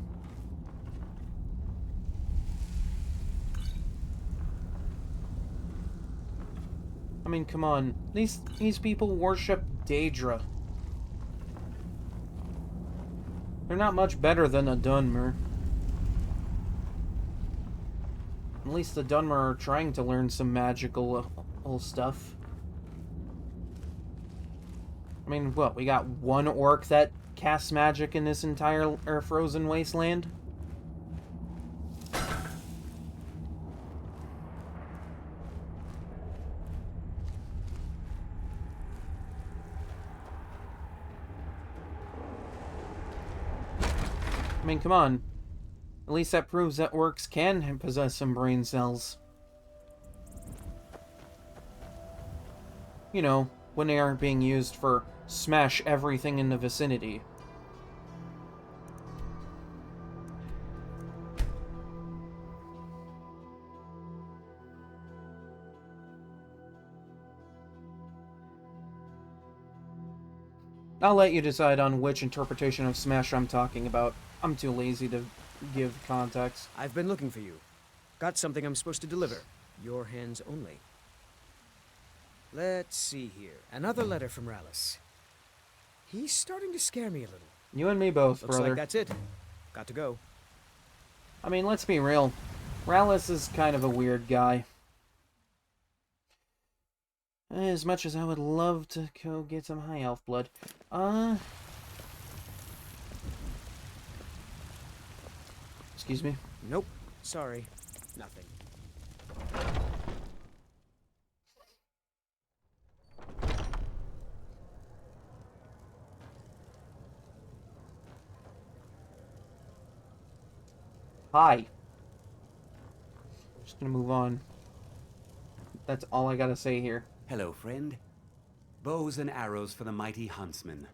I mean, come on. These people worship Daedra. They're not much better than a Dunmer. At least the Dunmer are trying to learn some magical stuff. I mean, what? We got one orc that casts magic in this entire frozen wasteland? mean, come on. At least that proves that orcs can possess some brain cells. You know, when they aren't being used for smash everything in the vicinity. I'll let you decide on which interpretation of Smash I'm talking about. I'm too lazy to give context. I've been looking for you. Got something I'm supposed to deliver. Your hands only. Let's see here. Another letter from Rallis. He's starting to scare me a little. You and me both, Looks brother. like that's it. Got to go. I mean, let's be real. Rallis is kind of a weird guy. As much as I would love to go get some high elf blood. Excuse me? Nope. Sorry. Nothing. Hi. Just gonna move on. That's all I gotta say here. Hello, friend. Bows and arrows for the mighty huntsman.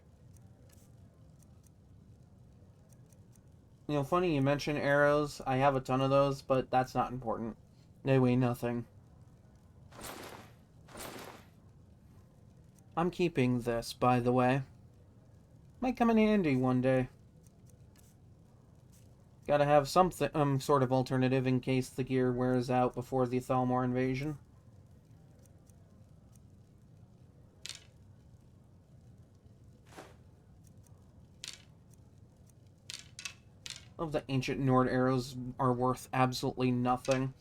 You know, funny you mention arrows. I have a ton of those, but that's not important. They weigh nothing. I'm keeping this, by the way. Might come in handy one day. Gotta have something, sort of alternative in case the gear wears out before the Thalmor invasion. Of the ancient Nord arrows are worth absolutely nothing.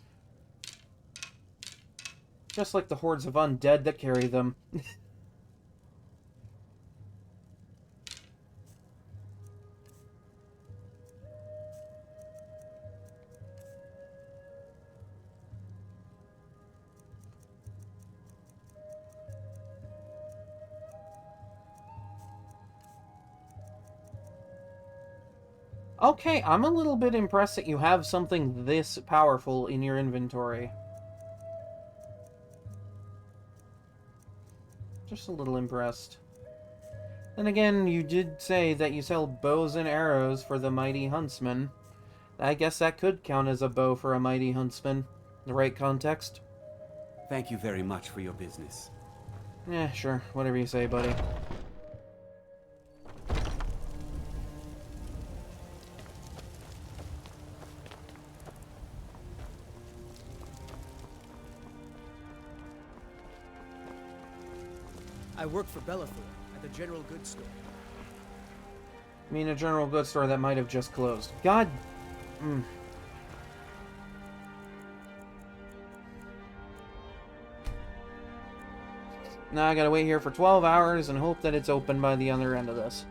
Just like the hordes of undead that carry them. Okay, I'm a little bit impressed that you have something this powerful in your inventory. Just a little impressed. Then again, you did say that you sell bows and arrows for the mighty huntsman. I guess that could count as a bow for a mighty huntsman. In the right context. Thank you very much for your business. Yeah, sure. Whatever you say, buddy. I work for Bellathor at the general goods store. I mean, a general goods store that might have just closed. God... Now I gotta wait here for 12 hours and hope that it's open by the other end of this.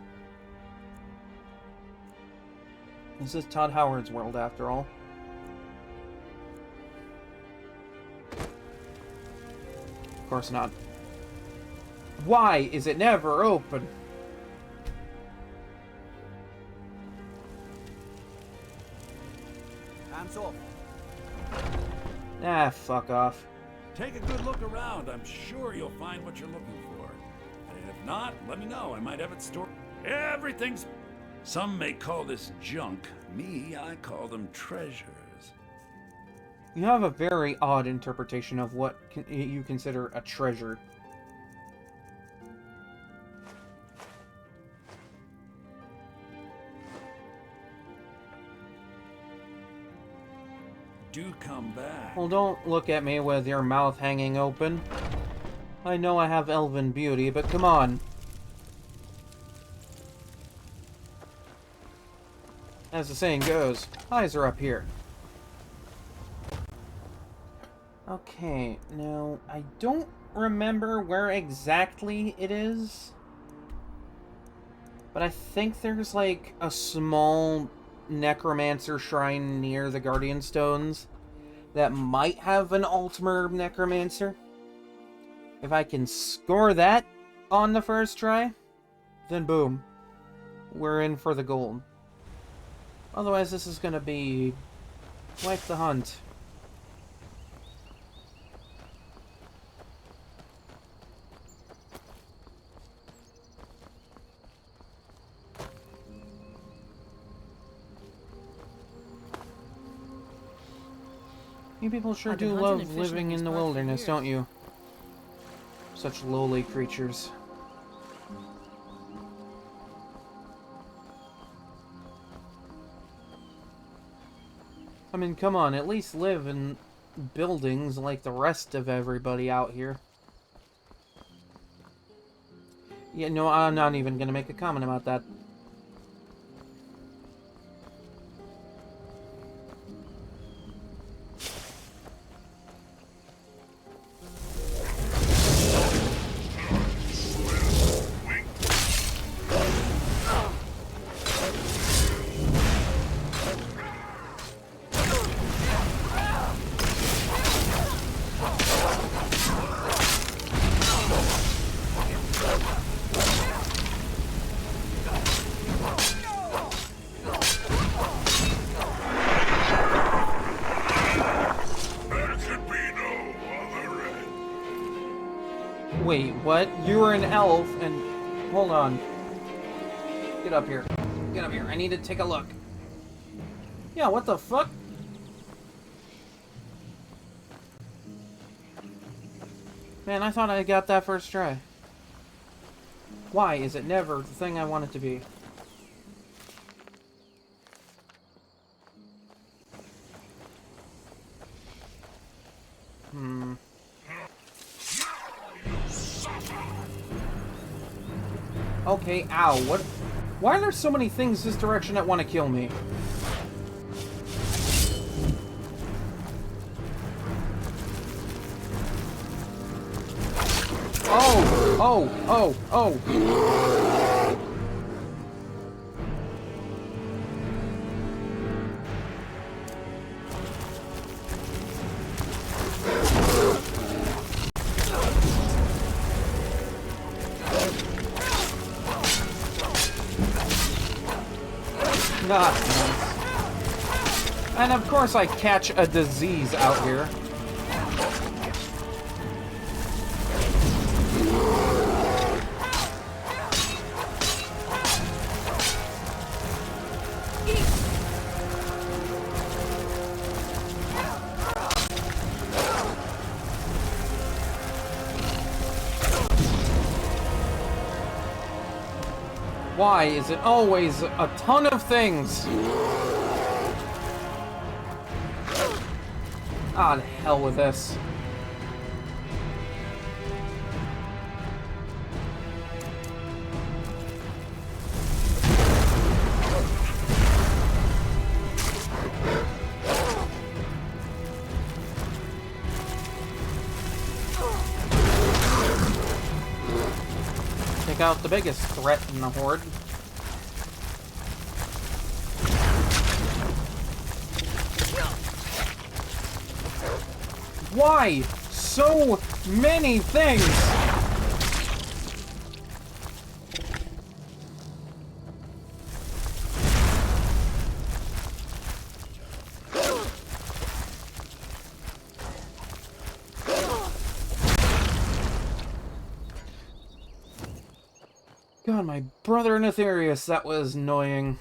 This is Todd Howard's world, after all. Of course not. Why is it never open? Hands off. Ah, fuck off. Take a good look around. I'm sure you'll find what you're looking for. And if not, let me know. I might have it stored. Everything's... Some may call this junk. Me, I call them treasures. You have a very odd interpretation of what you consider a treasure. Do come back. Well, don't look at me with your mouth hanging open. I know I have elven beauty, but come on. As the saying goes, eyes are up here. Okay, now, I don't remember where exactly it is. But I think there's, like, a small necromancer shrine near the Guardian Stones that might have an Altmer necromancer. If I can score that on the first try, then boom. We're in for the gold. Otherwise, this is gonna be quite the hunt. You people sure I've been do hunting and love fishing living in in these the parts for wilderness, years. don't you? Such lowly creatures. I mean, come on, at least live in buildings like the rest of everybody out here. Yeah, no, I'm not even gonna make a comment about that. Wait, what? You were an elf and... Hold on. Get up here. Get up here. I need to take a look. Yeah, what the fuck? Man, I thought I got that first try. Why is it never the thing I want it to be? Hmm. Okay, ow, what? Why are there so many things this direction that want to kill me? Oh! Not nice. And of course I catch a disease out here. Why is it always a ton of things? Ah, to hell with this. Take out the biggest threat in the horde. Why so many things? God, my brother in Aetherius, that was annoying.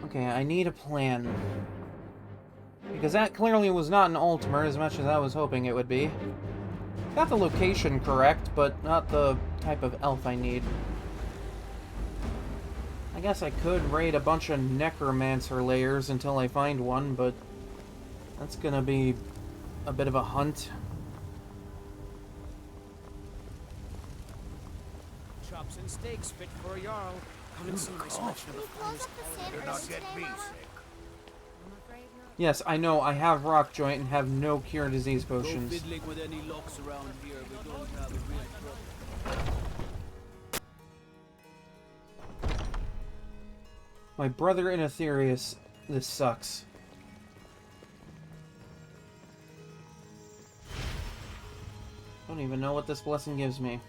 Okay, I need a plan. Because that clearly was not an Ultimer as much as I was hoping it would be. Got the location correct, but not the type of elf I need. I guess I could raid a bunch of Necromancer layers until I find one, but that's gonna be a bit of a hunt. Chops and steaks fit for a Jarl. Come and see my selection of the finest. Do not get me sick. Yes, I know, I have rock joint and have no cure disease potions. No fiddling with any locks around here. We don't have a real problem. My brother in Aetherius, this sucks. Don't even know what this blessing gives me.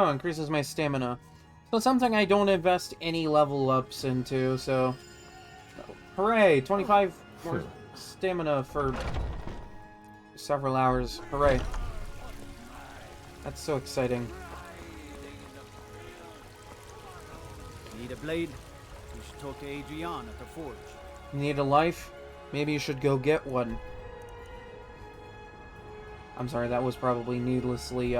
Oh, increases my stamina. So it's something I don't invest any level ups into, so... Hooray! 25 more stamina for several hours. Hooray. That's so exciting. Need a blade? We should talk to Adrian at the forge. Need a life? Maybe you should go get one. I'm sorry, that was probably needlessly,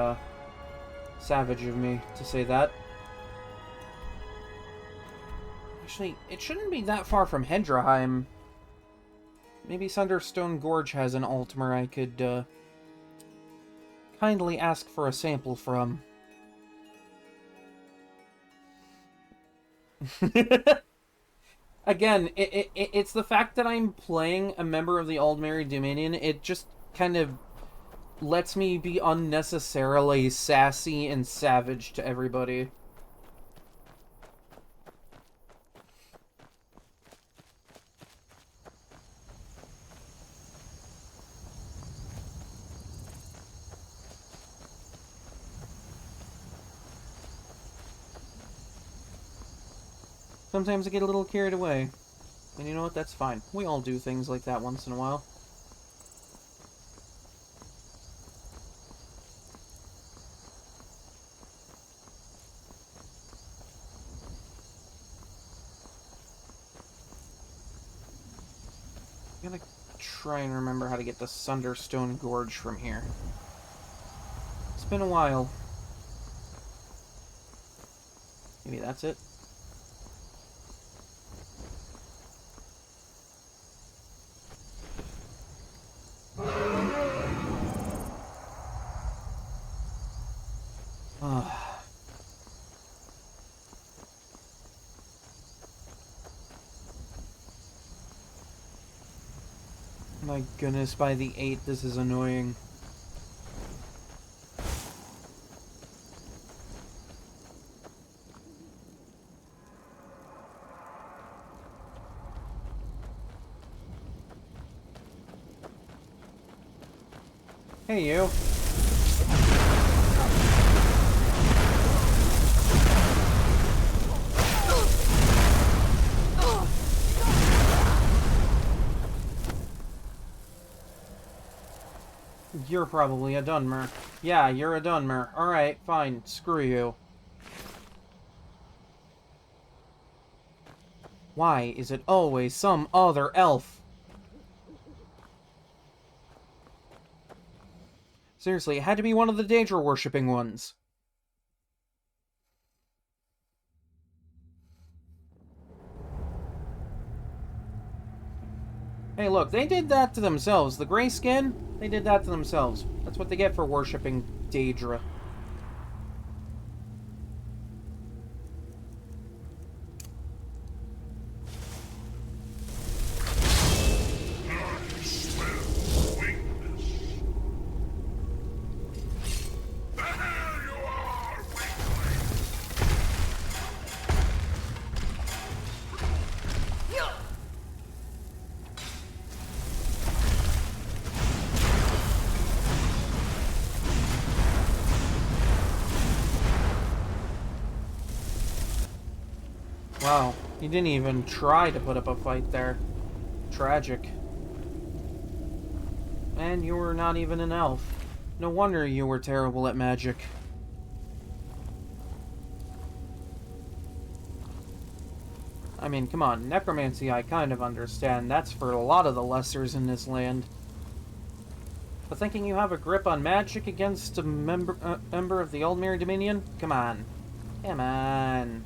savage of me to say that. Actually, it shouldn't be that far from Hedraheim. Maybe Sunderstone Gorge has an Altmer I could, kindly ask for a sample from. Again, it's the fact that I'm playing a member of the Aldmeri Dominion. It just kind of lets me be unnecessarily sassy and savage to everybody. Sometimes I get a little carried away. And you know what? That's fine. We all do things like that once in a while. I'm gonna try and remember how to get to Sunderstone Gorge from here. It's been a while. Maybe that's it. My goodness, by the 8th, this is annoying. Hey, you. You're probably a Dunmer. Yeah, you're a Dunmer. Alright, fine. Screw you. Why is it always some other elf? Seriously, it had to be one of the Daedra-worshipping ones. Hey, look, they did that to themselves. The gray skin, they did that to themselves. That's what they get for worshipping Daedra. Wow, you didn't even try to put up a fight there. Tragic. And you were not even an elf. No wonder you were terrible at magic. I mean, come on, necromancy I kind of understand. That's for a lot of the lessers in this land. But thinking you have a grip on magic against a member of the Aldmeri Dominion? Come on. Come on.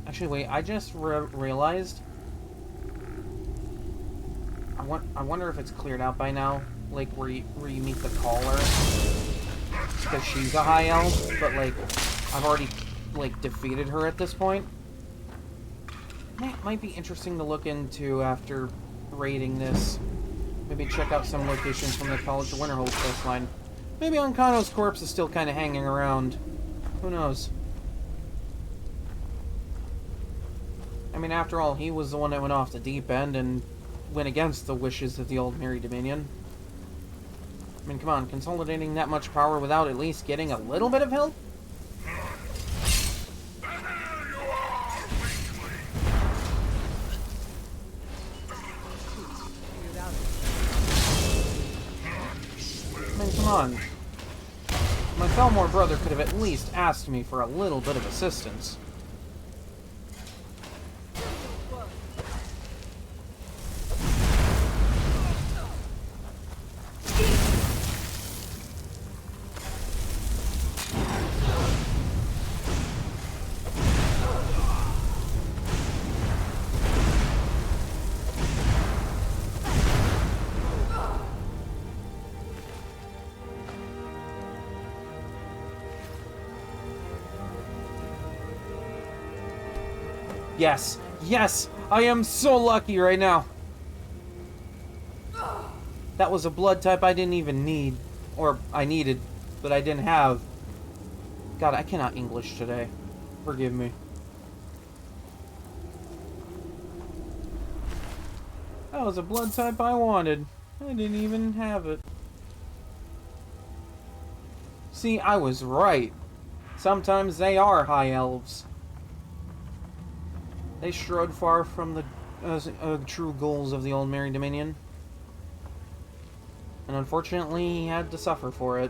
Actually, wait, I just realized... I wonder if it's cleared out by now, like, where you meet the caller. Because she's a high elf, but, like, I've already, like, defeated her at this point. That might be interesting to look into after raiding this. Maybe check out some locations from the College of Winterhold questline. Maybe Ancano's corpse is still kind of hanging around. Who knows? I mean, after all, he was the one that went off the deep end and went against the wishes of the old Merry Dominion. I mean, come on, consolidating that much power without at least getting a little bit of help? I mean, come on. My Thalmor brother could have at least asked me for a little bit of assistance. Yes, yes, I am so lucky right now. That was a blood type I didn't even need, or I needed, but I didn't have. God, I cannot English today. Forgive me. That was a blood type I wanted. I didn't even have it. See, I was right. Sometimes they are high elves. They strode far from the true goals of the old Merry Dominion. And unfortunately, he had to suffer for it.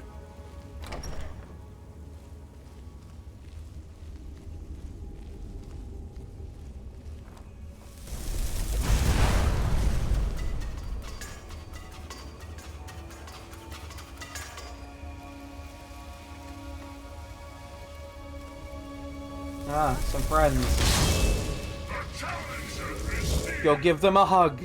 Ah, some friends. Go give them a hug.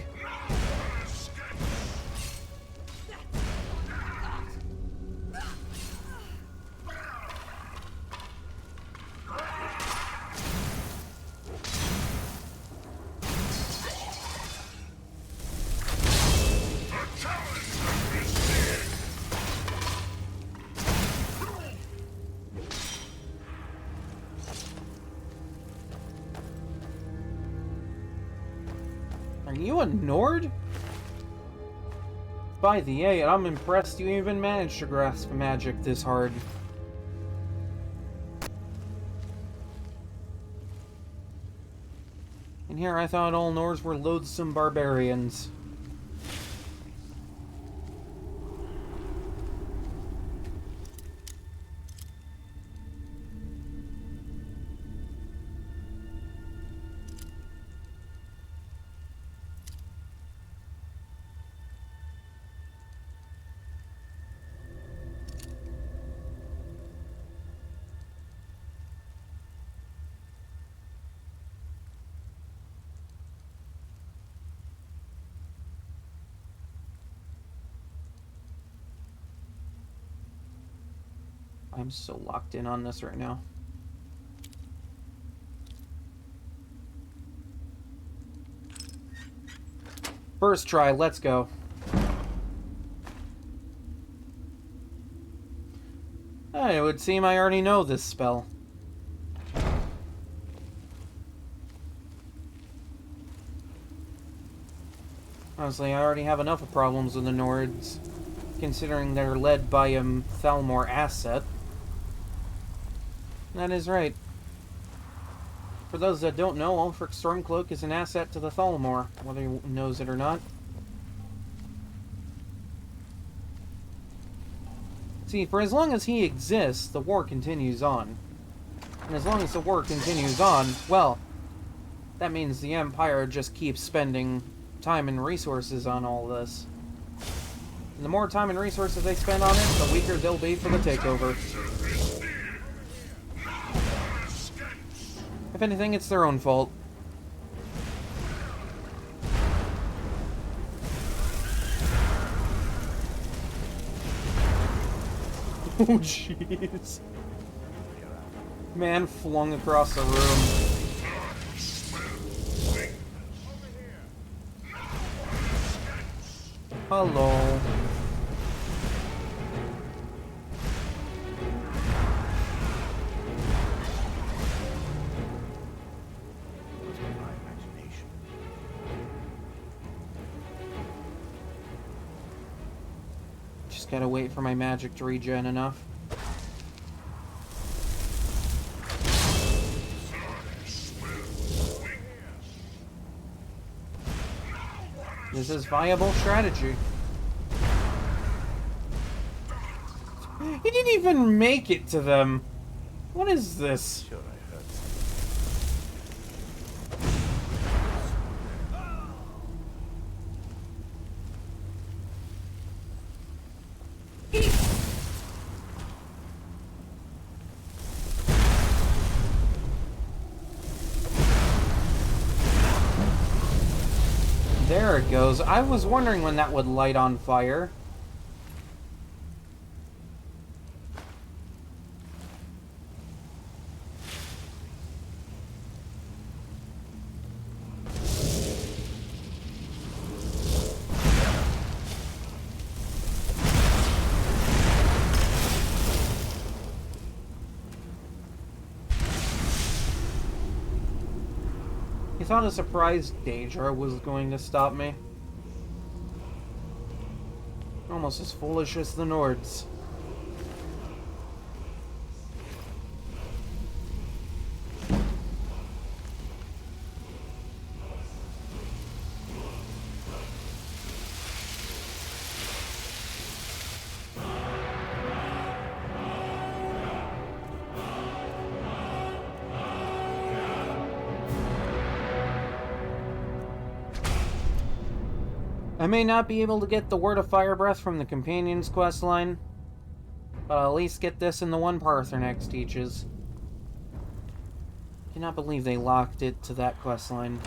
Are you a Nord? By the way, I'm impressed you even managed to grasp magic this hard. And here I thought all Nords were loathsome barbarians. I'm so locked in on this right now. First try, let's go. It would seem I already know this spell. Honestly, I already have enough of problems with the Nords, considering they're led by a Thalmor asset. That is right. For those that don't know, Ulfric's Stormcloak is an asset to the Thalmor, whether he knows it or not. See, for as long as he exists, the war continues on. And as long as the war continues on, well, that means the Empire just keeps spending time and resources on all this. And the more time and resources they spend on it, the weaker they'll be for the takeover. If anything, it's their own fault. Oh, jeez. Man flung across the room. Hello. Just gotta wait for my magic to regen enough. This is viable strategy. He didn't even make it to them. What is this? Sure, I heard. There it goes. I was wondering when that would light on fire. He thought a surprise Daedra was going to stop me. Almost as foolish as the Nords. I may not be able to get the Word of Fire Breath from the Companion's questline, but I'll at least get this in the one Paarthurnax teaches. Cannot believe they locked it to that questline.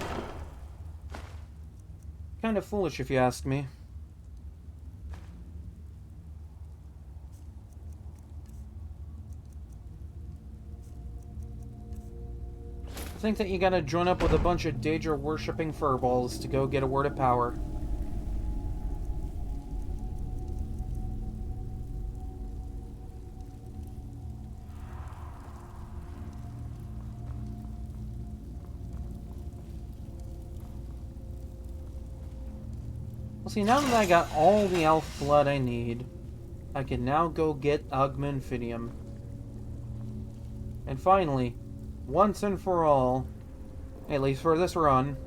Kind of foolish if you ask me. I think that you gotta join up with a bunch of Daedra worshipping furballs to go get a Word of Power. See, now that I got all the elf blood I need, I can now go get Augmentidium. And finally, once and for all, at least for this run,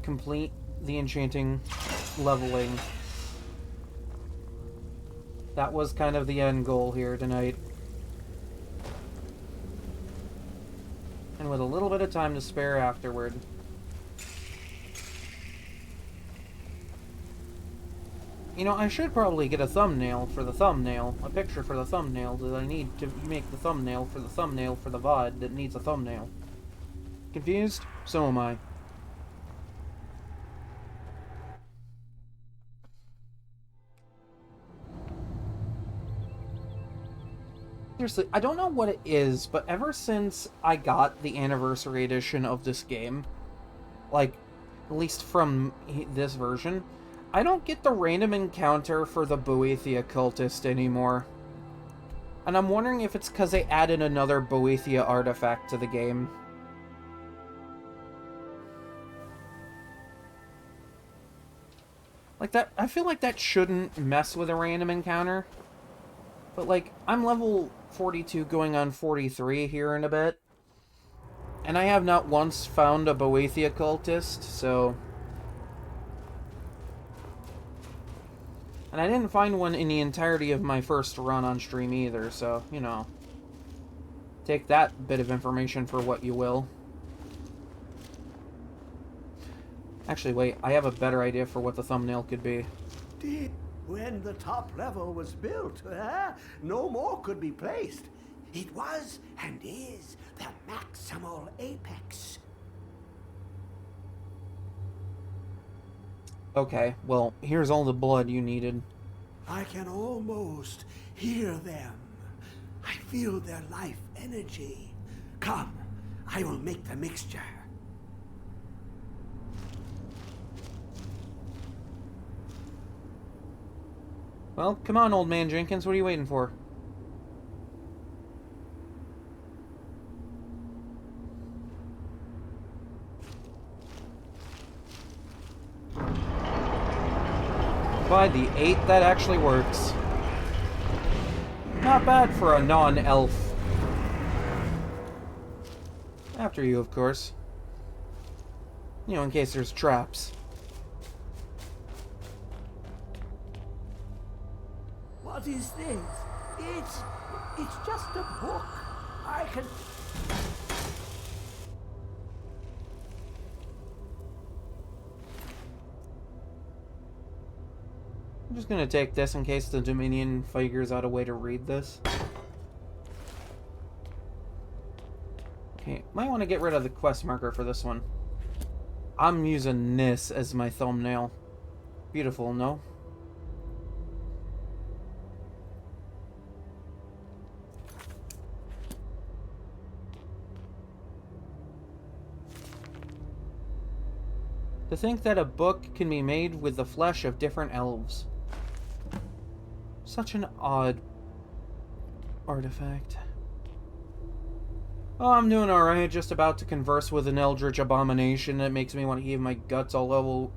complete the enchanting leveling. That was kind of the end goal here tonight. And with a little bit of time to spare afterward. You know, I should probably get a thumbnail for the thumbnail. A picture for the thumbnail that I need to make the thumbnail for the VOD that needs a thumbnail. Confused? So am I. Seriously, I don't know what it is, but ever since I got the anniversary edition of this game, like, at least from this version, I don't get the random encounter for the Boethia cultist anymore. And I'm wondering if it's because they added another Boethia artifact to the game. Like that, I feel like that shouldn't mess with a random encounter. But like, I'm level 42 going on 43 here in a bit. And I have not once found a Boethia cultist, so... And I didn't find one in the entirety of my first run on stream either, so, you know. Take that bit of information for what you will. Actually, wait, I have a better idea for what the thumbnail could be. When the top level was built, no more could be placed. It was and is the maximal apex. Okay, well, here's all the blood you needed. I can almost hear them. I feel their life energy. Come, I will make the mixture. Well, come on, old man Jenkins, what are you waiting for? By the 8, that actually works. Not bad for a non-elf. After you, of course. You know, in case there's traps. What is this? It's just a book. I can... I'm just gonna take this in case the Dominion figures out a way to read this. Okay, might want to get rid of the quest marker for this one. I'm using this as my thumbnail. Beautiful, no? To think that a book can be made with the flesh of different elves. Such an odd artifact. Oh, I'm doing alright, just about to converse with an eldritch abomination that makes me want to heave my guts all over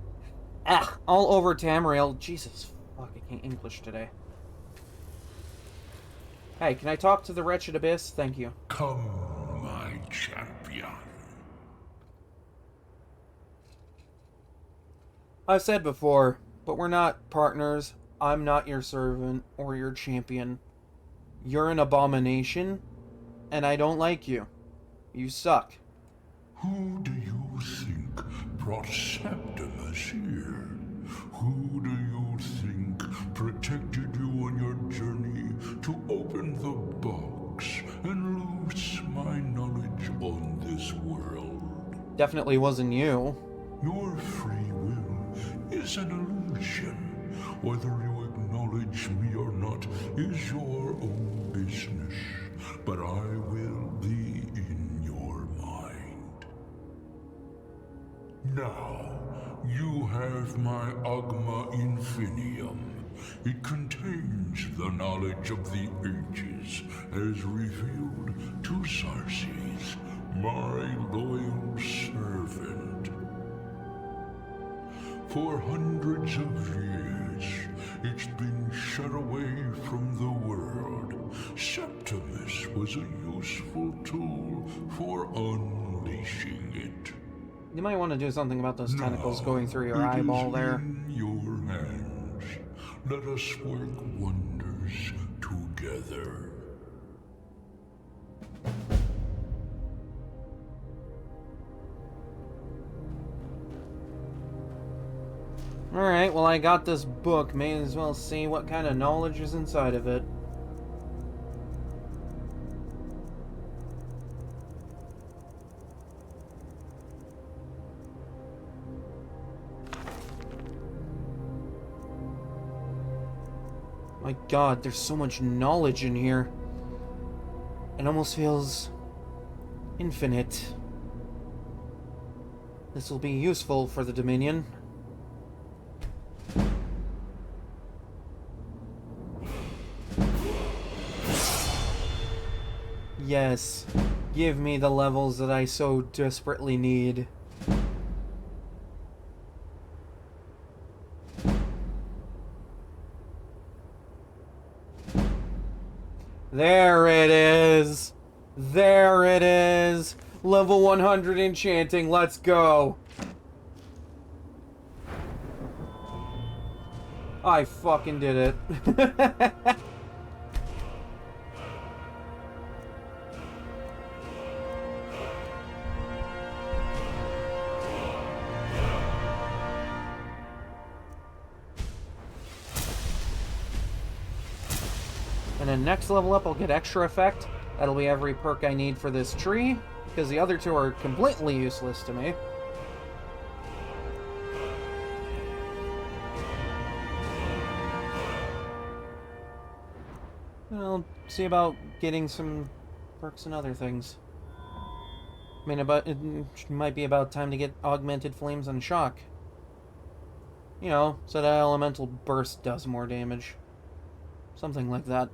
Tamriel. Jesus fuck, I can't English today. Hey, can I talk to the wretched abyss? Thank you. Come, my champion. I've said before, but we're not partners. I'm not your servant or your champion. You're an abomination, and I don't like you. You suck. Who do you think brought Septimus here? Who do you think protected you on your journey to open the box and loose my knowledge on this world? Definitely wasn't you. Your free will is an illusion. Whether you acknowledge me or not is your own business. But I will be in your mind. Now, you have my Agma Infinium. It contains the knowledge of the ages as revealed to Sarces, my loyal servant. For hundreds of years, it's been shut away from the world. Septimus was a useful tool for unleashing it. You might want to do something about those tentacles going through your eyeball there. In your hands. Let us work wonders together. Alright, well I got this book. May as well see what kind of knowledge is inside of it. My god, there's so much knowledge in here. It almost feels infinite. This will be useful for the Dominion. Yes, give me the levels that I so desperately need. There it is! There it is! Level 100 enchanting, let's go! I fucking did it. And then next level up, I'll get extra effect. That'll be every perk I need for this tree, because the other two are completely useless to me. I'll see about getting some perks and other things. I mean, it might be about time to get augmented flames and shock. You know, so that elemental burst does more damage. Something like that.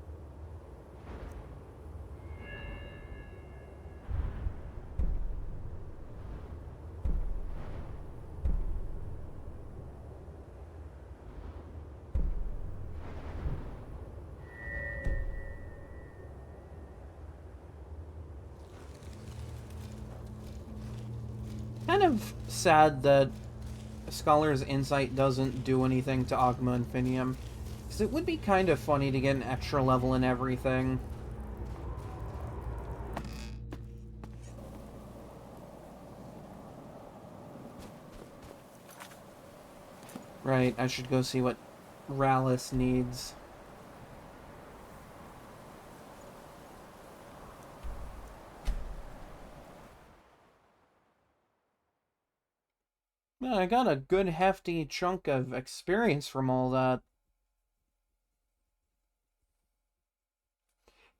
kind of sad that Scholar's Insight doesn't do anything to Ogma Infinium. Because it would be kind of funny to get an extra level in everything. Right, I should go see what Rallis needs. Well, I got a good hefty chunk of experience from all that.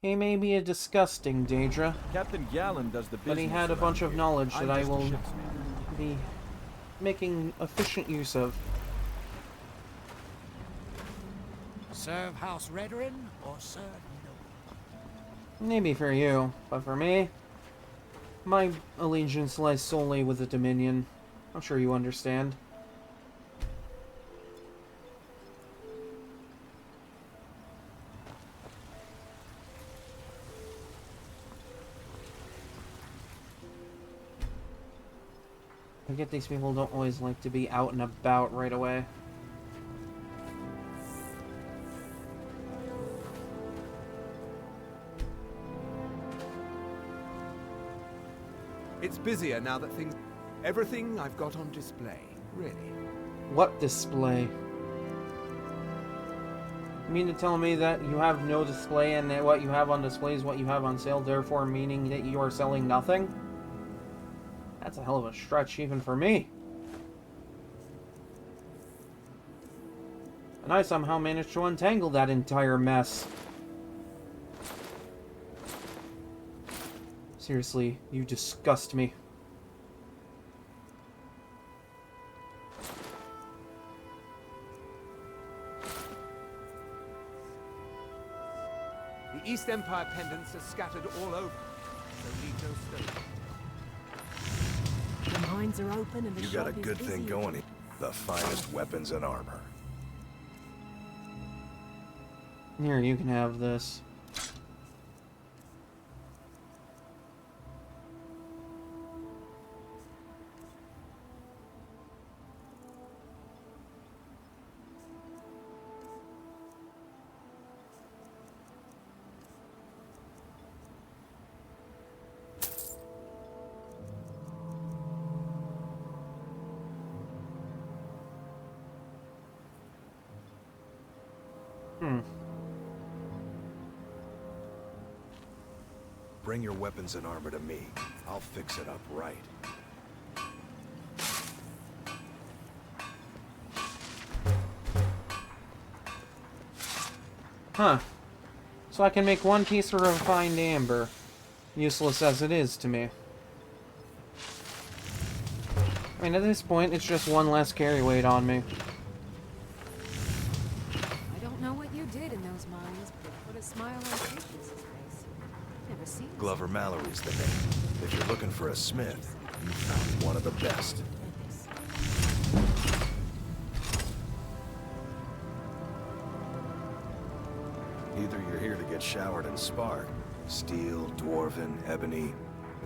He may be a disgusting Daedra, Captain Gallen does the business. but he had a bunch of here. knowledge that I I'm just a will ship's man. be making efficient use of. Serve House Redoran or serve no? Maybe for you, but for me, my allegiance lies solely with the Dominion. I'm sure you understand. I get these people don't always like to be out and about right away. It's busier now that everything I've got on display, really. What display? You mean to tell me that you have no display and that what you have on display is what you have on sale, therefore meaning that you are selling nothing? That's a hell of a stretch even for me. And I somehow managed to untangle that entire mess. Seriously, you disgust me. The East Empire pendants are scattered all over, so leave no stone. The mines are open and the You shop got a is good busy. thing going here. The finest weapons and armor. Here, you can have this. Bring your weapons and armor to me. I'll fix it up right. Huh. So I can make one piece of refined amber. Useless as it is to me. I mean, at this point, it's just one less carry weight on me. I don't know what you did in those mines, but it put a smile on Patience's face. Never seen Glover Mallory's the name. If you're looking for a smith, you found one of the best. Either you're here to get showered and sparred. Steel, dwarven, ebony.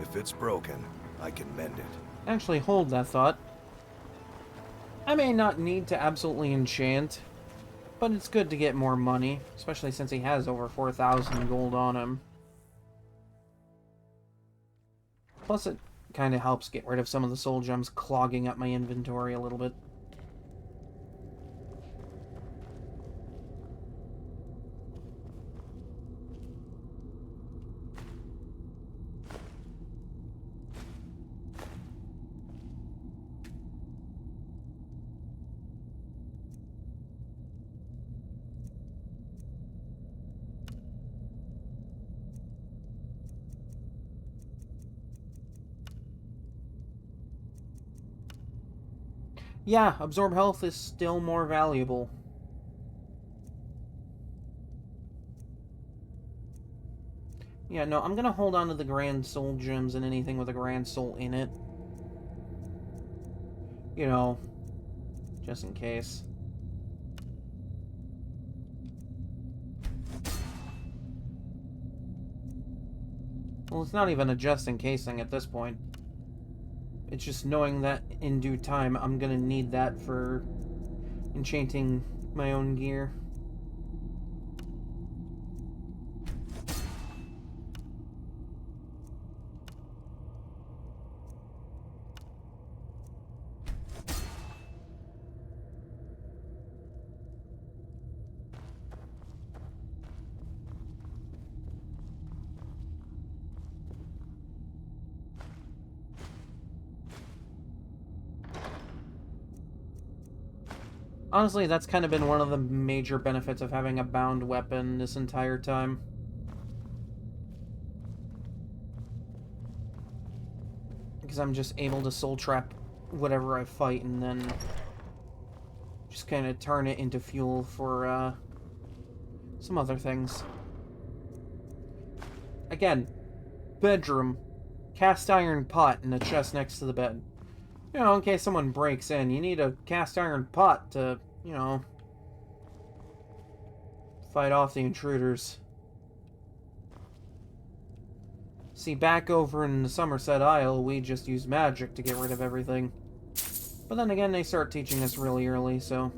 If it's broken, I can mend it. Actually, hold that thought. I may not need to absolutely enchant, but it's good to get more money, especially since he has over 4,000 gold on him. Plus, it kind of helps get rid of some of the soul gems clogging up my inventory a little bit. Yeah, absorb health is still more valuable. Yeah, no, I'm gonna hold on to the Grand Soul Gems and anything with a Grand Soul in it. You know, just in case. Well, it's not even a just in case thing at this point. It's just knowing that in due time I'm gonna need that for enchanting my own gear. Honestly, that's kind of been one of the major benefits of having a bound weapon this entire time. Because I'm just able to soul trap whatever I fight and then just kind of turn it into fuel for some other things. Again, bedroom, cast iron pot in the chest next to the bed. You know, in case someone breaks in, you need a cast iron pot to, you know, fight off the intruders. See, back over in the Somerset Isle, we just use magic to get rid of everything. But then again, they start teaching us really early, so...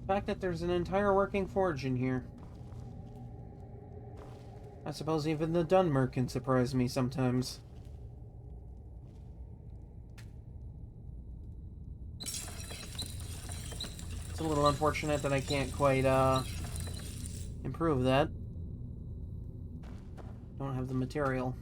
The fact that there's an entire working forge in here. I suppose even the Dunmer can surprise me sometimes. It's a little unfortunate that I can't quite, improve that. Don't have the material.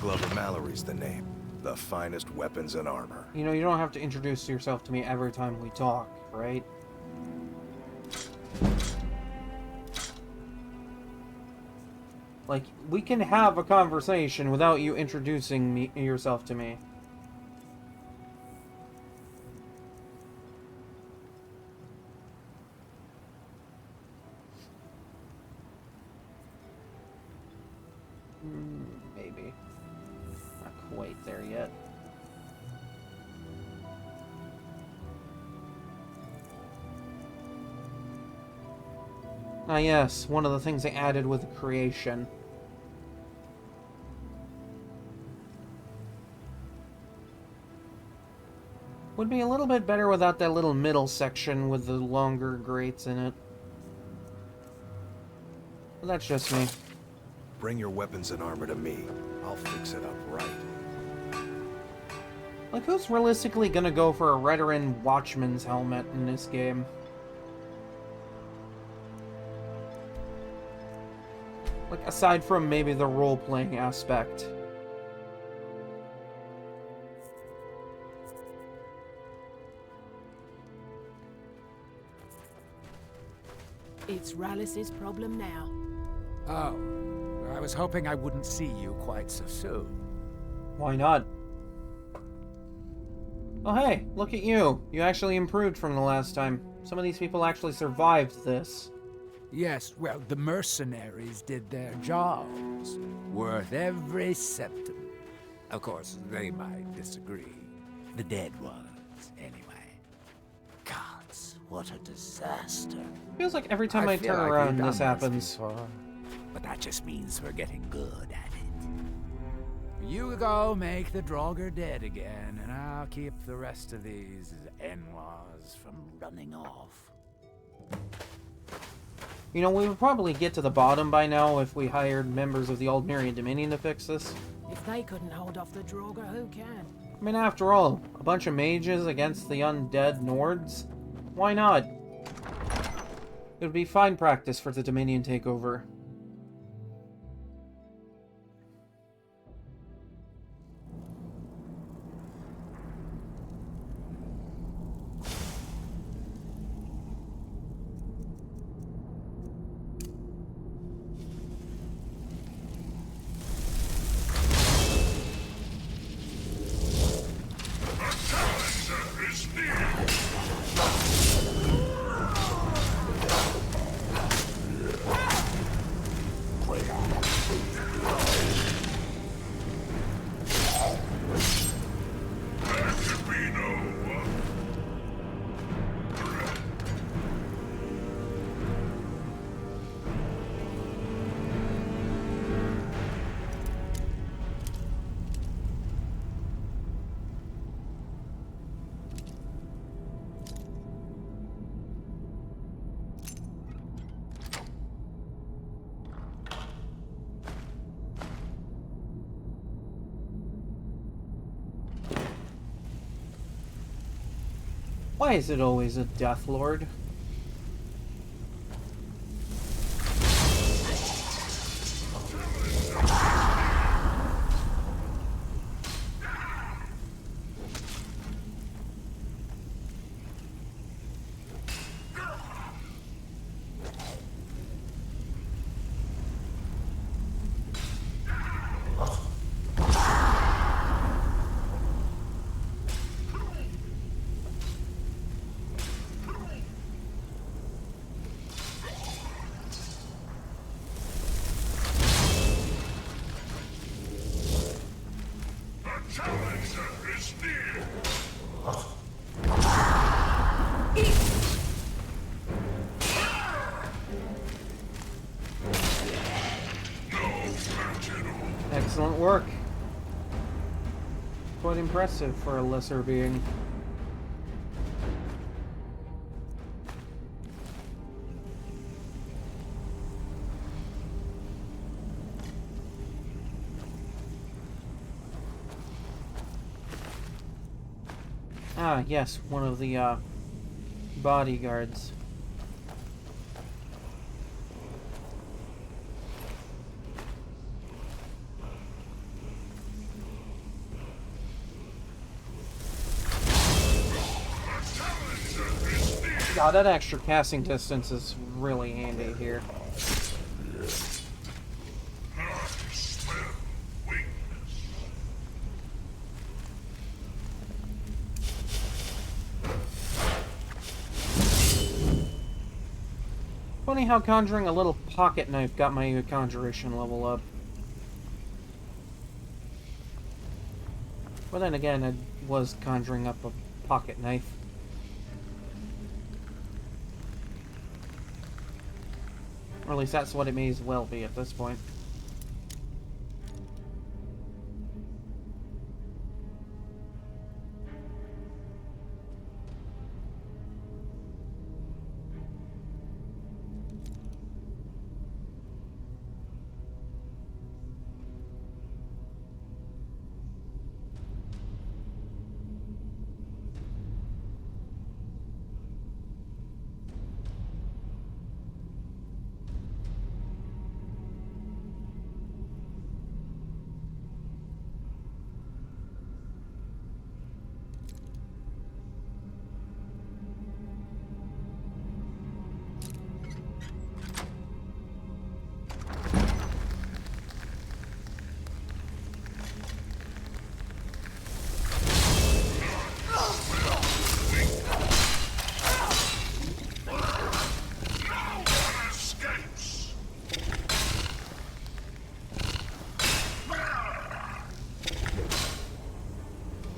Glover Mallory's the name. The finest weapons and armor. You know, you don't have to introduce yourself to me every time we talk, right? Like, we can have a conversation without you introducing yourself to me. Maybe. Not quite there yet. Ah yes, one of the things they added with the creation. Would be a little bit better without that little middle section with the longer grates in it. But that's just me. Bring your weapons and armor to me. I'll fix it up right. Like, who's realistically gonna go for a Redoran Watchman's helmet in this game? Like, aside from maybe the role-playing aspect. It's Rallis's problem now. Oh, I was hoping I wouldn't see you quite so soon. Why not? Oh hey, look at you. You actually improved from the last time. Some of these people actually survived this. Yes, well, the mercenaries did their jobs. Worth every septim. Of course, they might disagree. The dead ones, anyway. Gods, what a disaster. Feels like every time I feel turn like around, we've done this happens. before, but that just means we're getting good at it. You go make the Draugr dead again, and I'll keep the rest of these Enwas from running off. You know, we would probably get to the bottom by now if we hired members of the Aldmerian Dominion to fix this. If they couldn't hold off the Draugr, who can? I mean, after all, a bunch of mages against the undead Nords? Why not? It would be fine practice for the Dominion takeover. Why is it always a Death Lord? Excellent work. Quite impressive for a lesser being. Ah, yes, one of the bodyguards. God, that extra casting distance is really handy here. Funny how conjuring a little pocket knife got my conjuration level up. But then again, I was conjuring up a pocket knife. Or at least that's what it may as well be at this point.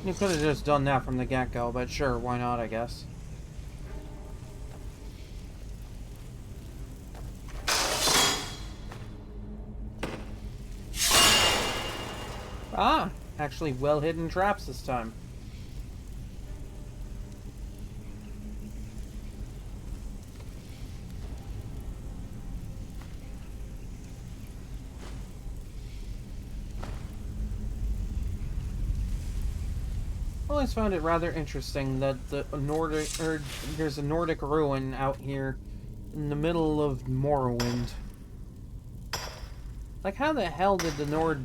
You could have just done that from the get-go, but sure, why not, I guess. Ah! Actually well-hidden traps this time. I always found it rather interesting that there's a Nordic ruin out here in the middle of Morrowind. Like, how the hell did the Nords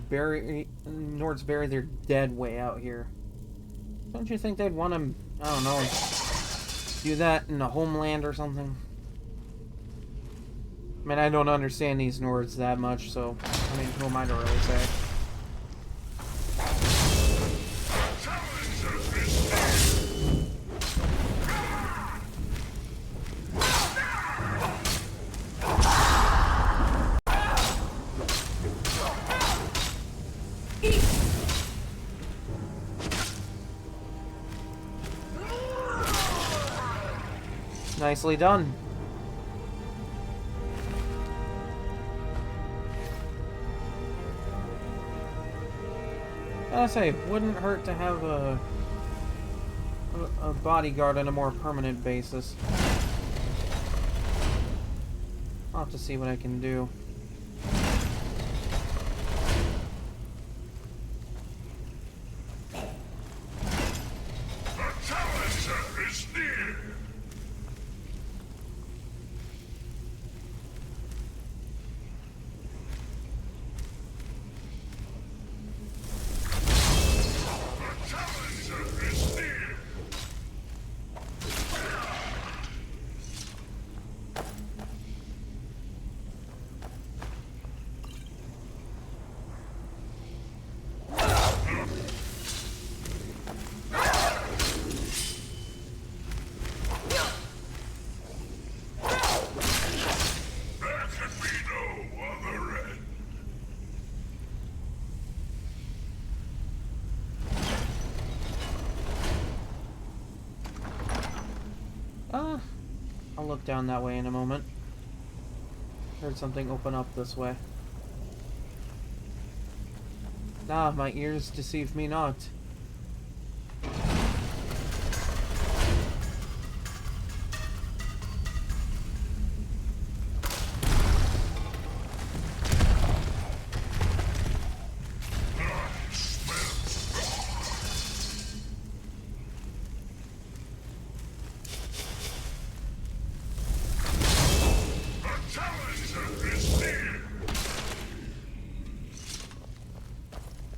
bury their dead way out here? Don't you think they'd want to, I don't know, do that in a homeland or something? I mean, I don't understand these Nords that much, so, I mean, who am I to really say? Nicely done. I say, wouldn't hurt to have a bodyguard on a more permanent basis. I'll have to see what I can do. The challenger is near! I'll look down that way in a moment. Heard something open up this way. Ah, my ears deceive me not.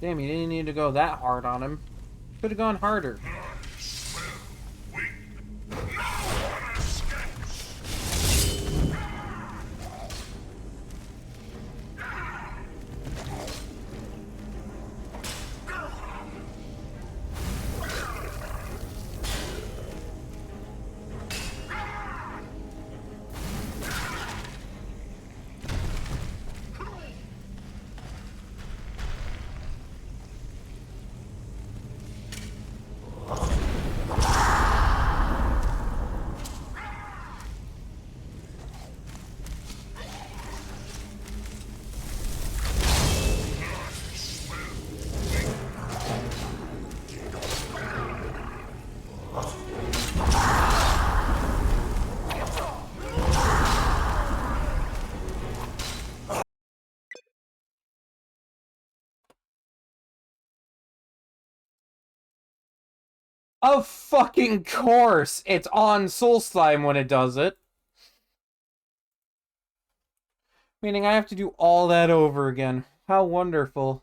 Damn, you didn't need to go that hard on him. Could have gone harder. Of fucking course! It's on Soul Slime when it does it. Meaning I have to do all that over again. How wonderful.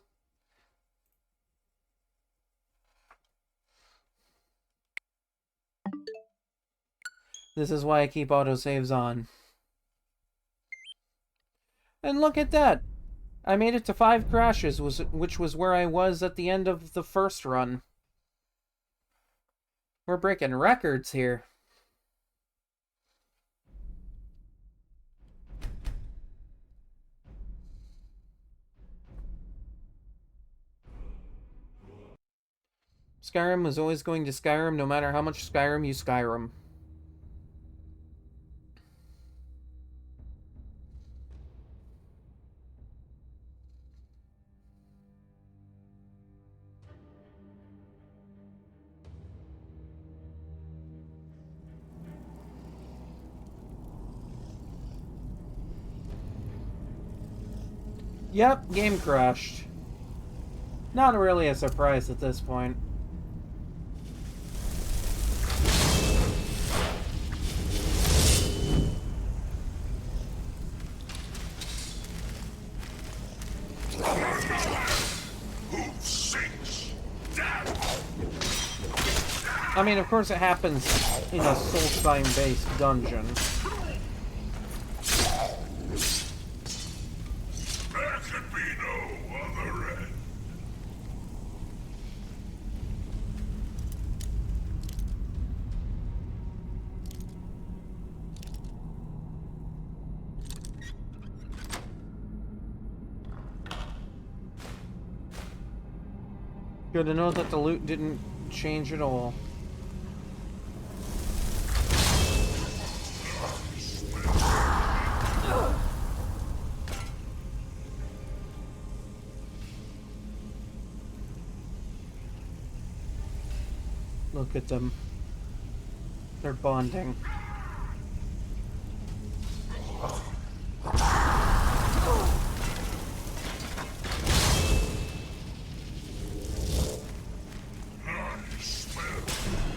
This is why I keep autosaves on. And look at that! I made it to 5 crashes, which was where I was at the end of the first run. We're breaking records here. Skyrim was always going to Skyrim no matter how much Skyrim you Skyrim. Yep, game crashed. Not really a surprise at this point. I mean, of course it happens in a Soul Slime-based dungeon. There could be no other end. Good to know that the loot didn't change at all. Look at them. They're bonding.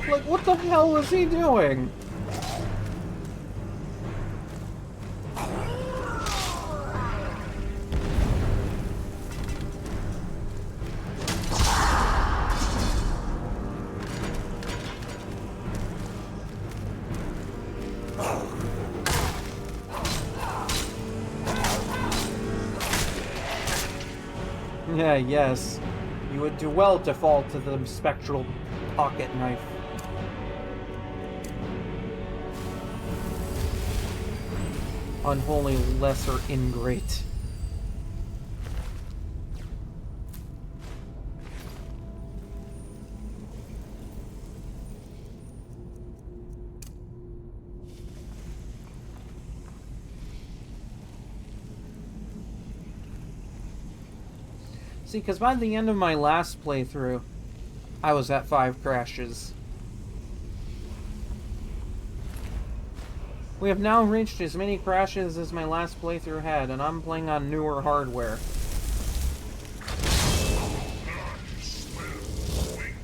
Like, what the hell was he doing? Yeah, yes. You would do well to fall to the spectral pocket knife. Unholy lesser ingrate. See, because by the end of my last playthrough, I was at 5 crashes. We have now reached as many crashes as my last playthrough had, and I'm playing on newer hardware.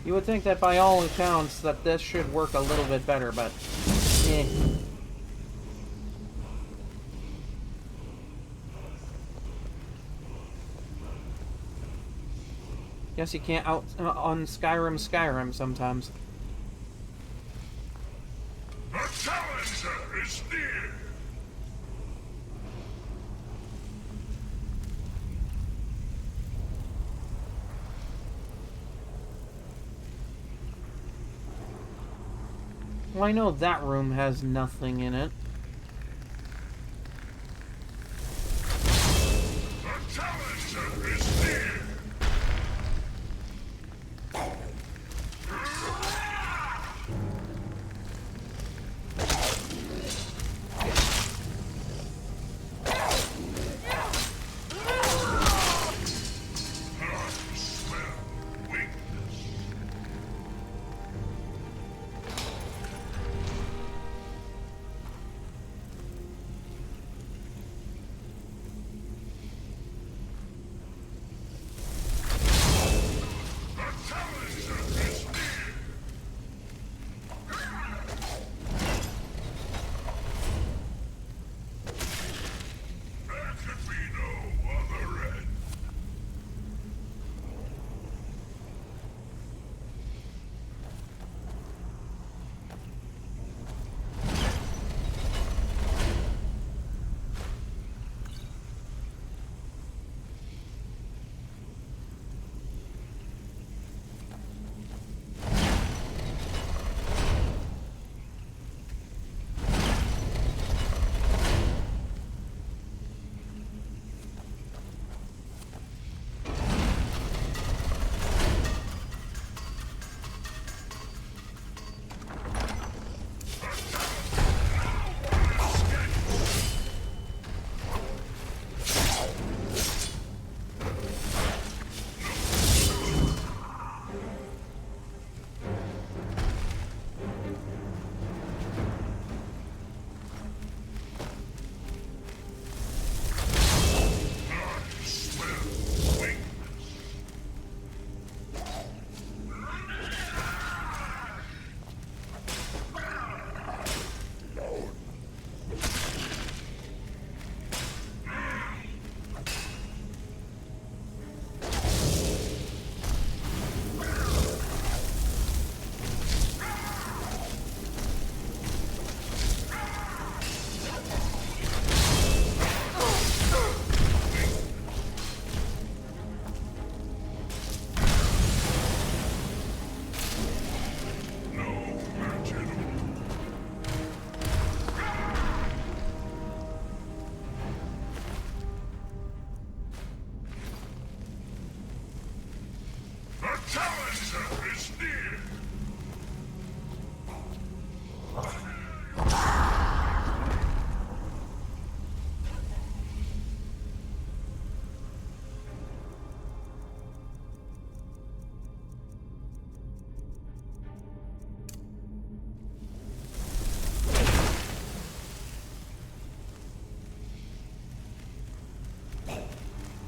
You would think that by all accounts that this should work a little bit better, but eh. Guess you can't out on Skyrim sometimes. The challenger is near! Well, I know that room has nothing in it. The challenger is near!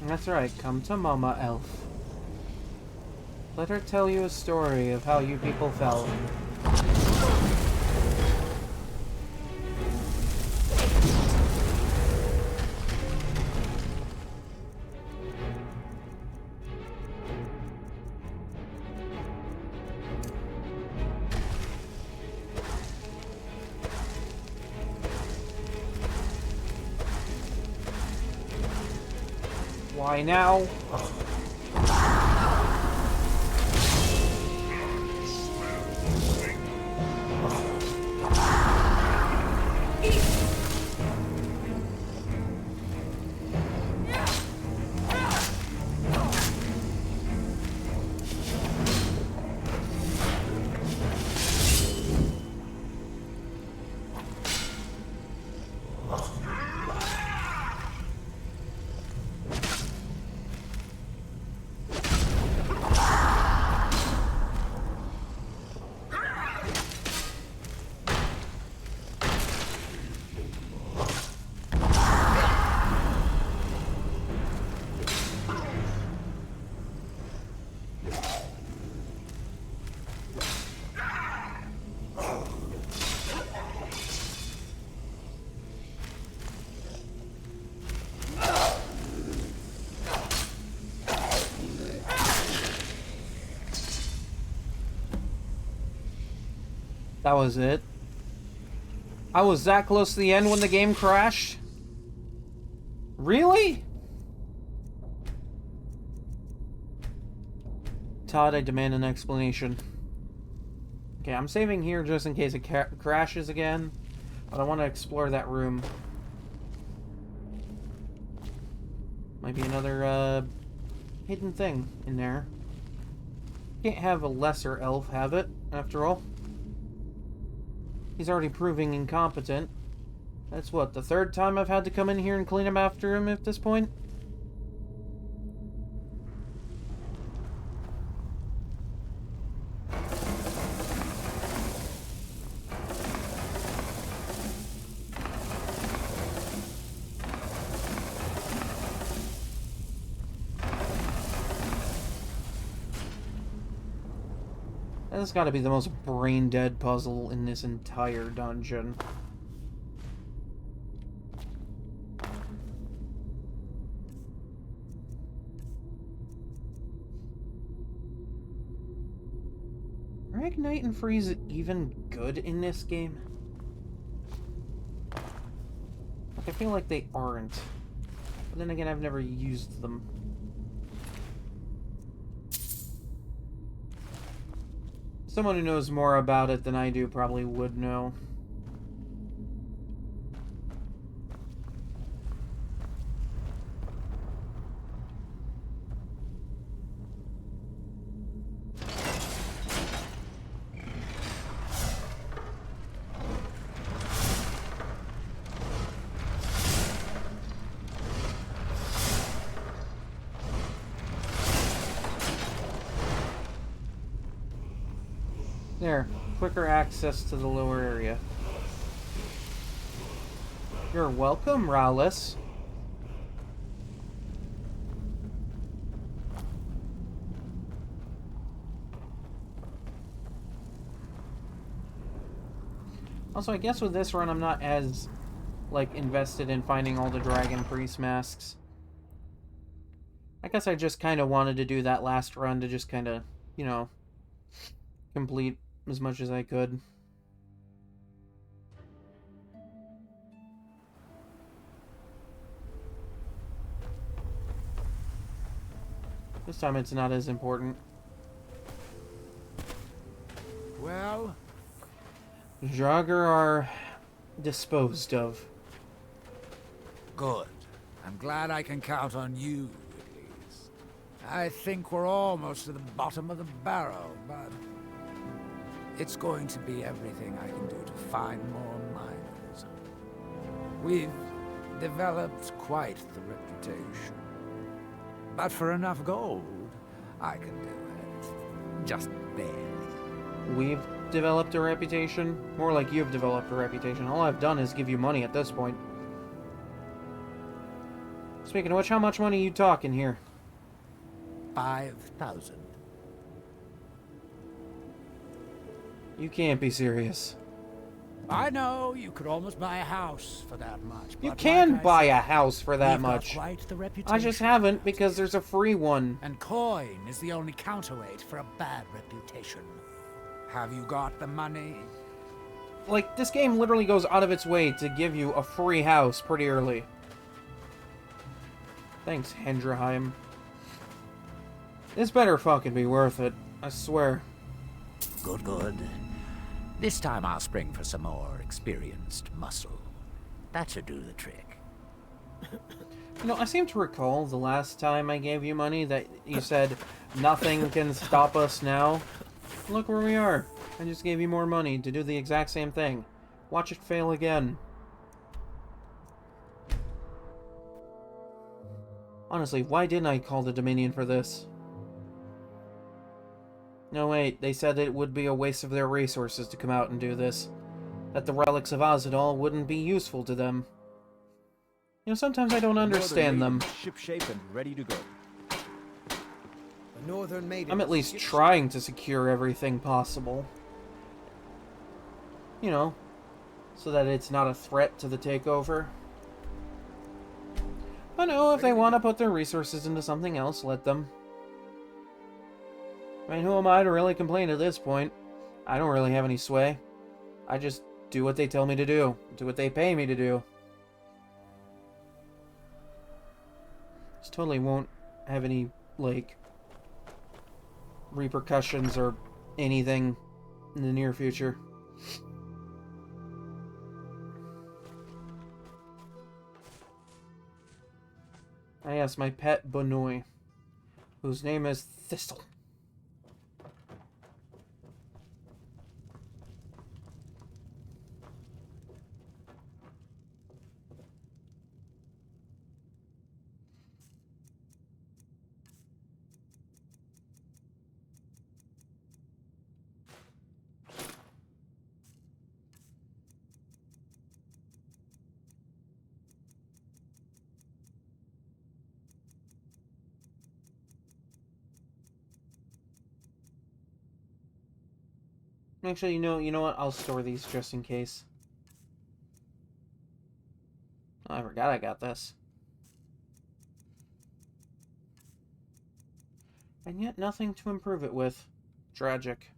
That's right, come to Mama Elf. Let her tell you a story of how you people fell. Why now? That was it. I was that close to the end when the game crashed? Really? Todd, I demand an explanation. Okay, I'm saving here just in case it crashes again. But I want to explore that room. Might be another, hidden thing in there. Can't have a lesser elf have it, after all. He's already proving incompetent. That's what, the third time I've had to come in here and clean up after him at this point? That's gotta be the most brain-dead puzzle in this entire dungeon. Are Ignite and Freeze even good in this game? Like, I feel like they aren't. But then again, I've never used them. Someone who knows more about it than I do probably would know. There, quicker access to the lower area. You're welcome, Rowless. Also, I guess with this run, I'm not as, like, invested in finding all the Dragon Priest masks. I guess I just kind of wanted to do that last run to just kind of, you know, complete as much as I could. This time it's not as important. Well? Jogger are disposed of. Good. I'm glad I can count on you, at least. I think we're almost to the bottom of the barrel, but it's going to be everything I can do to find more miners. We've developed quite the reputation. But for enough gold, I can do it. Just barely. We've developed a reputation? More like you've developed a reputation. All I've done is give you money at this point. Speaking of which, how much money are you talking here? 5,000. You can't be serious. I know, you could almost buy a house for that much. You but can like buy said, a house for that we've got much. quite the reputation. I just haven't because there's a free one. And coin is the only counterweight for a bad reputation. Have you got the money? Like, this game literally goes out of its way to give you a free house pretty early. Thanks, Hendraheim. This better fucking be worth it. I swear. Good, good. This time I'll spring for some more experienced muscle. That should do the trick. You know, I seem to recall the last time I gave you money that you said, nothing can stop us now. Look where we are. I just gave you more money to do the exact same thing. Watch it fail again. Honestly, why didn't I call the Dominion for this? No, wait, they said it would be a waste of their resources to come out and do this. That the relics of Ozadal wouldn't be useful to them. You know, sometimes I don't understand them. Shipshape and ready to go. The Northern Maiden. I'm at least trying to secure everything possible. You know, so that it's not a threat to the takeover. But no, if they want to put their resources into something else, let them. I mean, who am I to really complain at this point? I don't really have any sway. I just do what they tell me to do. Do what they pay me to do. This totally won't have any, like, repercussions or anything in the near future. I asked my pet Bonoi, whose name is Thistle. Actually, you know what? I'll store these just in case. Oh, I forgot I got this. And yet nothing to improve it with. Tragic.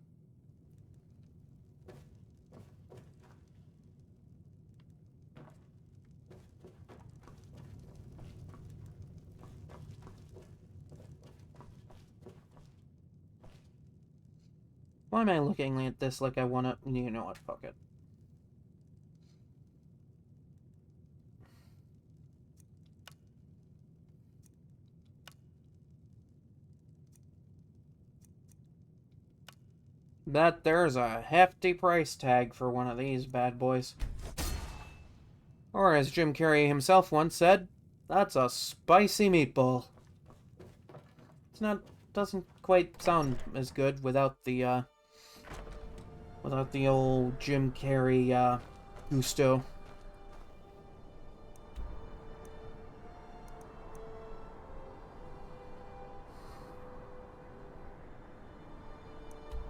Why am I looking at this like I want to... You know what, fuck it. There's a hefty price tag for one of these bad boys. Or as Jim Carrey himself once said, that's a spicy meatball. Doesn't quite sound as good without the old Jim Carrey, gusto.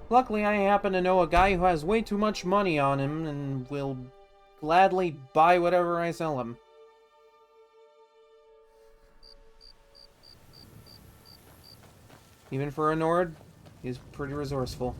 Luckily, I happen to know a guy who has way too much money on him and will gladly buy whatever I sell him. Even for a Nord, he's pretty resourceful.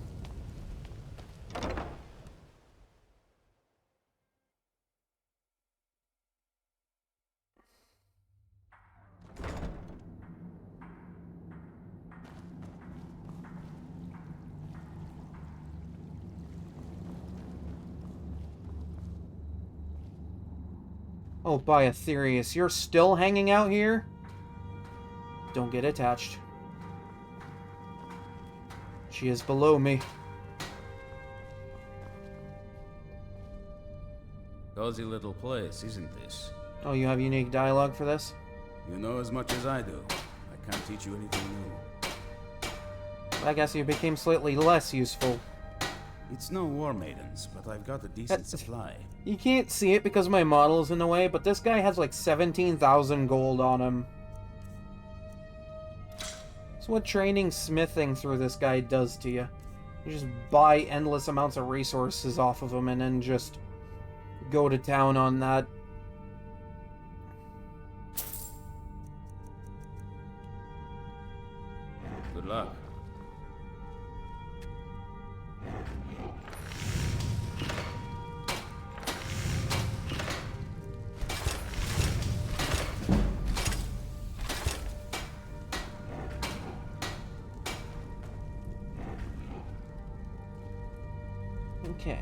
Oh, by Aetherius, you're still hanging out here? Don't get attached. She is below me. Cozy little place, isn't this? Oh, you have unique dialogue for this? You know as much as I do. I can't teach you anything new. I guess you became slightly less useful. It's no War Maidens, but I've got a decent supply. You can't see it because my model's in the way, but this guy has like 17,000 gold on him. That's what training smithing through this guy does to you. You just buy endless amounts of resources off of him and then just go to town on that. Good luck. Okay.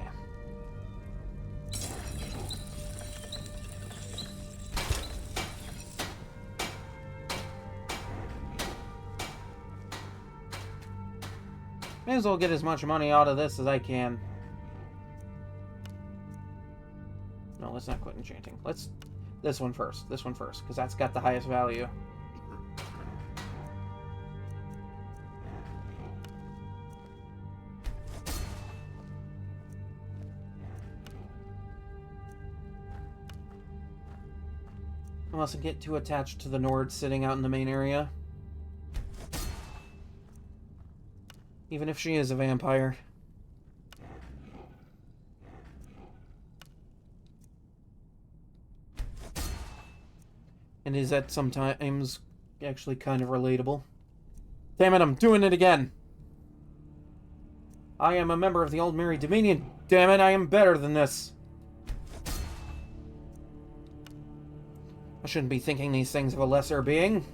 May as well get as much money out of this as I can. No, let's not quit enchanting. Let's... This one first, because that's got the highest value. I mustn't get too attached to the Nord sitting out in the main area. Even if she is a vampire. And is that sometimes actually kind of relatable. Damn it, I'm doing it again! I am a member of the Old Merry Dominion. Damn it, I am better than this. I shouldn't be thinking these things of a lesser being.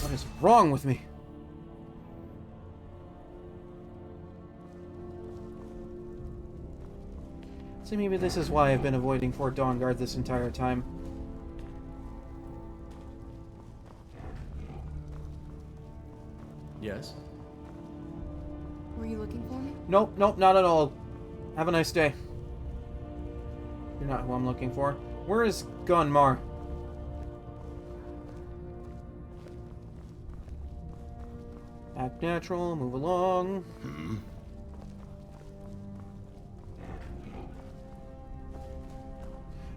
What is wrong with me? See, maybe this is why I've been avoiding Fort Dawnguard this entire time. Yes? Were you looking for me? Nope, nope, not at all. Have a nice day. You're not who I'm looking for. Where is Gunmar? Act natural, move along.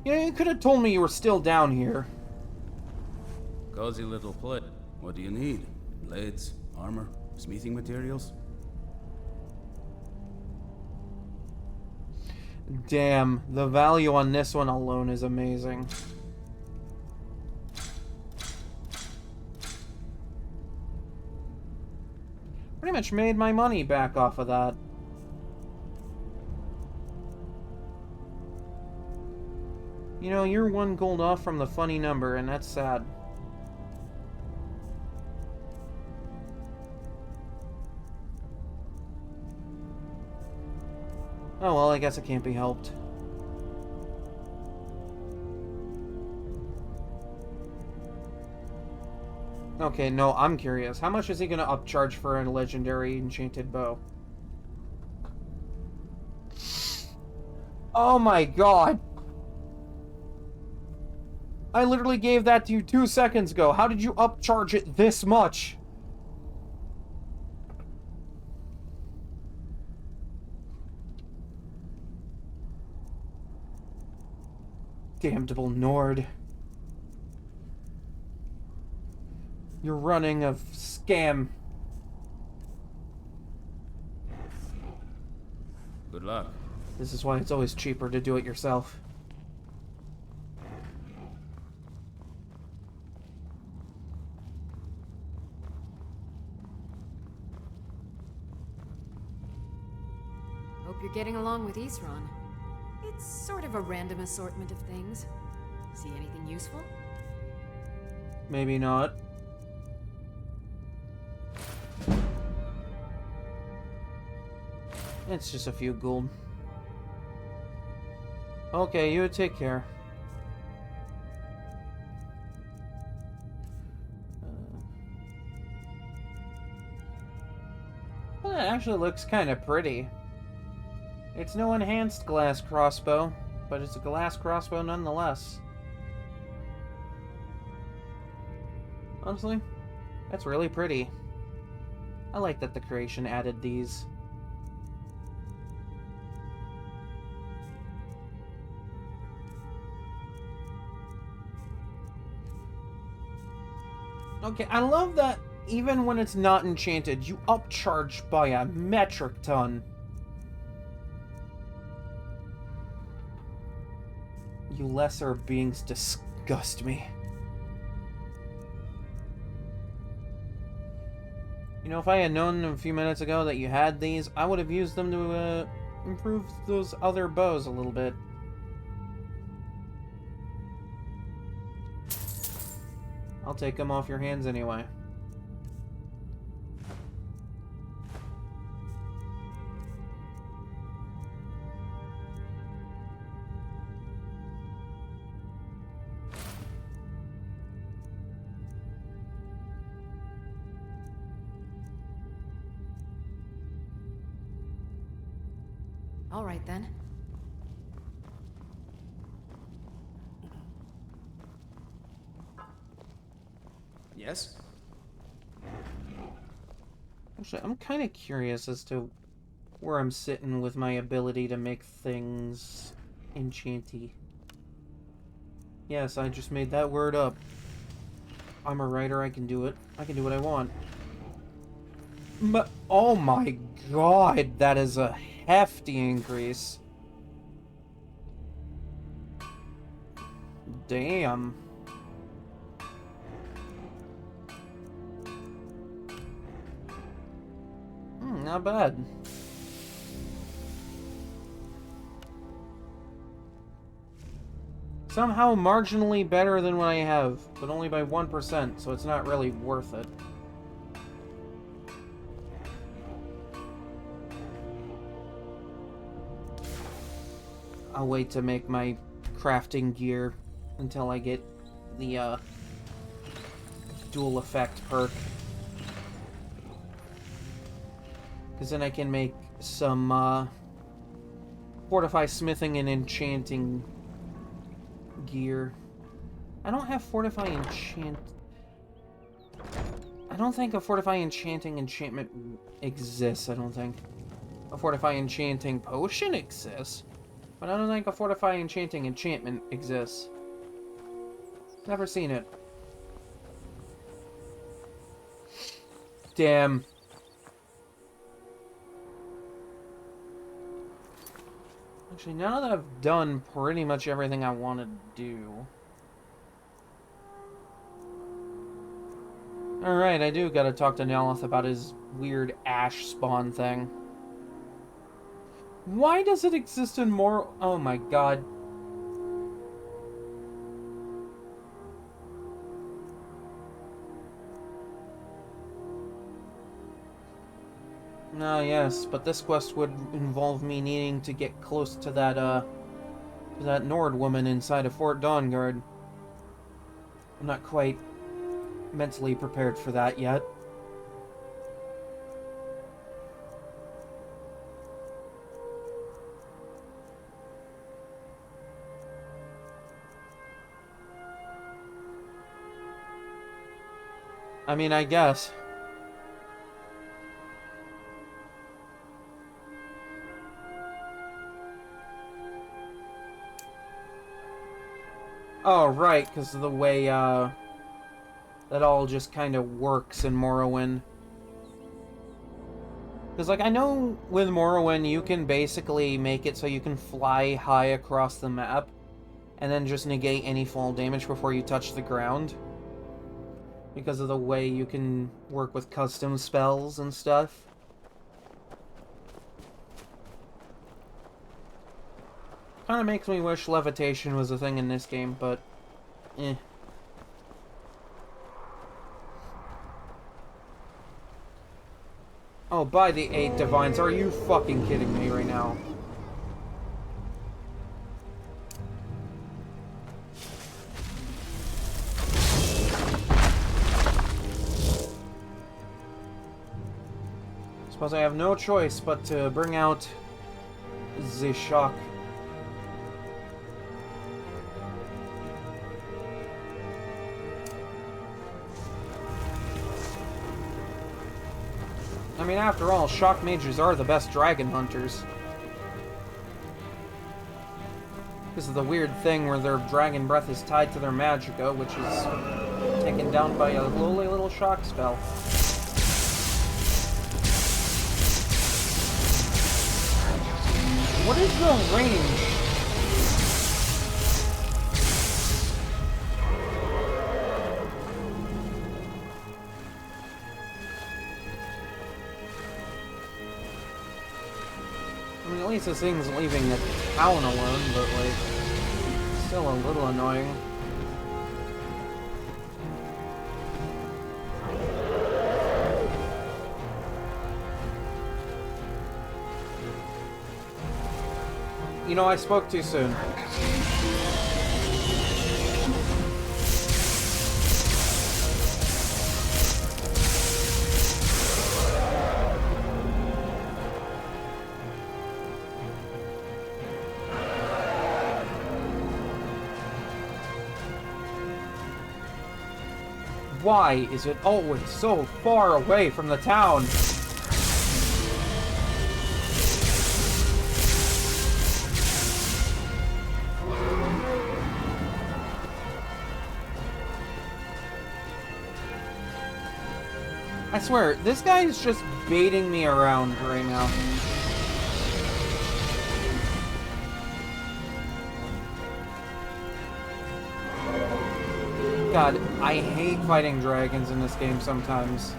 Yeah, you could have told me you were still down here. Cozy little plate. What do you need? Blades, armor, smithing materials? Damn, the value on this one alone is amazing. Pretty much made my money back off of that. You know, you're 1 gold off from the funny number, and that's sad. Oh well, I guess it can't be helped. Okay, no, I'm curious. How much is he gonna upcharge for a legendary enchanted bow? Oh my god! I literally gave that to you 2 seconds ago. How did you upcharge it this much? Damnable Nord. You're running a scam. Good luck. This is why it's always cheaper to do it yourself. Hope you're getting along with Isran. It's sort of a random assortment of things. See anything useful? Maybe not. It's just a few gold. Okay, you take care. Well, it actually looks kind of pretty. It's no enhanced glass crossbow, but it's a glass crossbow nonetheless. Honestly, that's really pretty. I like that the creation added these. Okay, I love that even when it's not enchanted, you upcharge by a metric ton. You lesser beings disgust me. You know, if I had known a few minutes ago that you had these, I would have used them to improve those other bows a little bit. I'll take them off your hands anyway. All right then. Yes? Actually, I'm kind of curious as to where I'm sitting with my ability to make things enchanty. Yes, I just made that word up. I'm a writer, I can do it. I can do what I want. But, oh my god, that is a hefty increase. Damn. Not bad. Somehow marginally better than what I have, but only by 1%, so it's not really worth it. I'll wait to make my crafting gear until I get the dual effect perk. Because then I can make some fortify smithing and enchanting gear. I don't have fortify enchant. I don't think a fortify enchanting enchantment exists. I don't think a fortify enchanting potion exists, but I don't think a fortify enchanting enchantment exists. Never seen it. Damn. Actually, now that I've done pretty much everything I wanted to do... Alright, I do gotta talk to Nelith about his weird ash spawn thing. Why does it exist in more... Oh my god. Ah, yes, but this quest would involve me needing to get close to that Nord woman inside of Fort Dawnguard. I'm not quite mentally prepared for that yet. I mean, I guess. Oh, right, because of the way, that all just kind of works in Morrowind. Because, like, I know with Morrowind you can basically make it so you can fly high across the map and then just negate any fall damage before you touch the ground. Because of the way you can work with custom spells and stuff. Kind of makes me wish levitation was a thing in this game, but eh. Oh, by the 8 divines, are you fucking kidding me right now? Suppose I have no choice but to bring out the shock. I mean, after all, shock mages are the best dragon hunters. Because of the weird thing where their dragon breath is tied to their magicka, which is taken down by a lowly little shock spell. What is the range? I mean, at least this thing's leaving the town alone, but, like, still a little annoying. You know, I spoke too soon. Why is it always so far away from the town? I swear, this guy is just baiting me around right now. God, I hate fighting dragons in this game sometimes.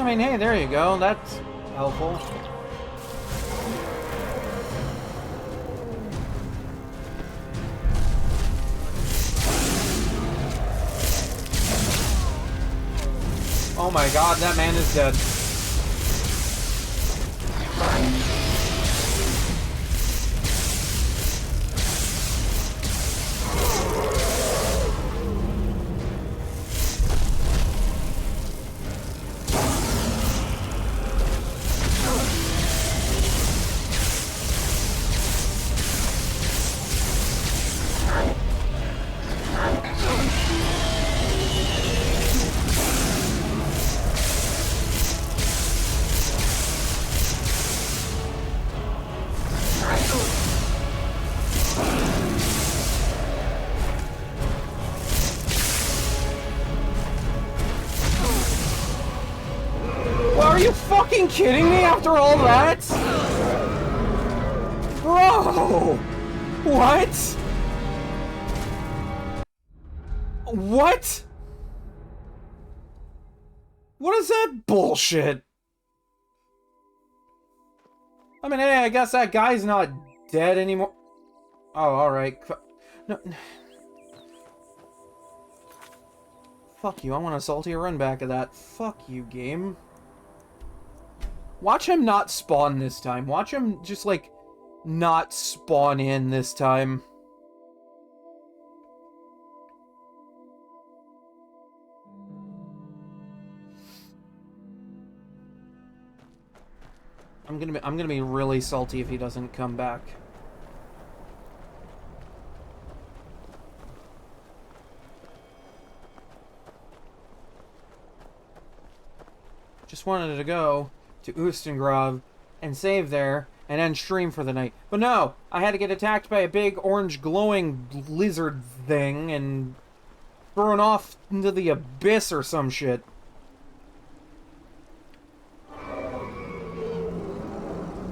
I mean, hey, there you go. That's helpful. Oh my god, that man is dead. Are you fucking kidding me after all that? Bro! What? What? What is that bullshit? I mean, hey, I guess that guy's not dead anymore. Oh, alright. No. Fuck you, I want a salty run back of that. Fuck you, game. Watch him not spawn this time. Watch him just, like, not spawn in this time. I'm gonna be really salty if he doesn't come back. Just wanted to go to Ustengrav and save there and then stream for the night. But no! I had to get attacked by a big orange glowing lizard thing and thrown off into the abyss or some shit.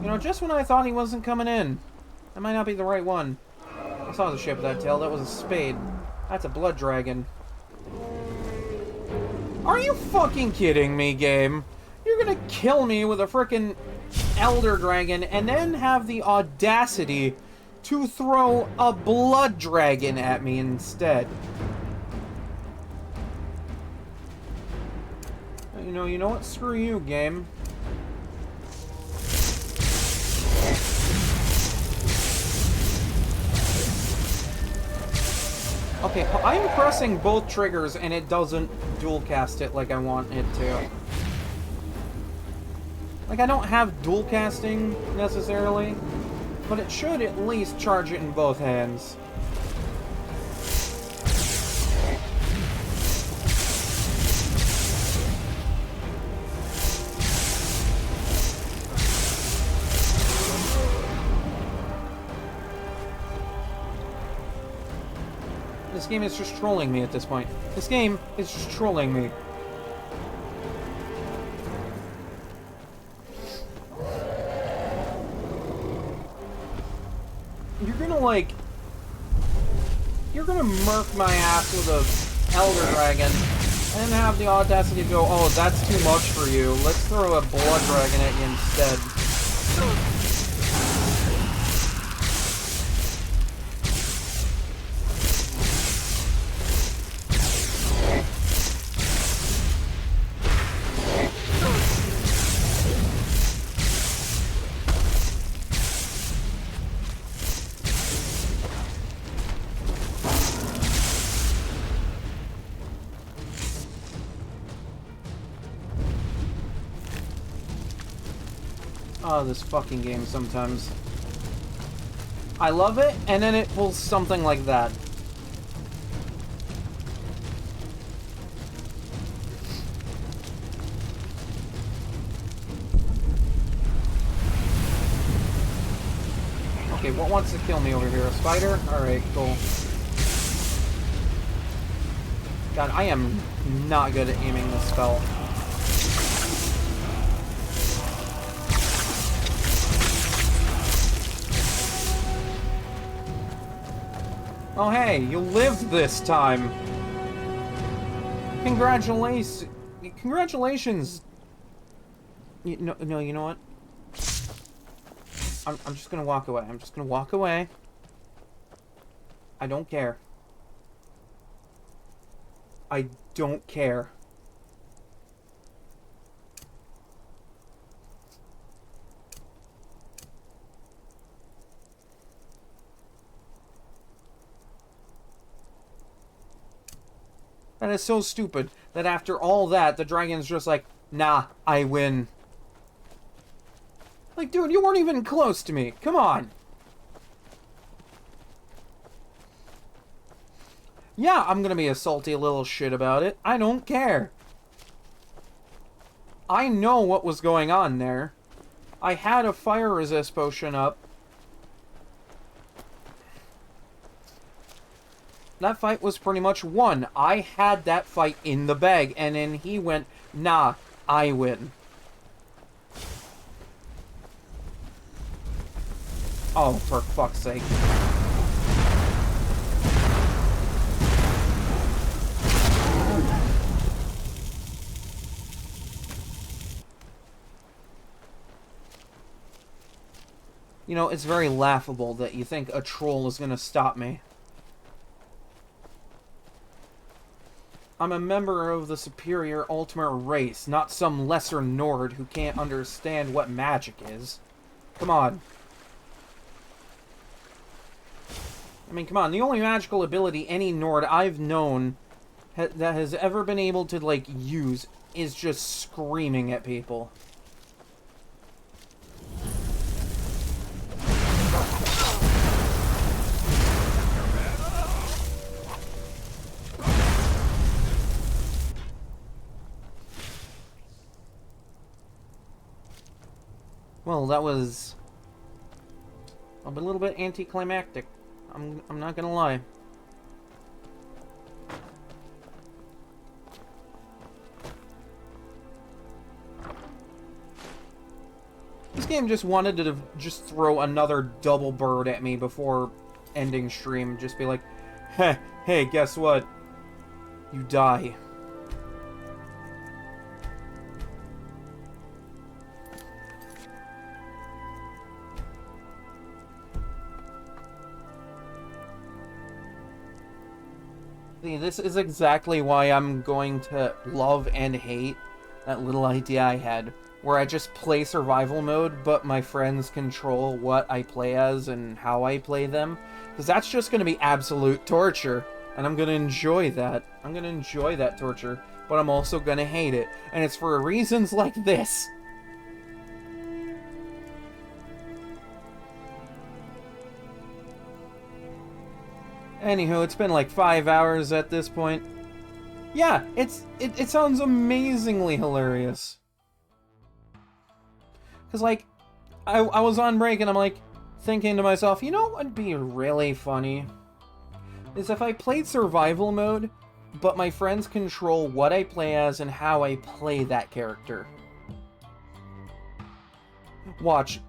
You know, just when I thought he wasn't coming in. That might not be the right one. I saw the ship of that tail. That was a spade. That's a blood dragon. Are you fucking kidding me, game? You're gonna kill me with a frickin' Elder Dragon and then have the audacity to throw a Blood Dragon at me instead. You know what? Screw you, game. Okay, I'm pressing both triggers and it doesn't dual cast it like I want it to. Like, I don't have dual casting necessarily, but it should at least charge it in both hands. This game is just trolling me at this point. This game is just trolling me. You're gonna murk my ass with a Elder Dragon, and have the audacity to go, oh, that's too much for you. Let's throw a Blood Dragon at you instead. Oh, this fucking game sometimes. I love it, and then it pulls something like that. Okay, what wants to kill me over here? A spider? Alright, cool. God, I am not good at aiming this spell. Oh hey, you lived this time! Congratulations! You know what? I'm just gonna walk away. I'm just gonna walk away. I don't care. I don't care. That is so stupid that after all that, the dragon's just like, nah, I win. Like, dude, you weren't even close to me. Come on. Yeah, I'm gonna be a salty little shit about it. I don't care. I know what was going on there. I had a fire resist potion up. That fight was pretty much won. I had that fight in the bag, and then he went, nah, I win. Oh, for fuck's sake. You know, it's very laughable that you think a troll is gonna stop me. I'm a member of the superior ultimate race, not some lesser Nord who can't understand what magic is. Come on. I mean, come on, the only magical ability any Nord I've known that has ever been able to, like, use is just screaming at people. Well, that was a little bit anticlimactic. I'm not gonna lie. This game just wanted to just throw another double bird at me before ending stream. Just be like, hey, guess what? You die. See, this is exactly why I'm going to love and hate that little idea I had, where I just play survival mode, but my friends control what I play as and how I play them. Because that's just going to be absolute torture, and I'm going to enjoy that. I'm going to enjoy that torture, but I'm also going to hate it. And it's for reasons like this. Anywho, it's been like 5 hours at this point. Yeah, it sounds amazingly hilarious. Because, like, I was on break and I'm, like, thinking to myself, you know what would be really funny? Is if I played survival mode, but my friends control what I play as and how I play that character. Watch,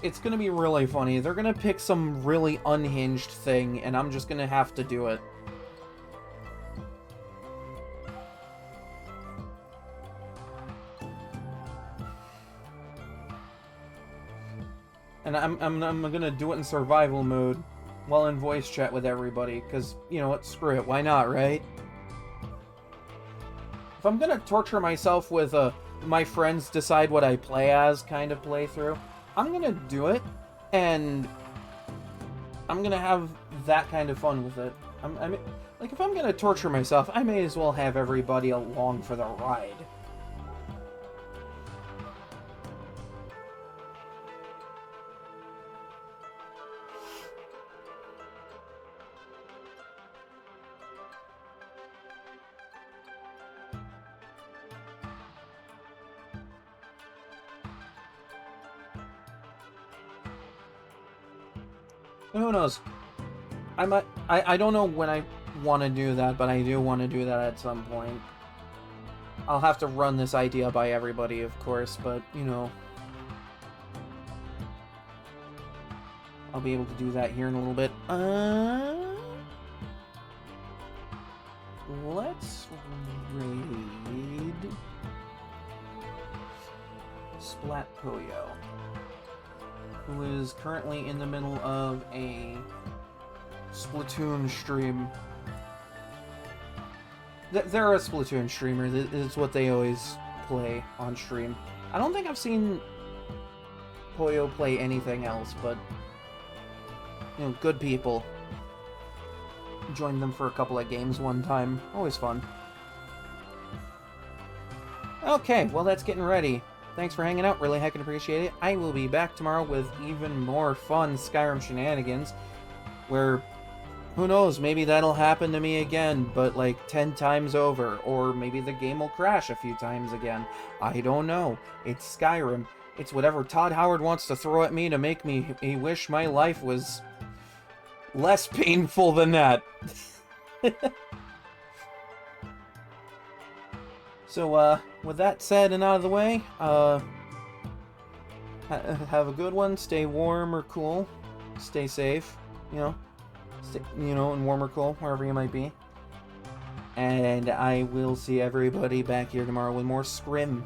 it's gonna be really funny. They're gonna pick some really unhinged thing, and I'm just gonna have to do it. And I'm gonna do it in survival mode, while in voice chat with everybody, because, you know what, screw it, why not, right? If I'm gonna torture myself with my friends decide what I play as kind of playthrough, I'm gonna do it, and I'm gonna have that kind of fun with it. I mean, like, if I'm gonna torture myself, I may as well have everybody along for the ride. Who knows? I don't know when I want to do that, but I do want to do that at some point. I'll have to run this idea by everybody, of course, but, you know, I'll be able to do that here in a little bit. Let's raid... Poyo, who is currently in the middle of a Splatoon stream. They're a Splatoon streamer. It's what they always play on stream. I don't think I've seen Poyo play anything else, but, you know, good people. Joined them for a couple of games one time. Always fun. Okay, well, that's getting ready. Thanks for hanging out. Really heckin' appreciate it. I will be back tomorrow with even more fun Skyrim shenanigans, where, who knows, maybe that'll happen to me again, but like 10 times over, or maybe the game will crash a few times again. I don't know. It's Skyrim. It's whatever Todd Howard wants to throw at me to make me wish my life was less painful than that. So, with that said and out of the way, have a good one. Stay warm or cool. Stay safe, you know. Stay, and warm or cool, wherever you might be. And I will see everybody back here tomorrow with more Scrim.